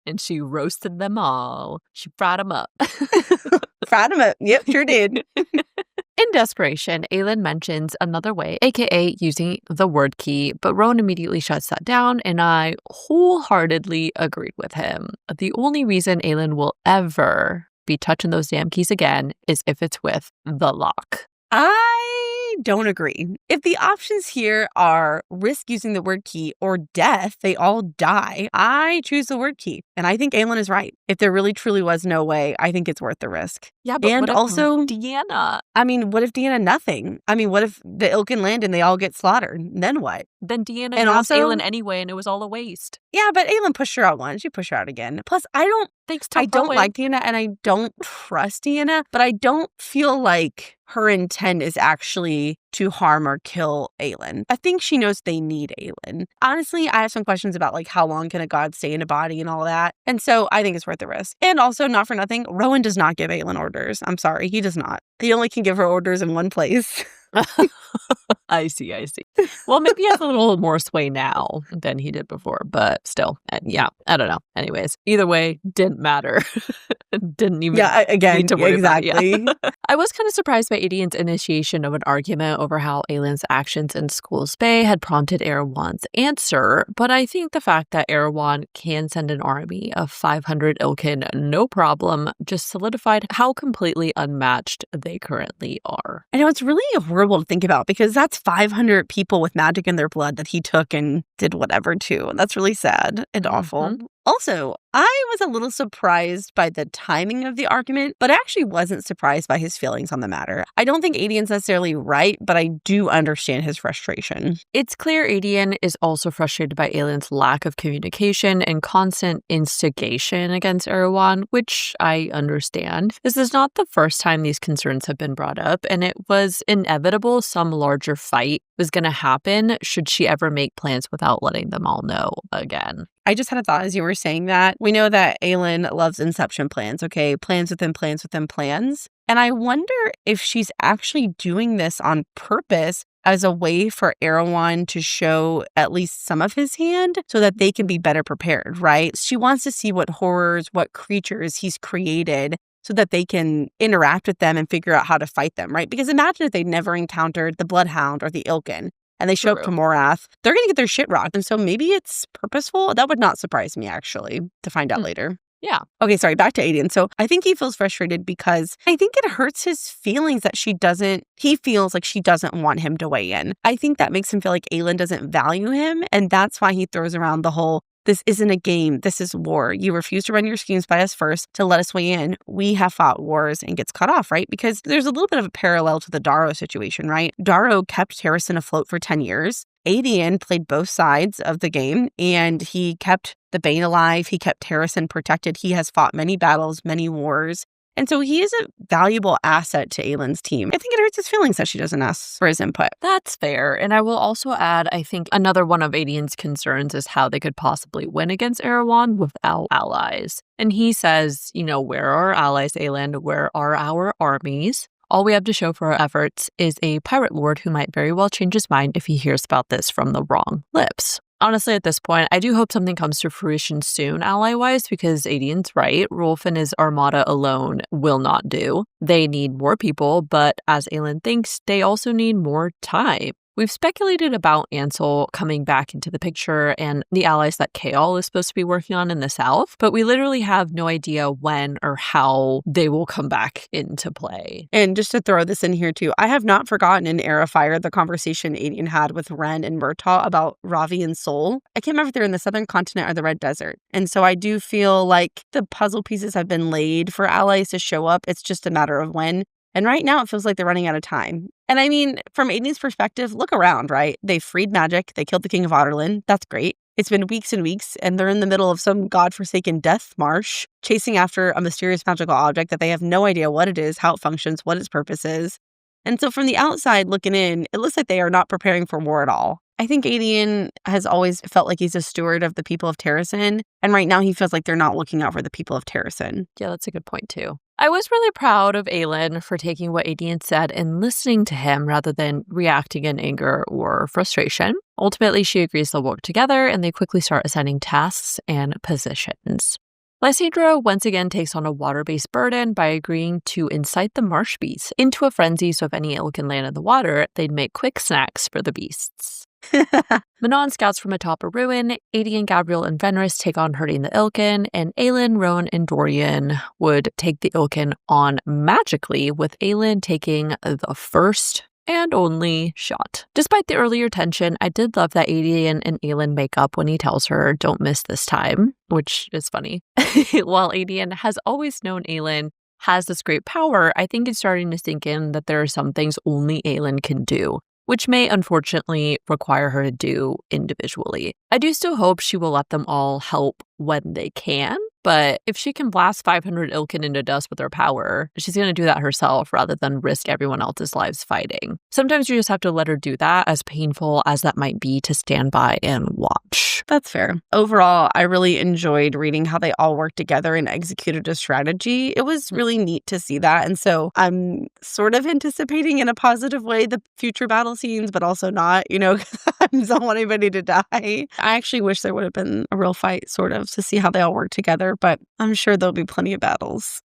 And she roasted them all. She fried them up. Fried them up. Yep, sure did. In desperation, Aelin mentions another way, aka using the word key, but Rowan immediately shuts that down, and I wholeheartedly agreed with him. The only reason Aelin will ever be touching those damn keys again is if it's with the lock. I don't agree. If the options here are risk using the word key or death, they all die. I choose the word key. And I think Aelin is right. If there really truly was no way, I think it's worth the risk. Yeah, but and what if also Deanna? I mean, what if Deanna nothing? I mean, what if the ilken land and they all get slaughtered? Then what? Then Deanna and lost also, Aelin anyway, and it was all a waste. Yeah, but Aelin pushed her out once. She pushed her out again. Plus, I don't like Deanna and I don't trust Deanna, but I don't feel like her intent is actually to harm or kill Aelin. I think she knows they need Aelin. Honestly, I have some questions about like how long can a god stay in a body and all that. And so I think it's worth the risk. And also, not for nothing, Rowan does not give Aelin orders. I'm sorry, he does not. He only can give her orders in one place. I see. Well, maybe he has a little more sway now than he did before, but still, yeah, I don't know. Anyways, either way, didn't matter. Didn't even need to worry exactly. about it. I was kind of surprised by Aedian's initiation of an argument over how Aelin's actions in School's Bay had prompted Erewhon's answer, but I think the fact that Erewhon can send an army of 500 ilken no problem just solidified how completely unmatched they currently are. I know, it's really horrible to think about because that's 500 people with magic in their blood that he took and did whatever to. And that's really sad and awful. Mm-hmm. Also, I was a little surprised by the timing of the argument, but I actually wasn't surprised by his feelings on the matter. I don't think Aedian's necessarily right, but I do understand his frustration. It's clear Aedian is also frustrated by Aelin's lack of communication and constant instigation against Erewhon, which I understand. This is not the first time these concerns have been brought up, and it was inevitable some larger fight was going to happen should she ever make plans without letting them all know again. I just had a thought as you were saying that. We know that Aelin loves inception plans, okay? Plans within plans within plans. And I wonder if she's actually doing this on purpose as a way for Erewhon to show at least some of his hand so that they can be better prepared, right? She wants to see what horrors, what creatures he's created so that they can interact with them and figure out how to fight them, right? Because imagine if they'd never encountered the Bloodhound or the Ilken. And they show up to Morath, they're going to get their shit rocked. And so maybe it's purposeful. That would not surprise me, actually, to find out later. Yeah. Okay, sorry, back to Aiden. So I think he feels frustrated because I think it hurts his feelings that he feels like she doesn't want him to weigh in. I think that makes him feel like Aelin doesn't value him. And that's why he throws around the whole, this isn't a game, this is war. You refuse to run your schemes by us first to let us weigh in. We have fought wars, and gets cut off, right? Because there's a little bit of a parallel to the Darrow situation, right? Darrow kept Harrison afloat for 10 years. Aiden played both sides of the game, and he kept the Bane alive. He kept Harrison protected. He has fought many battles, many wars. And so he is a valuable asset to Aelin's team. I think it hurts his feelings that she doesn't ask for his input. That's fair. And I will also add, I think another one of Aiden's concerns is how they could possibly win against Erewhon without allies. And he says, where are our allies, Aelin? Where are our armies? All we have to show for our efforts is a pirate lord who might very well change his mind if he hears about this from the wrong lips. Honestly, at this point, I do hope something comes to fruition soon, ally-wise, because Aiden's right. Rolf and his armada alone will not do. They need more people, but as Aelin thinks, they also need more time. We've speculated about Ansel coming back into the picture and the allies that Chaol is supposed to be working on in the south, but we literally have no idea when or how they will come back into play. And just to throw this in here too, I have not forgotten in Air of Fire the conversation Aiden had with Ren and Murtaugh about Ravi and Sol. I can't remember if they're in the southern continent or the Red Desert. And so I do feel like the puzzle pieces have been laid for allies to show up. It's just a matter of when. And right now, it feels like they're running out of time. And I mean, from Aiden's perspective, look around, right? They freed magic. They killed the King of Otterlin. That's great. It's been weeks and weeks, and they're in the middle of some godforsaken death marsh, chasing after a mysterious magical object that they have no idea what it is, how it functions, what its purpose is. And so from the outside looking in, it looks like they are not preparing for war at all. I think Aiden has always felt like he's a steward of the people of Terrasen, and right now he feels like they're not looking out for the people of Terrasen. Yeah, that's a good point, too. I was really proud of Aelin for taking what Aiden said and listening to him rather than reacting in anger or frustration. Ultimately, she agrees they'll work together, and they quickly start assigning tasks and positions. Lysandra once again takes on a water-based burden by agreeing to incite the marsh beasts into a frenzy, so if any ilken land in the water, they'd make quick snacks for the beasts. Manon scouts from atop a ruin. Aiden, Gabriel, and Fenris take on herding the ilken, and Aelin, Rowan, and Dorian would take the ilken on magically, with Aelin taking the first and only shot. Despite the earlier tension, I did love that Aiden and Aelin make up when he tells her, "Don't miss this time," which is funny. While Aiden has always known Aelin has this great power, I think it's starting to sink in that there are some things only Aelin can do, which may unfortunately require her to do individually. I do still hope she will let them all help when they can, but if she can blast 500 ilken into dust with her power, she's going to do that herself rather than risk everyone else's lives fighting. Sometimes you just have to let her do that, as painful as that might be to stand by and watch. That's fair. Overall, I really enjoyed reading how they all worked together and executed a strategy. It was really neat to see that. And so I'm sort of anticipating in a positive way the future battle scenes, but also not, because I don't want anybody to die. I actually wish there would have been a real fight, sort of, to see how they all work together, but I'm sure there'll be plenty of battles.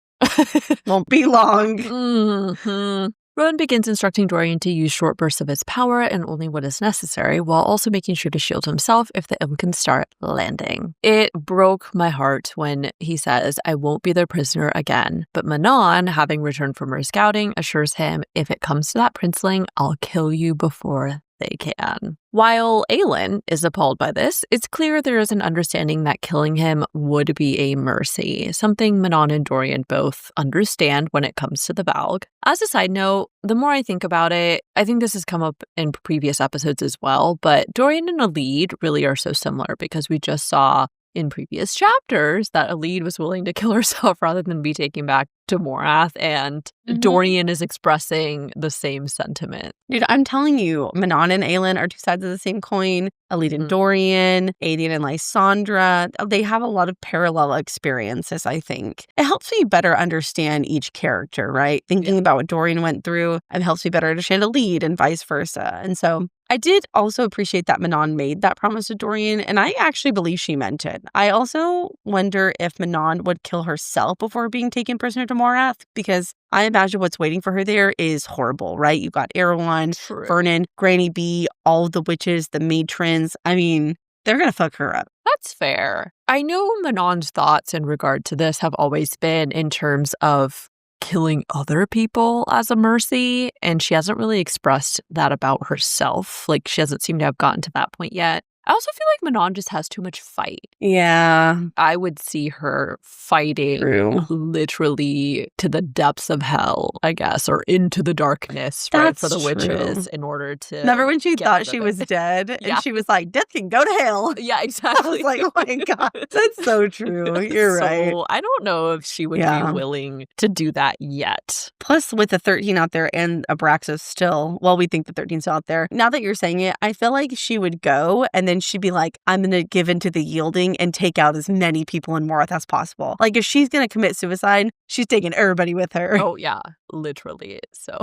Won't be long. Mm-hmm. Rowan begins instructing Dorian to use short bursts of his power and only what is necessary, while also making sure to shield himself if the ilken start landing. It broke my heart when he says, "I won't be their prisoner again." But Manon, having returned from her scouting, assures him, "If it comes to that princeling, I'll kill you before they can." While Aelin is appalled by this, it's clear there is an understanding that killing him would be a mercy, something Manon and Dorian both understand when it comes to the Valg. As a side note, the more I think about it, I think this has come up in previous episodes as well, but Dorian and Elide really are so similar because we just saw in previous chapters that Elide was willing to kill herself rather than be taken back to Morath, and Dorian is expressing the same sentiment. Dude, I'm telling you, Manon and Aelin are two sides of the same coin. Elide and Dorian, Aiden and Lysandra, they have a lot of parallel experiences, I think. It helps me better understand each character, right? Thinking about what Dorian went through, it helps me better understand Elide and vice versa. And so I did also appreciate that Manon made that promise to Dorian, and I actually believe she meant it. I also wonder if Manon would kill herself before being taken prisoner to Morath, because I imagine what's waiting for her there is horrible, right? You've got Erewhon, Vernon, Granny B, all of the witches, the matrons. I mean, they're going to fuck her up. That's fair. I know Manon's thoughts in regard to this have always been in terms of killing other people as a mercy, and she hasn't really expressed that about herself. Like, she hasn't seemed to have gotten to that point yet. I also feel like Manon just has too much fight. Yeah. I would see her fighting literally to the depths of hell, I guess, or into the darkness, right, for the witches in order to Remember when she thought she was dead? And she was like, death can go to hell. Yeah, exactly. I was like, oh my God. That's so true. You're right. I don't know if she would be willing to do that yet. Plus, with the 13 out there and Abraxas still, well, we think the 13's out there. Now that you're saying it, I feel like she would go and then she'd be like, I'm going to give in to the yielding and take out as many people in Morath as possible. Like, if she's going to commit suicide, she's taking everybody with her. Oh, yeah, literally. So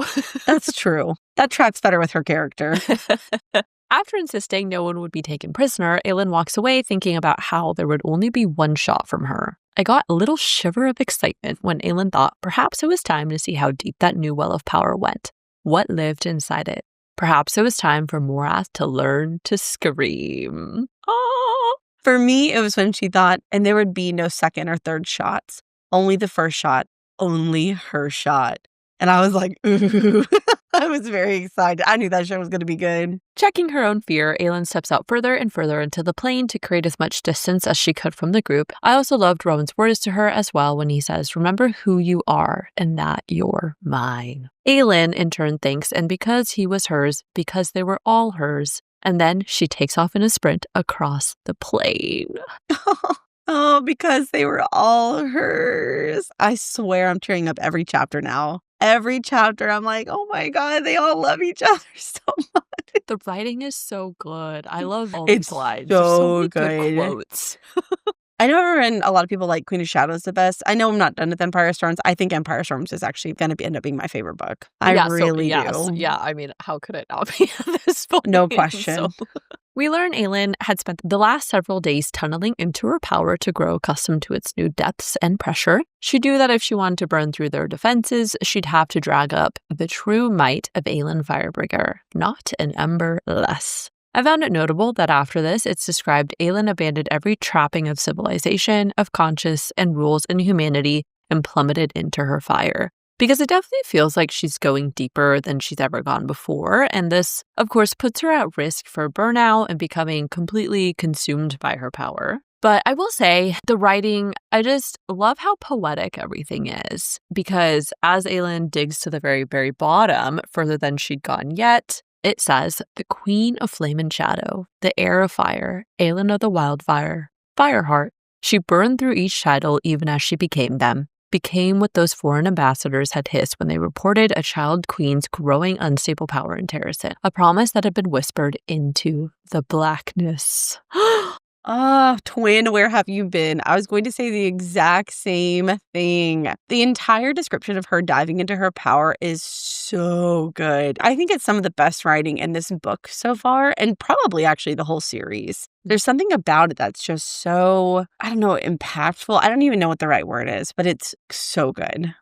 that's true. That tracks better with her character. After insisting no one would be taken prisoner, Aelin walks away thinking about how there would only be one shot from her. I got a little shiver of excitement when Aelin thought perhaps it was time to see how deep that new well of power went. What lived inside it? Perhaps it was time for Morath to learn to scream. Oh. For me, it was when she thought, and there would be no second or third shots. Only the first shot. Only her shot. And I was like, ooh. I was very excited. I knew that show was going to be good. Checking her own fear, Aelin steps out further and further into the plane to create as much distance as she could from the group. I also loved Rowan's words to her as well when he says, remember who you are and that you're mine. Aelin, in turn, thinks, and because he was hers, because they were all hers. And then she takes off in a sprint across the plane. Oh, because they were all hers. I swear I'm tearing up every chapter now. Every chapter, I'm like, oh my God, they all love each other so much. The writing is so good. I love all these lines. So good quotes. I know a lot of people like Queen of Shadows the best. I know I'm not done with Empire Storms. I think Empire Storms is actually going to end up being my favorite book. I really do. Yeah, I mean, how could it not be at this point? No question. We learn Aelin had spent the last several days tunneling into her power to grow accustomed to its new depths and pressure. She knew that if she wanted to burn through their defenses, she'd have to drag up the true might of Aelin Firebringer, not an ember less. I found it notable that after this, it's described Aelin abandoned every trapping of civilization, of conscience, and rules in humanity and plummeted into her fire. Because it definitely feels like she's going deeper than she's ever gone before, and this, of course, puts her at risk for burnout and becoming completely consumed by her power. But I will say, the writing, I just love how poetic everything is, because as Aelin digs to the very, very bottom, further than she'd gone yet, it says, the Queen of Flame and Shadow, the Heir of Fire, Aelin of the Wildfire, Fireheart. She burned through each title even as she became them. Became what those foreign ambassadors had hissed when they reported a child queen's growing unstable power in Terrasen, a promise that had been whispered into the blackness. Twin, where have you been? I was going to say the exact same thing. The entire description of her diving into her power is so good. I think it's some of the best writing in this book so far, and probably actually the whole series. There's something about it that's just so, I don't know, impactful. I don't even know what the right word is, but it's so good.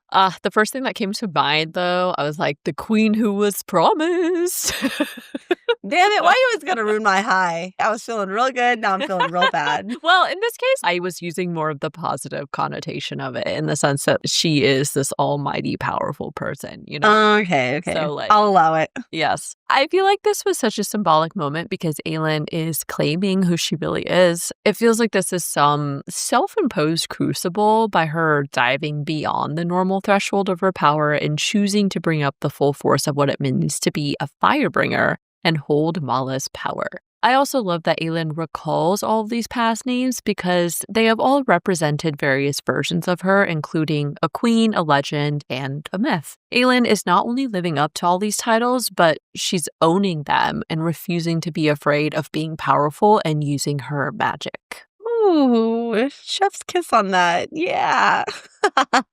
The first thing that came to mind, though, I was like, the queen who was promised. Damn it, why you was going to ruin my high? I was feeling real good, now I'm feeling real bad. Well, in this case, I was using more of the positive connotation of it in the sense that she is this almighty, powerful person, you know? Okay. So, I'll allow it. Yes. I feel like this was such a symbolic moment because Aelin is claiming who she really is. It feels like this is some self-imposed crucible by her diving beyond the normal threshold of her power and choosing to bring up the full force of what it means to be a Firebringer and hold Mala's power. I also love that Aelin recalls all of these past names because they have all represented various versions of her, including a queen, a legend, and a myth. Aelin is not only living up to all these titles, but she's owning them and refusing to be afraid of being powerful and using her magic. Ooh, chef's kiss on that. Yeah.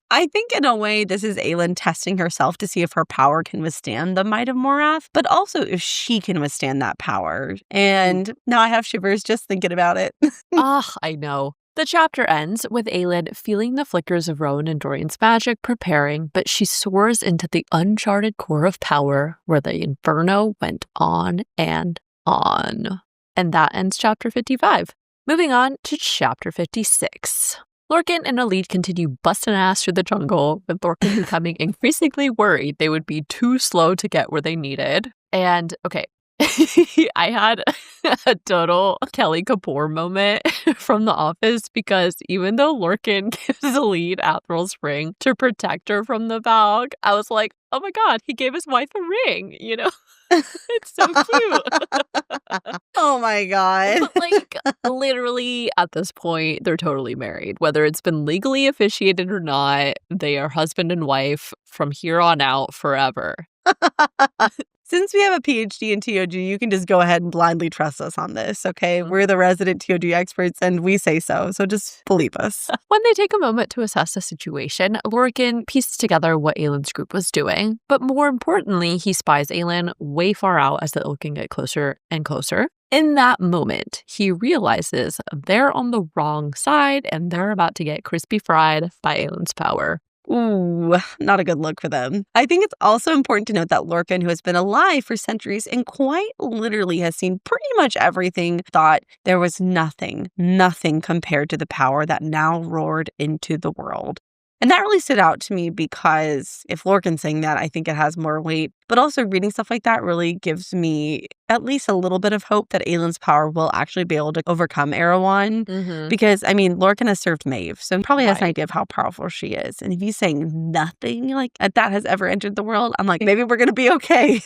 I think in a way this is Aelin testing herself to see if her power can withstand the might of Morath, but also if she can withstand that power. And now I have shivers just thinking about it. I know. The chapter ends with Aelin feeling the flickers of Rowan and Dorian's magic preparing, but she soars into the uncharted core of power where the Inferno went on and on. And that ends chapter 55. Moving on to chapter 56. Lorcan and Elide continue busting ass through the jungle, with Lorcan becoming increasingly worried they would be too slow to get where they needed. And, okay, I had a total Kelly Kapoor moment from The Office, because even though Lorcan gives Elide Athral's ring to protect her from the Valg, I was like, oh my god, he gave his wife a ring, you know? It's so cute. Oh my god. But, like, literally at this point, they're totally married. Whether it's been legally officiated or not, they are husband and wife from here on out forever. Since we have a PhD in TOG, you can just go ahead and blindly trust us on this, okay? We're the resident TOG experts, and we say so, so just believe us. When they take a moment to assess the situation, Lorcan pieces together what Aelin's group was doing, but more importantly, he spies Aelin way far out as the ilken get closer and closer. In that moment, he realizes they're on the wrong side, and they're about to get crispy fried by Aelin's power. Ooh, not a good look for them. I think it's also important to note that Lorcan, who has been alive for centuries and quite literally has seen pretty much everything, thought there was nothing compared to the power that now roared into the world. And that really stood out to me, because if Lorcan's saying that, I think it has more weight. But also reading stuff like that really gives me at least a little bit of hope that Aelin's power will actually be able to overcome Erewhon. Because, I mean, Lorcan has served Maeve, so he probably has an idea of how powerful she is. And if he's saying nothing like that has ever entered the world, I'm like, maybe we're going to be okay.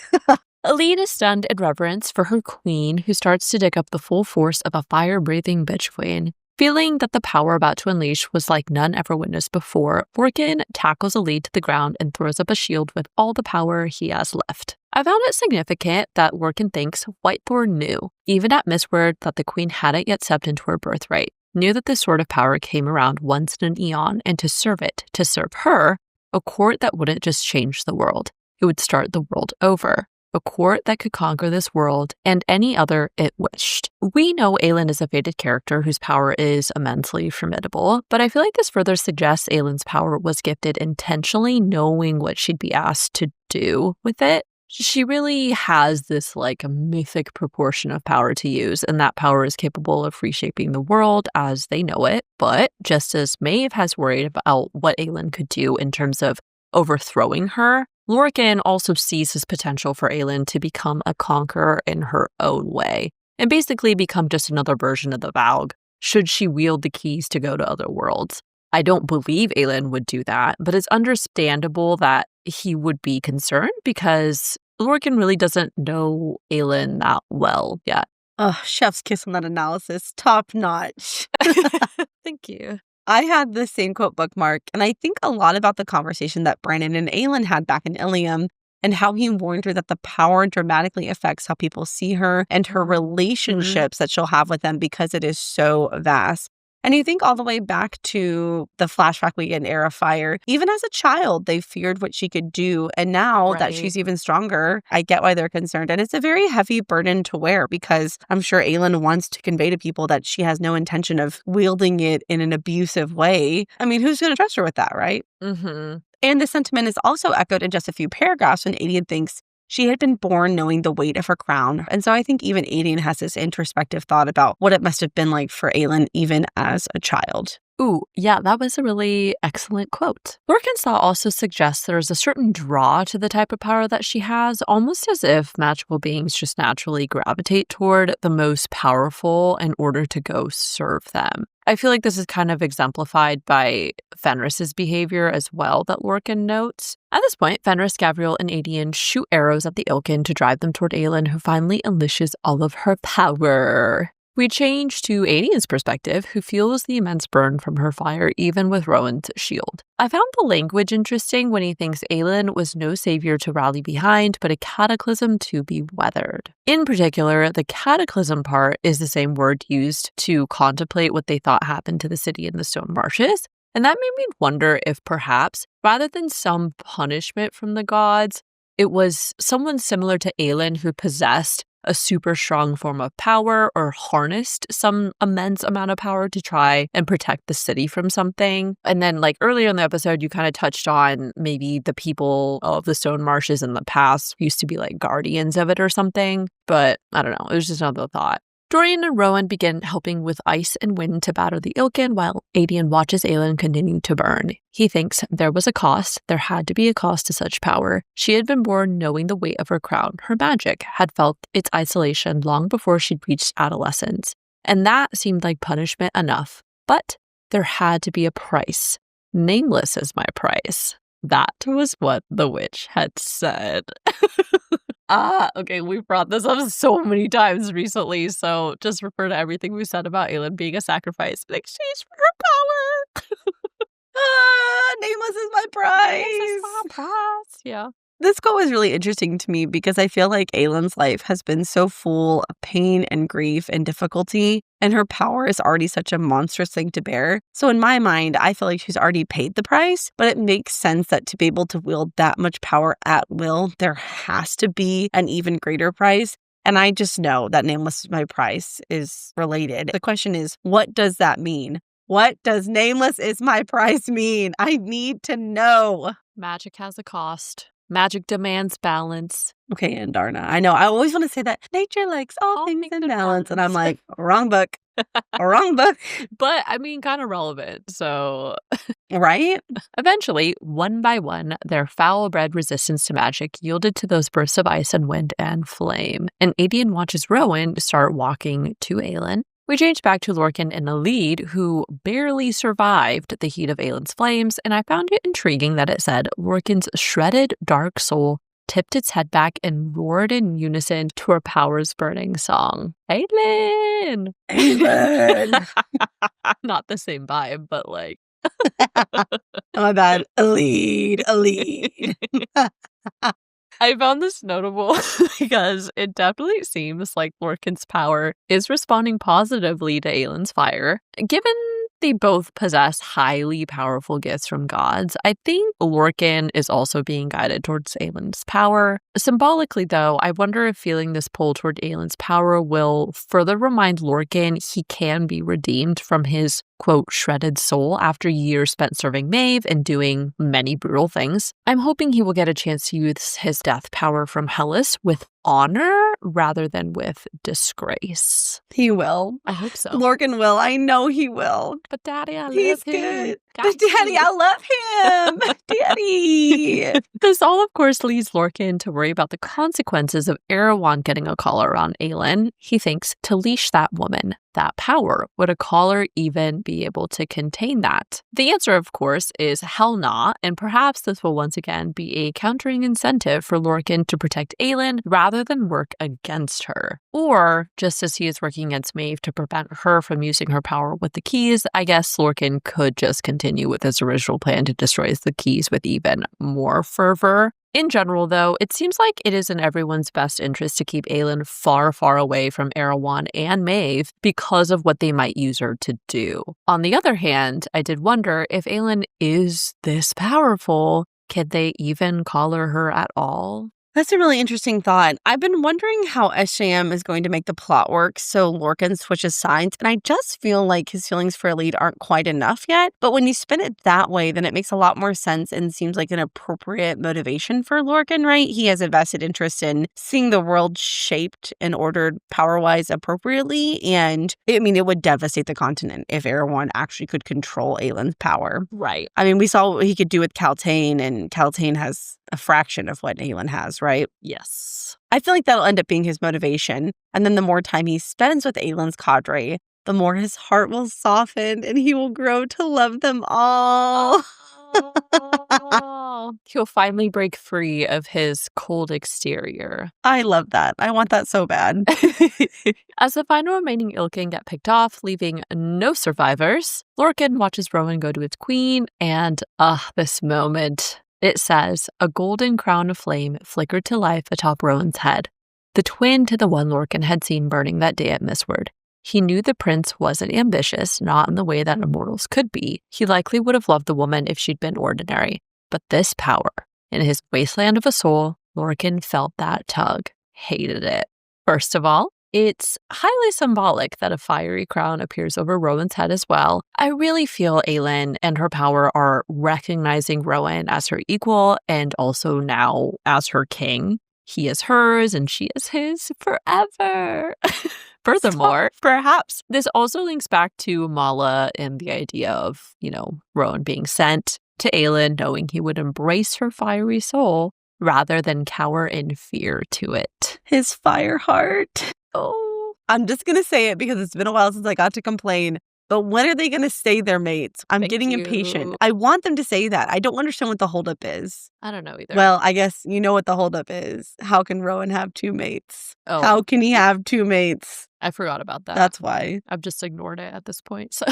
Elide is stunned in reverence for her queen, who starts to dig up the full force of a fire-breathing bitch queen. Feeling that the power about to unleash was like none ever witnessed before, Lorcan tackles Elide to the ground and throws up a shield with all the power he has left. I found it significant that Lorcan thinks Whitethorn knew, even at Mistward, that the queen hadn't yet stepped into her birthright, knew that this sort of power came around once in an eon, and to serve her, a court that wouldn't just change the world, it would start the world over. A court that could conquer this world and any other it wished. We know Aelin is a fated character whose power is immensely formidable, but I feel like this further suggests Aelin's power was gifted intentionally, knowing what she'd be asked to do with it. She really has this like mythic proportion of power to use, and that power is capable of reshaping the world as they know it. But just as Maeve has worried about what Aelin could do in terms of overthrowing her, Lorcan also sees his potential for Aelin to become a conqueror in her own way, and basically become just another version of the Valg, should she wield the keys to go to other worlds. I don't believe Aelin would do that, but it's understandable that he would be concerned, because Lorcan really doesn't know Aelin that well yet. Oh, chef's kiss on that analysis. Top notch. Thank you. I had the same quote bookmark, and I think a lot about the conversation that Brandon and Aelin had back in Ilium, and how he warned her that the power dramatically affects how people see her and her relationships that she'll have with them, because it is so vast. And you think all the way back to the flashback we get in Era Fire, even as a child, they feared what she could do. And now that she's even stronger, I get why they're concerned. And it's a very heavy burden to wear, because I'm sure Aelin wants to convey to people that she has no intention of wielding it in an abusive way. I mean, who's going to trust her with that, right? And the sentiment is also echoed in just a few paragraphs when Aelin thinks she had been born knowing the weight of her crown. And so I think even Aelin has this introspective thought about what it must have been like for Aelin even as a child. Ooh, yeah, that was a really excellent quote. Lorcan's thought also suggests there's a certain draw to the type of power that she has, almost as if magical beings just naturally gravitate toward the most powerful in order to go serve them. I feel like this is kind of exemplified by Fenris's behavior as well that Lorcan notes. At this point, Fenris, Gavriel, and Adian shoot arrows at the ilken to drive them toward Aelin, who finally unleashes all of her power. We change to Adian's perspective, who feels the immense burn from her fire even with Rowan's shield. I found the language interesting when he thinks Aelin was no savior to rally behind, but a cataclysm to be weathered. In particular, the cataclysm part is the same word used to contemplate what they thought happened to the city in the Stone Marshes. And that made me wonder if perhaps, rather than some punishment from the gods, it was someone similar to Aelin who possessed a super strong form of power or harnessed some immense amount of power to try and protect the city from something. And then like earlier in the episode, you kind of touched on maybe the people of the Stone Marshes in the past used to be like guardians of it or something. But I don't know. It was just another thought. Dorian and Rowan begin helping with ice and wind to batter the ilken while Aelin watches Aelin continue to burn. He thinks there was a cost. There had to be a cost to such power. She had been born knowing the weight of her crown. Her magic had felt its isolation long before she'd reached adolescence. And that seemed like punishment enough. But there had to be a price. Nameless is my price. That was what the witch had said. Okay, we've brought this up so many times recently, so just refer to everything we said about Aelin being a sacrifice in exchange for her power. Nameless is my prize. Nameless is my prize. Yeah. This quote was really interesting to me because I feel like Aelin's life has been so full of pain and grief and difficulty, and her power is already such a monstrous thing to bear. So in my mind, I feel like she's already paid the price, but it makes sense that to be able to wield that much power at will, there has to be an even greater price. And I just know that Nameless is my price is related. The question is, what does that mean? What does Nameless is my price mean? I need to know. Magic has a cost. Magic demands balance. Okay, and Darna. I know. I always want to say that nature likes all things in balance. And I'm like, wrong book. Wrong book. But, I mean, kind of relevant, so... Right? Eventually, one by one, their foul-bred resistance to magic yielded to those bursts of ice and wind and flame. And Aelin watches Rowan start walking to Aelin. We change back to Lorcan and Elide, who barely survived the heat of Aelin's flames, and I found it intriguing that it said Lorcan's shredded dark soul tipped its head back and roared in unison to her powers burning song. Aelin! Aelin! Not the same vibe, but like... My bad. Elide. I found this notable because it definitely seems like Lorcan's power is responding positively to Aelin's fire. Given they both possess highly powerful gifts from gods, I think Lorcan is also being guided towards Aelin's power. Symbolically, though, I wonder if feeling this pull toward Aelin's power will further remind Lorcan he can be redeemed from his, quote, shredded soul after years spent serving Maeve and doing many brutal things. I'm hoping he will get a chance to use his death power from Hellas with honor rather than with disgrace. He will. I hope so. Lorcan will. I know he will. But Daddy, I love He's him. good. But Daddy, I love him. Daddy. This all, of course, leads Lorcan to worry about the consequences of Erewhon getting a collar on Aelin. He thinks to leash that woman, that power. Would a collar even be able to contain that? The answer, of course, is hell not, and perhaps this will once again be a countering incentive for Lorcan to protect Aelin rather than work against her. Or, just as he is working against Maeve to prevent her from using her power with the keys, I guess Lorcan could just continue with his original plan to destroy the keys with even more fervor. In general, though, it seems like it is in everyone's best interest to keep Aelin far, far away from Erewhon and Maeve because of what they might use her to do. On the other hand, I did wonder if Aelin is this powerful, can they even collar her at all? That's a really interesting thought. I've been wondering how SJM is going to make the plot work so Lorcan switches sides, and I just feel like his feelings for Elide aren't quite enough yet. But when you spin it that way, then it makes a lot more sense and seems like an appropriate motivation for Lorcan, right? He has a vested interest in seeing the world shaped and ordered power-wise appropriately, and it would devastate the continent if Erewhon actually could control Aelin's power. Right. I mean, we saw what he could do with Kaltain, and Kaltain has a fraction of what Aelin has, right? Yes. I feel like that'll end up being his motivation. And then the more time he spends with Aelin's cadre, the more his heart will soften and he will grow to love them all. Oh, he'll finally break free of his cold exterior. I love that. I want that so bad. As the final remaining ilken get picked off, leaving no survivors, Lorcan watches Rowan go to its queen, and this moment. It says, a golden crown of flame flickered to life atop Rowan's head, the twin to the one Lorcan had seen burning that day at Mistward. He knew the prince wasn't ambitious, not in the way that immortals could be. He likely would have loved the woman if she'd been ordinary. But this power, in his wasteland of a soul, Lorcan felt that tug, hated it. First of all, it's highly symbolic that a fiery crown appears over Rowan's head as well. I really feel Aelin and her power are recognizing Rowan as her equal and also now as her king. He is hers and she is his forever. Furthermore, perhaps this also links back to Mala and the idea of, Rowan being sent to Aelin, knowing he would embrace her fiery soul rather than cower in fear to it. His fire heart. Oh, I'm just going to say it because it's been a while since I got to complain. But when are they going to say they're mates? I'm getting impatient. I want them to say that. I don't understand what the holdup is. I don't know either. Well, I guess you know what the holdup is. How can Rowan have two mates? Oh. How can he have two mates? I forgot about that. That's why. I've just ignored it at this point. So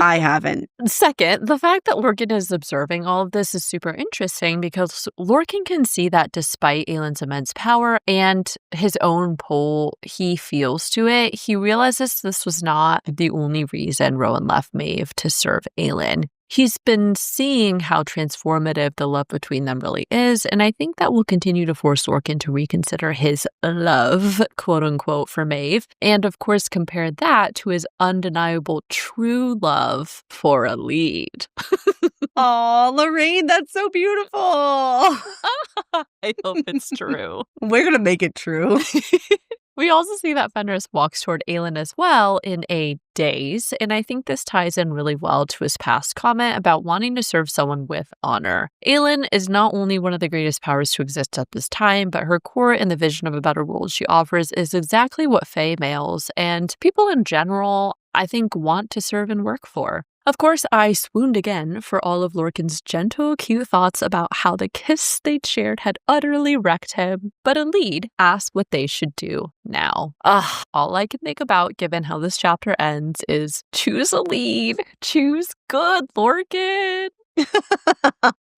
I haven't. Second, the fact that Lorcan is observing all of this is super interesting because Lorcan can see that despite Aelin's immense power and his own pull he feels to it, he realizes this was not the only reason Rowan left Maeve to serve Aelin. He's been seeing how transformative the love between them really is, and I think that will continue to force Lorcan to reconsider his love, quote unquote, for Maeve, and of course compare that to his undeniable true love for Elide. Oh, Lorraine, that's so beautiful. I hope it's true. We're going to make it true. We also see that Fenris walks toward Aelin as well in a daze, and I think this ties in really well to his past comment about wanting to serve someone with honor. Aelin is not only one of the greatest powers to exist at this time, but her core and the vision of a better world she offers is exactly what Fae males and people in general, I think, want to serve and work for. Of course, I swooned again for all of Lorcan's gentle, cute thoughts about how the kiss they'd shared had utterly wrecked him, but Elide asked what they should do now. All I can think about, given how this chapter ends, is choose Elide. Choose good, Lorcan.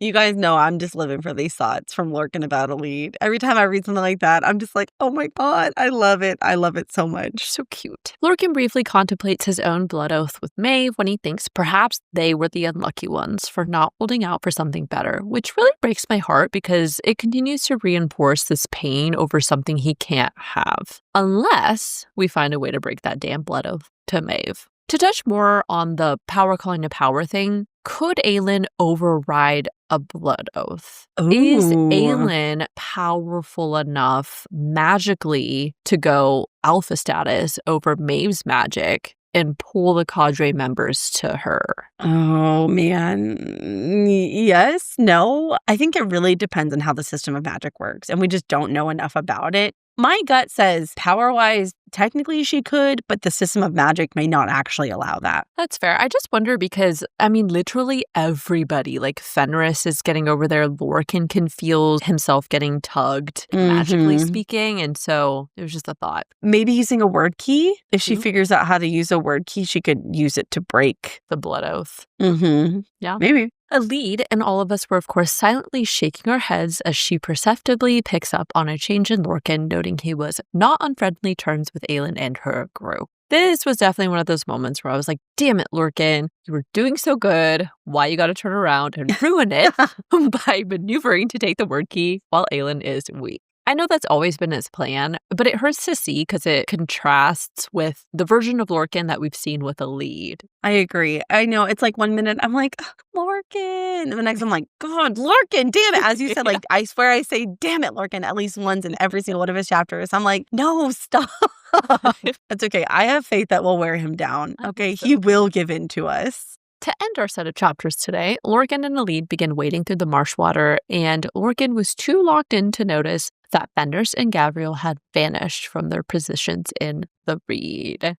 You guys know I'm just living for these thoughts from Lorcan about Elide. Every time I read something like that, I'm just like, oh my God, I love it. I love it so much. So cute. Lorcan briefly contemplates his own blood oath with Maeve when he thinks perhaps they were the unlucky ones for not holding out for something better, which really breaks my heart because it continues to reinforce this pain over something he can't have. Unless we find a way to break that damn blood oath to Maeve. To touch more on the power calling to power thing, could Aelin override a blood oath? Ooh. Is Aelin powerful enough magically to go alpha status over Maeve's magic and pull the cadre members to her? Oh, man. Yes, no. I think it really depends on how the system of magic works, and we just don't know enough about it. My gut says power-wise, technically she could, but the system of magic may not actually allow that. That's fair. I just wonder because, literally everybody, like Fenris is getting over there. Lorcan can feel himself getting tugged, magically speaking. And so it was just a thought. Maybe using a word key. If she figures out how to use a word key, she could use it to break the blood oath. Yeah. Maybe. Elide and all of us were, of course, silently shaking our heads as she perceptibly picks up on a change in Lorcan, noting he was not on friendly terms with Aelin and her group. This was definitely one of those moments where I was like, damn it, Lorcan, you were doing so good. Why you got to turn around and ruin it by maneuvering to take the word key while Aelin is weak? I know that's always been his plan, but it hurts to see because it contrasts with the version of Lorcan that we've seen with Elide. I agree. I know. It's like 1 minute I'm like, Lorcan. And the next I'm like, God, Lorcan, damn it. As you said, like, I swear I say, damn it, Lorcan, at least once in every single one of his chapters. I'm like, no, stop. That's okay. I have faith that we'll wear him down. Okay. He will give in to us. To end our set of chapters today, Lorcan and Elide begin wading through the marsh water, and Lorcan was too locked in to notice that Fenris and Gavriel had vanished from their positions in the reed.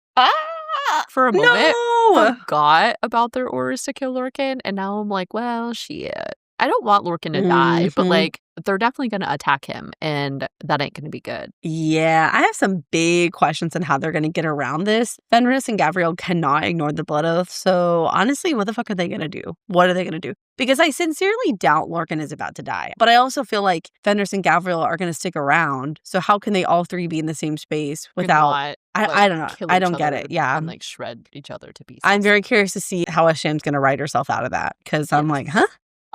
For a moment, forgot about their orders to kill Lorcan, and now I'm like, well, shit. I don't want Lorcan to die, but like, they're definitely going to attack him, and that ain't going to be good. Yeah, I have some big questions on how they're going to get around this. Fenris and Gavriel cannot ignore the blood oath, so honestly, what the fuck are they going to do? What are they going to do? Because I sincerely doubt Lorcan is about to die, but I also feel like Fenris and Gavriel are going to stick around, so how can they all three be in the same space without... I don't know. I don't get it. Yeah. And like shred each other to pieces. I'm very curious to see how Asham's going to write herself out of that, because I'm like, huh?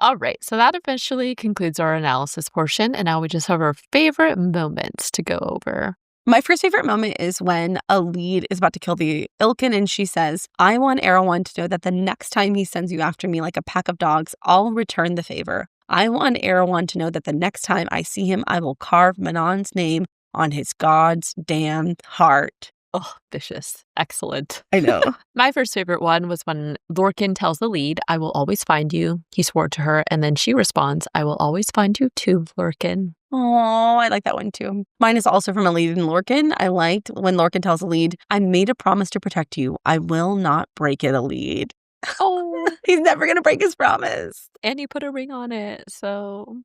All right, so that officially concludes our analysis portion, and now we just have our favorite moments to go over. My first favorite moment is when Elide is about to kill the ilken, and she says, I want Erewhon to know that the next time he sends you after me like a pack of dogs, I'll return the favor. I want Erewhon to know that the next time I see him, I will carve Manon's name on his god's damned heart. Oh, vicious. Excellent. I know. My first favorite one was when Lorcan tells Elide, I will always find you. He swore to her, and then she responds, I will always find you too, Lorcan. Oh, I like that one too. Mine is also from Elide and Lorcan. I liked when Lorcan tells Elide, I made a promise to protect you. I will not break it, Elide. Oh. He's never going to break his promise. And you put a ring on it, so...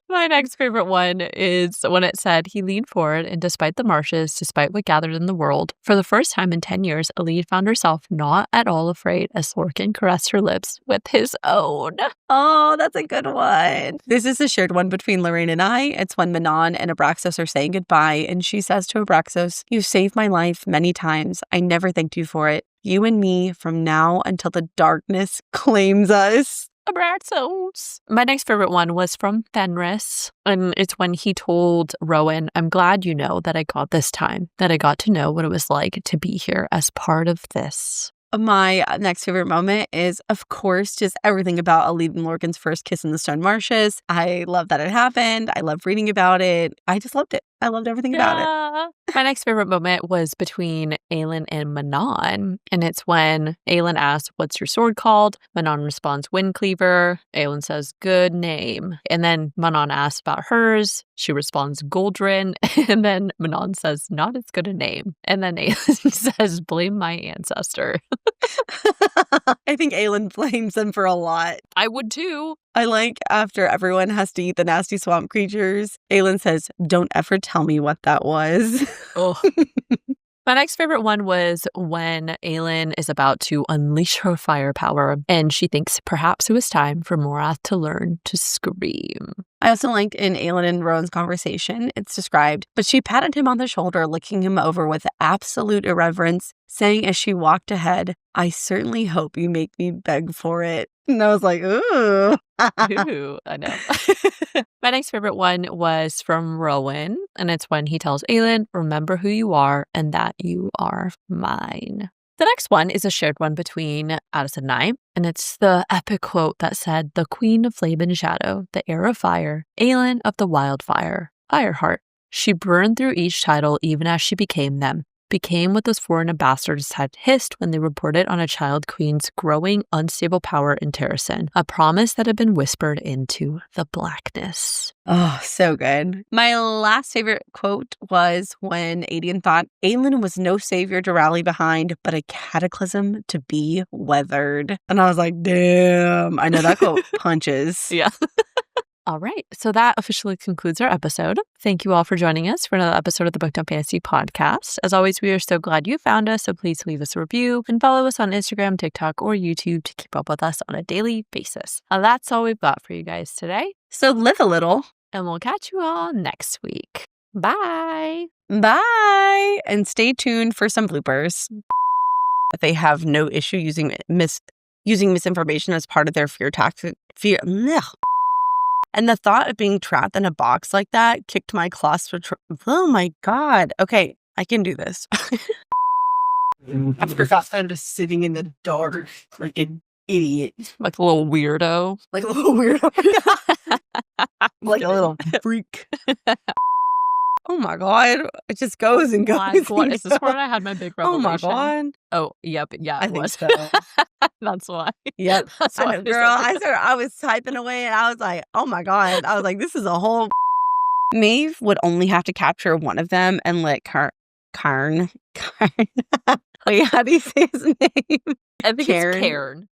My next favorite one is when it said, he leaned forward, and despite the marshes, despite what gathered in the world, for the first time in 10 years, Elide found herself not at all afraid as Lorcan caressed her lips with his own. Oh, that's a good one. This is a shared one between Lorraine and I. It's when Manon and Abraxos are saying goodbye, and she says to Abraxos, you've saved my life many times. I never thanked you for it. You and me from now until the darkness claims us. Abraxos. My next favorite one was from Fenris, and it's when he told Rowan, I'm glad you know that I got this time, that I got to know what it was like to be here as part of this. My next favorite moment is, of course, just everything about Elide and Lorcan's first kiss in the Stone Marshes. I love that it happened. I love reading about it. I just loved it. I loved everything about it. My next favorite moment was between Aelin and Manon, and it's when Aelin asks, what's your sword called? Manon responds, Windcleaver. Aelin says, good name. And then Manon asks about hers. She responds, Goldrin. And then Manon says, not as good a name. And then Aelin says, blame my ancestor. I think Aelin blames them for a lot. I would too. I like after everyone has to eat the nasty swamp creatures, Aelin says, don't ever tell me what that was. Oh. My next favorite one was when Aelin is about to unleash her firepower, and she thinks perhaps it was time for Morath to learn to scream. I also liked in Aelin and Rowan's conversation, it's described, but she patted him on the shoulder, licking him over with absolute irreverence, saying as she walked ahead, I certainly hope you make me beg for it. And I was like, ooh. Ooh, I know. My next favorite one was from Rowan, and it's when he tells Aelin, remember who you are and that you are mine. The next one is a shared one between Addison and I, and it's the epic quote that said, the queen of flame and shadow, the heir of fire, Aelin of the wildfire, Fireheart. She burned through each title even as she became them. Became what those foreign ambassadors had hissed when they reported on a child queen's growing unstable power in Terrasen, a promise that had been whispered into the blackness. Oh, so good. My last favorite quote was when Adian thought Aelin was no savior to rally behind, but a cataclysm to be weathered. And I was like, damn, I know that quote punches. Yeah. All right, so that officially concludes our episode. Thank you all for joining us for another episode of the Booked on Fantasy podcast. As always, we are so glad you found us, so please leave us a review and follow us on Instagram, TikTok, or YouTube to keep up with us on a daily basis. That's all we've got for you guys today. So live a little. And we'll catch you all next week. Bye. Bye. And stay tuned for some bloopers. They have no issue using misinformation as part of their fear tactic. And the thought of being trapped in a box like that kicked my claustrophobia. Oh my God. Okay, I can do this. I forgot I'm just sitting in the dark like an idiot. Like a little weirdo. Like a little weirdo. Like a little freak. Oh my God. It just goes and goes. Is this where I had my big revelation? Oh my God. Oh, yep. Yeah, I think so. That's why. Yep. That's why. I know, girl, I was typing away and I was like, oh my God. I was like, this is a whole... Maeve would only have to capture one of them and let Karn. Wait, how do you say his name? I think it's Cairn.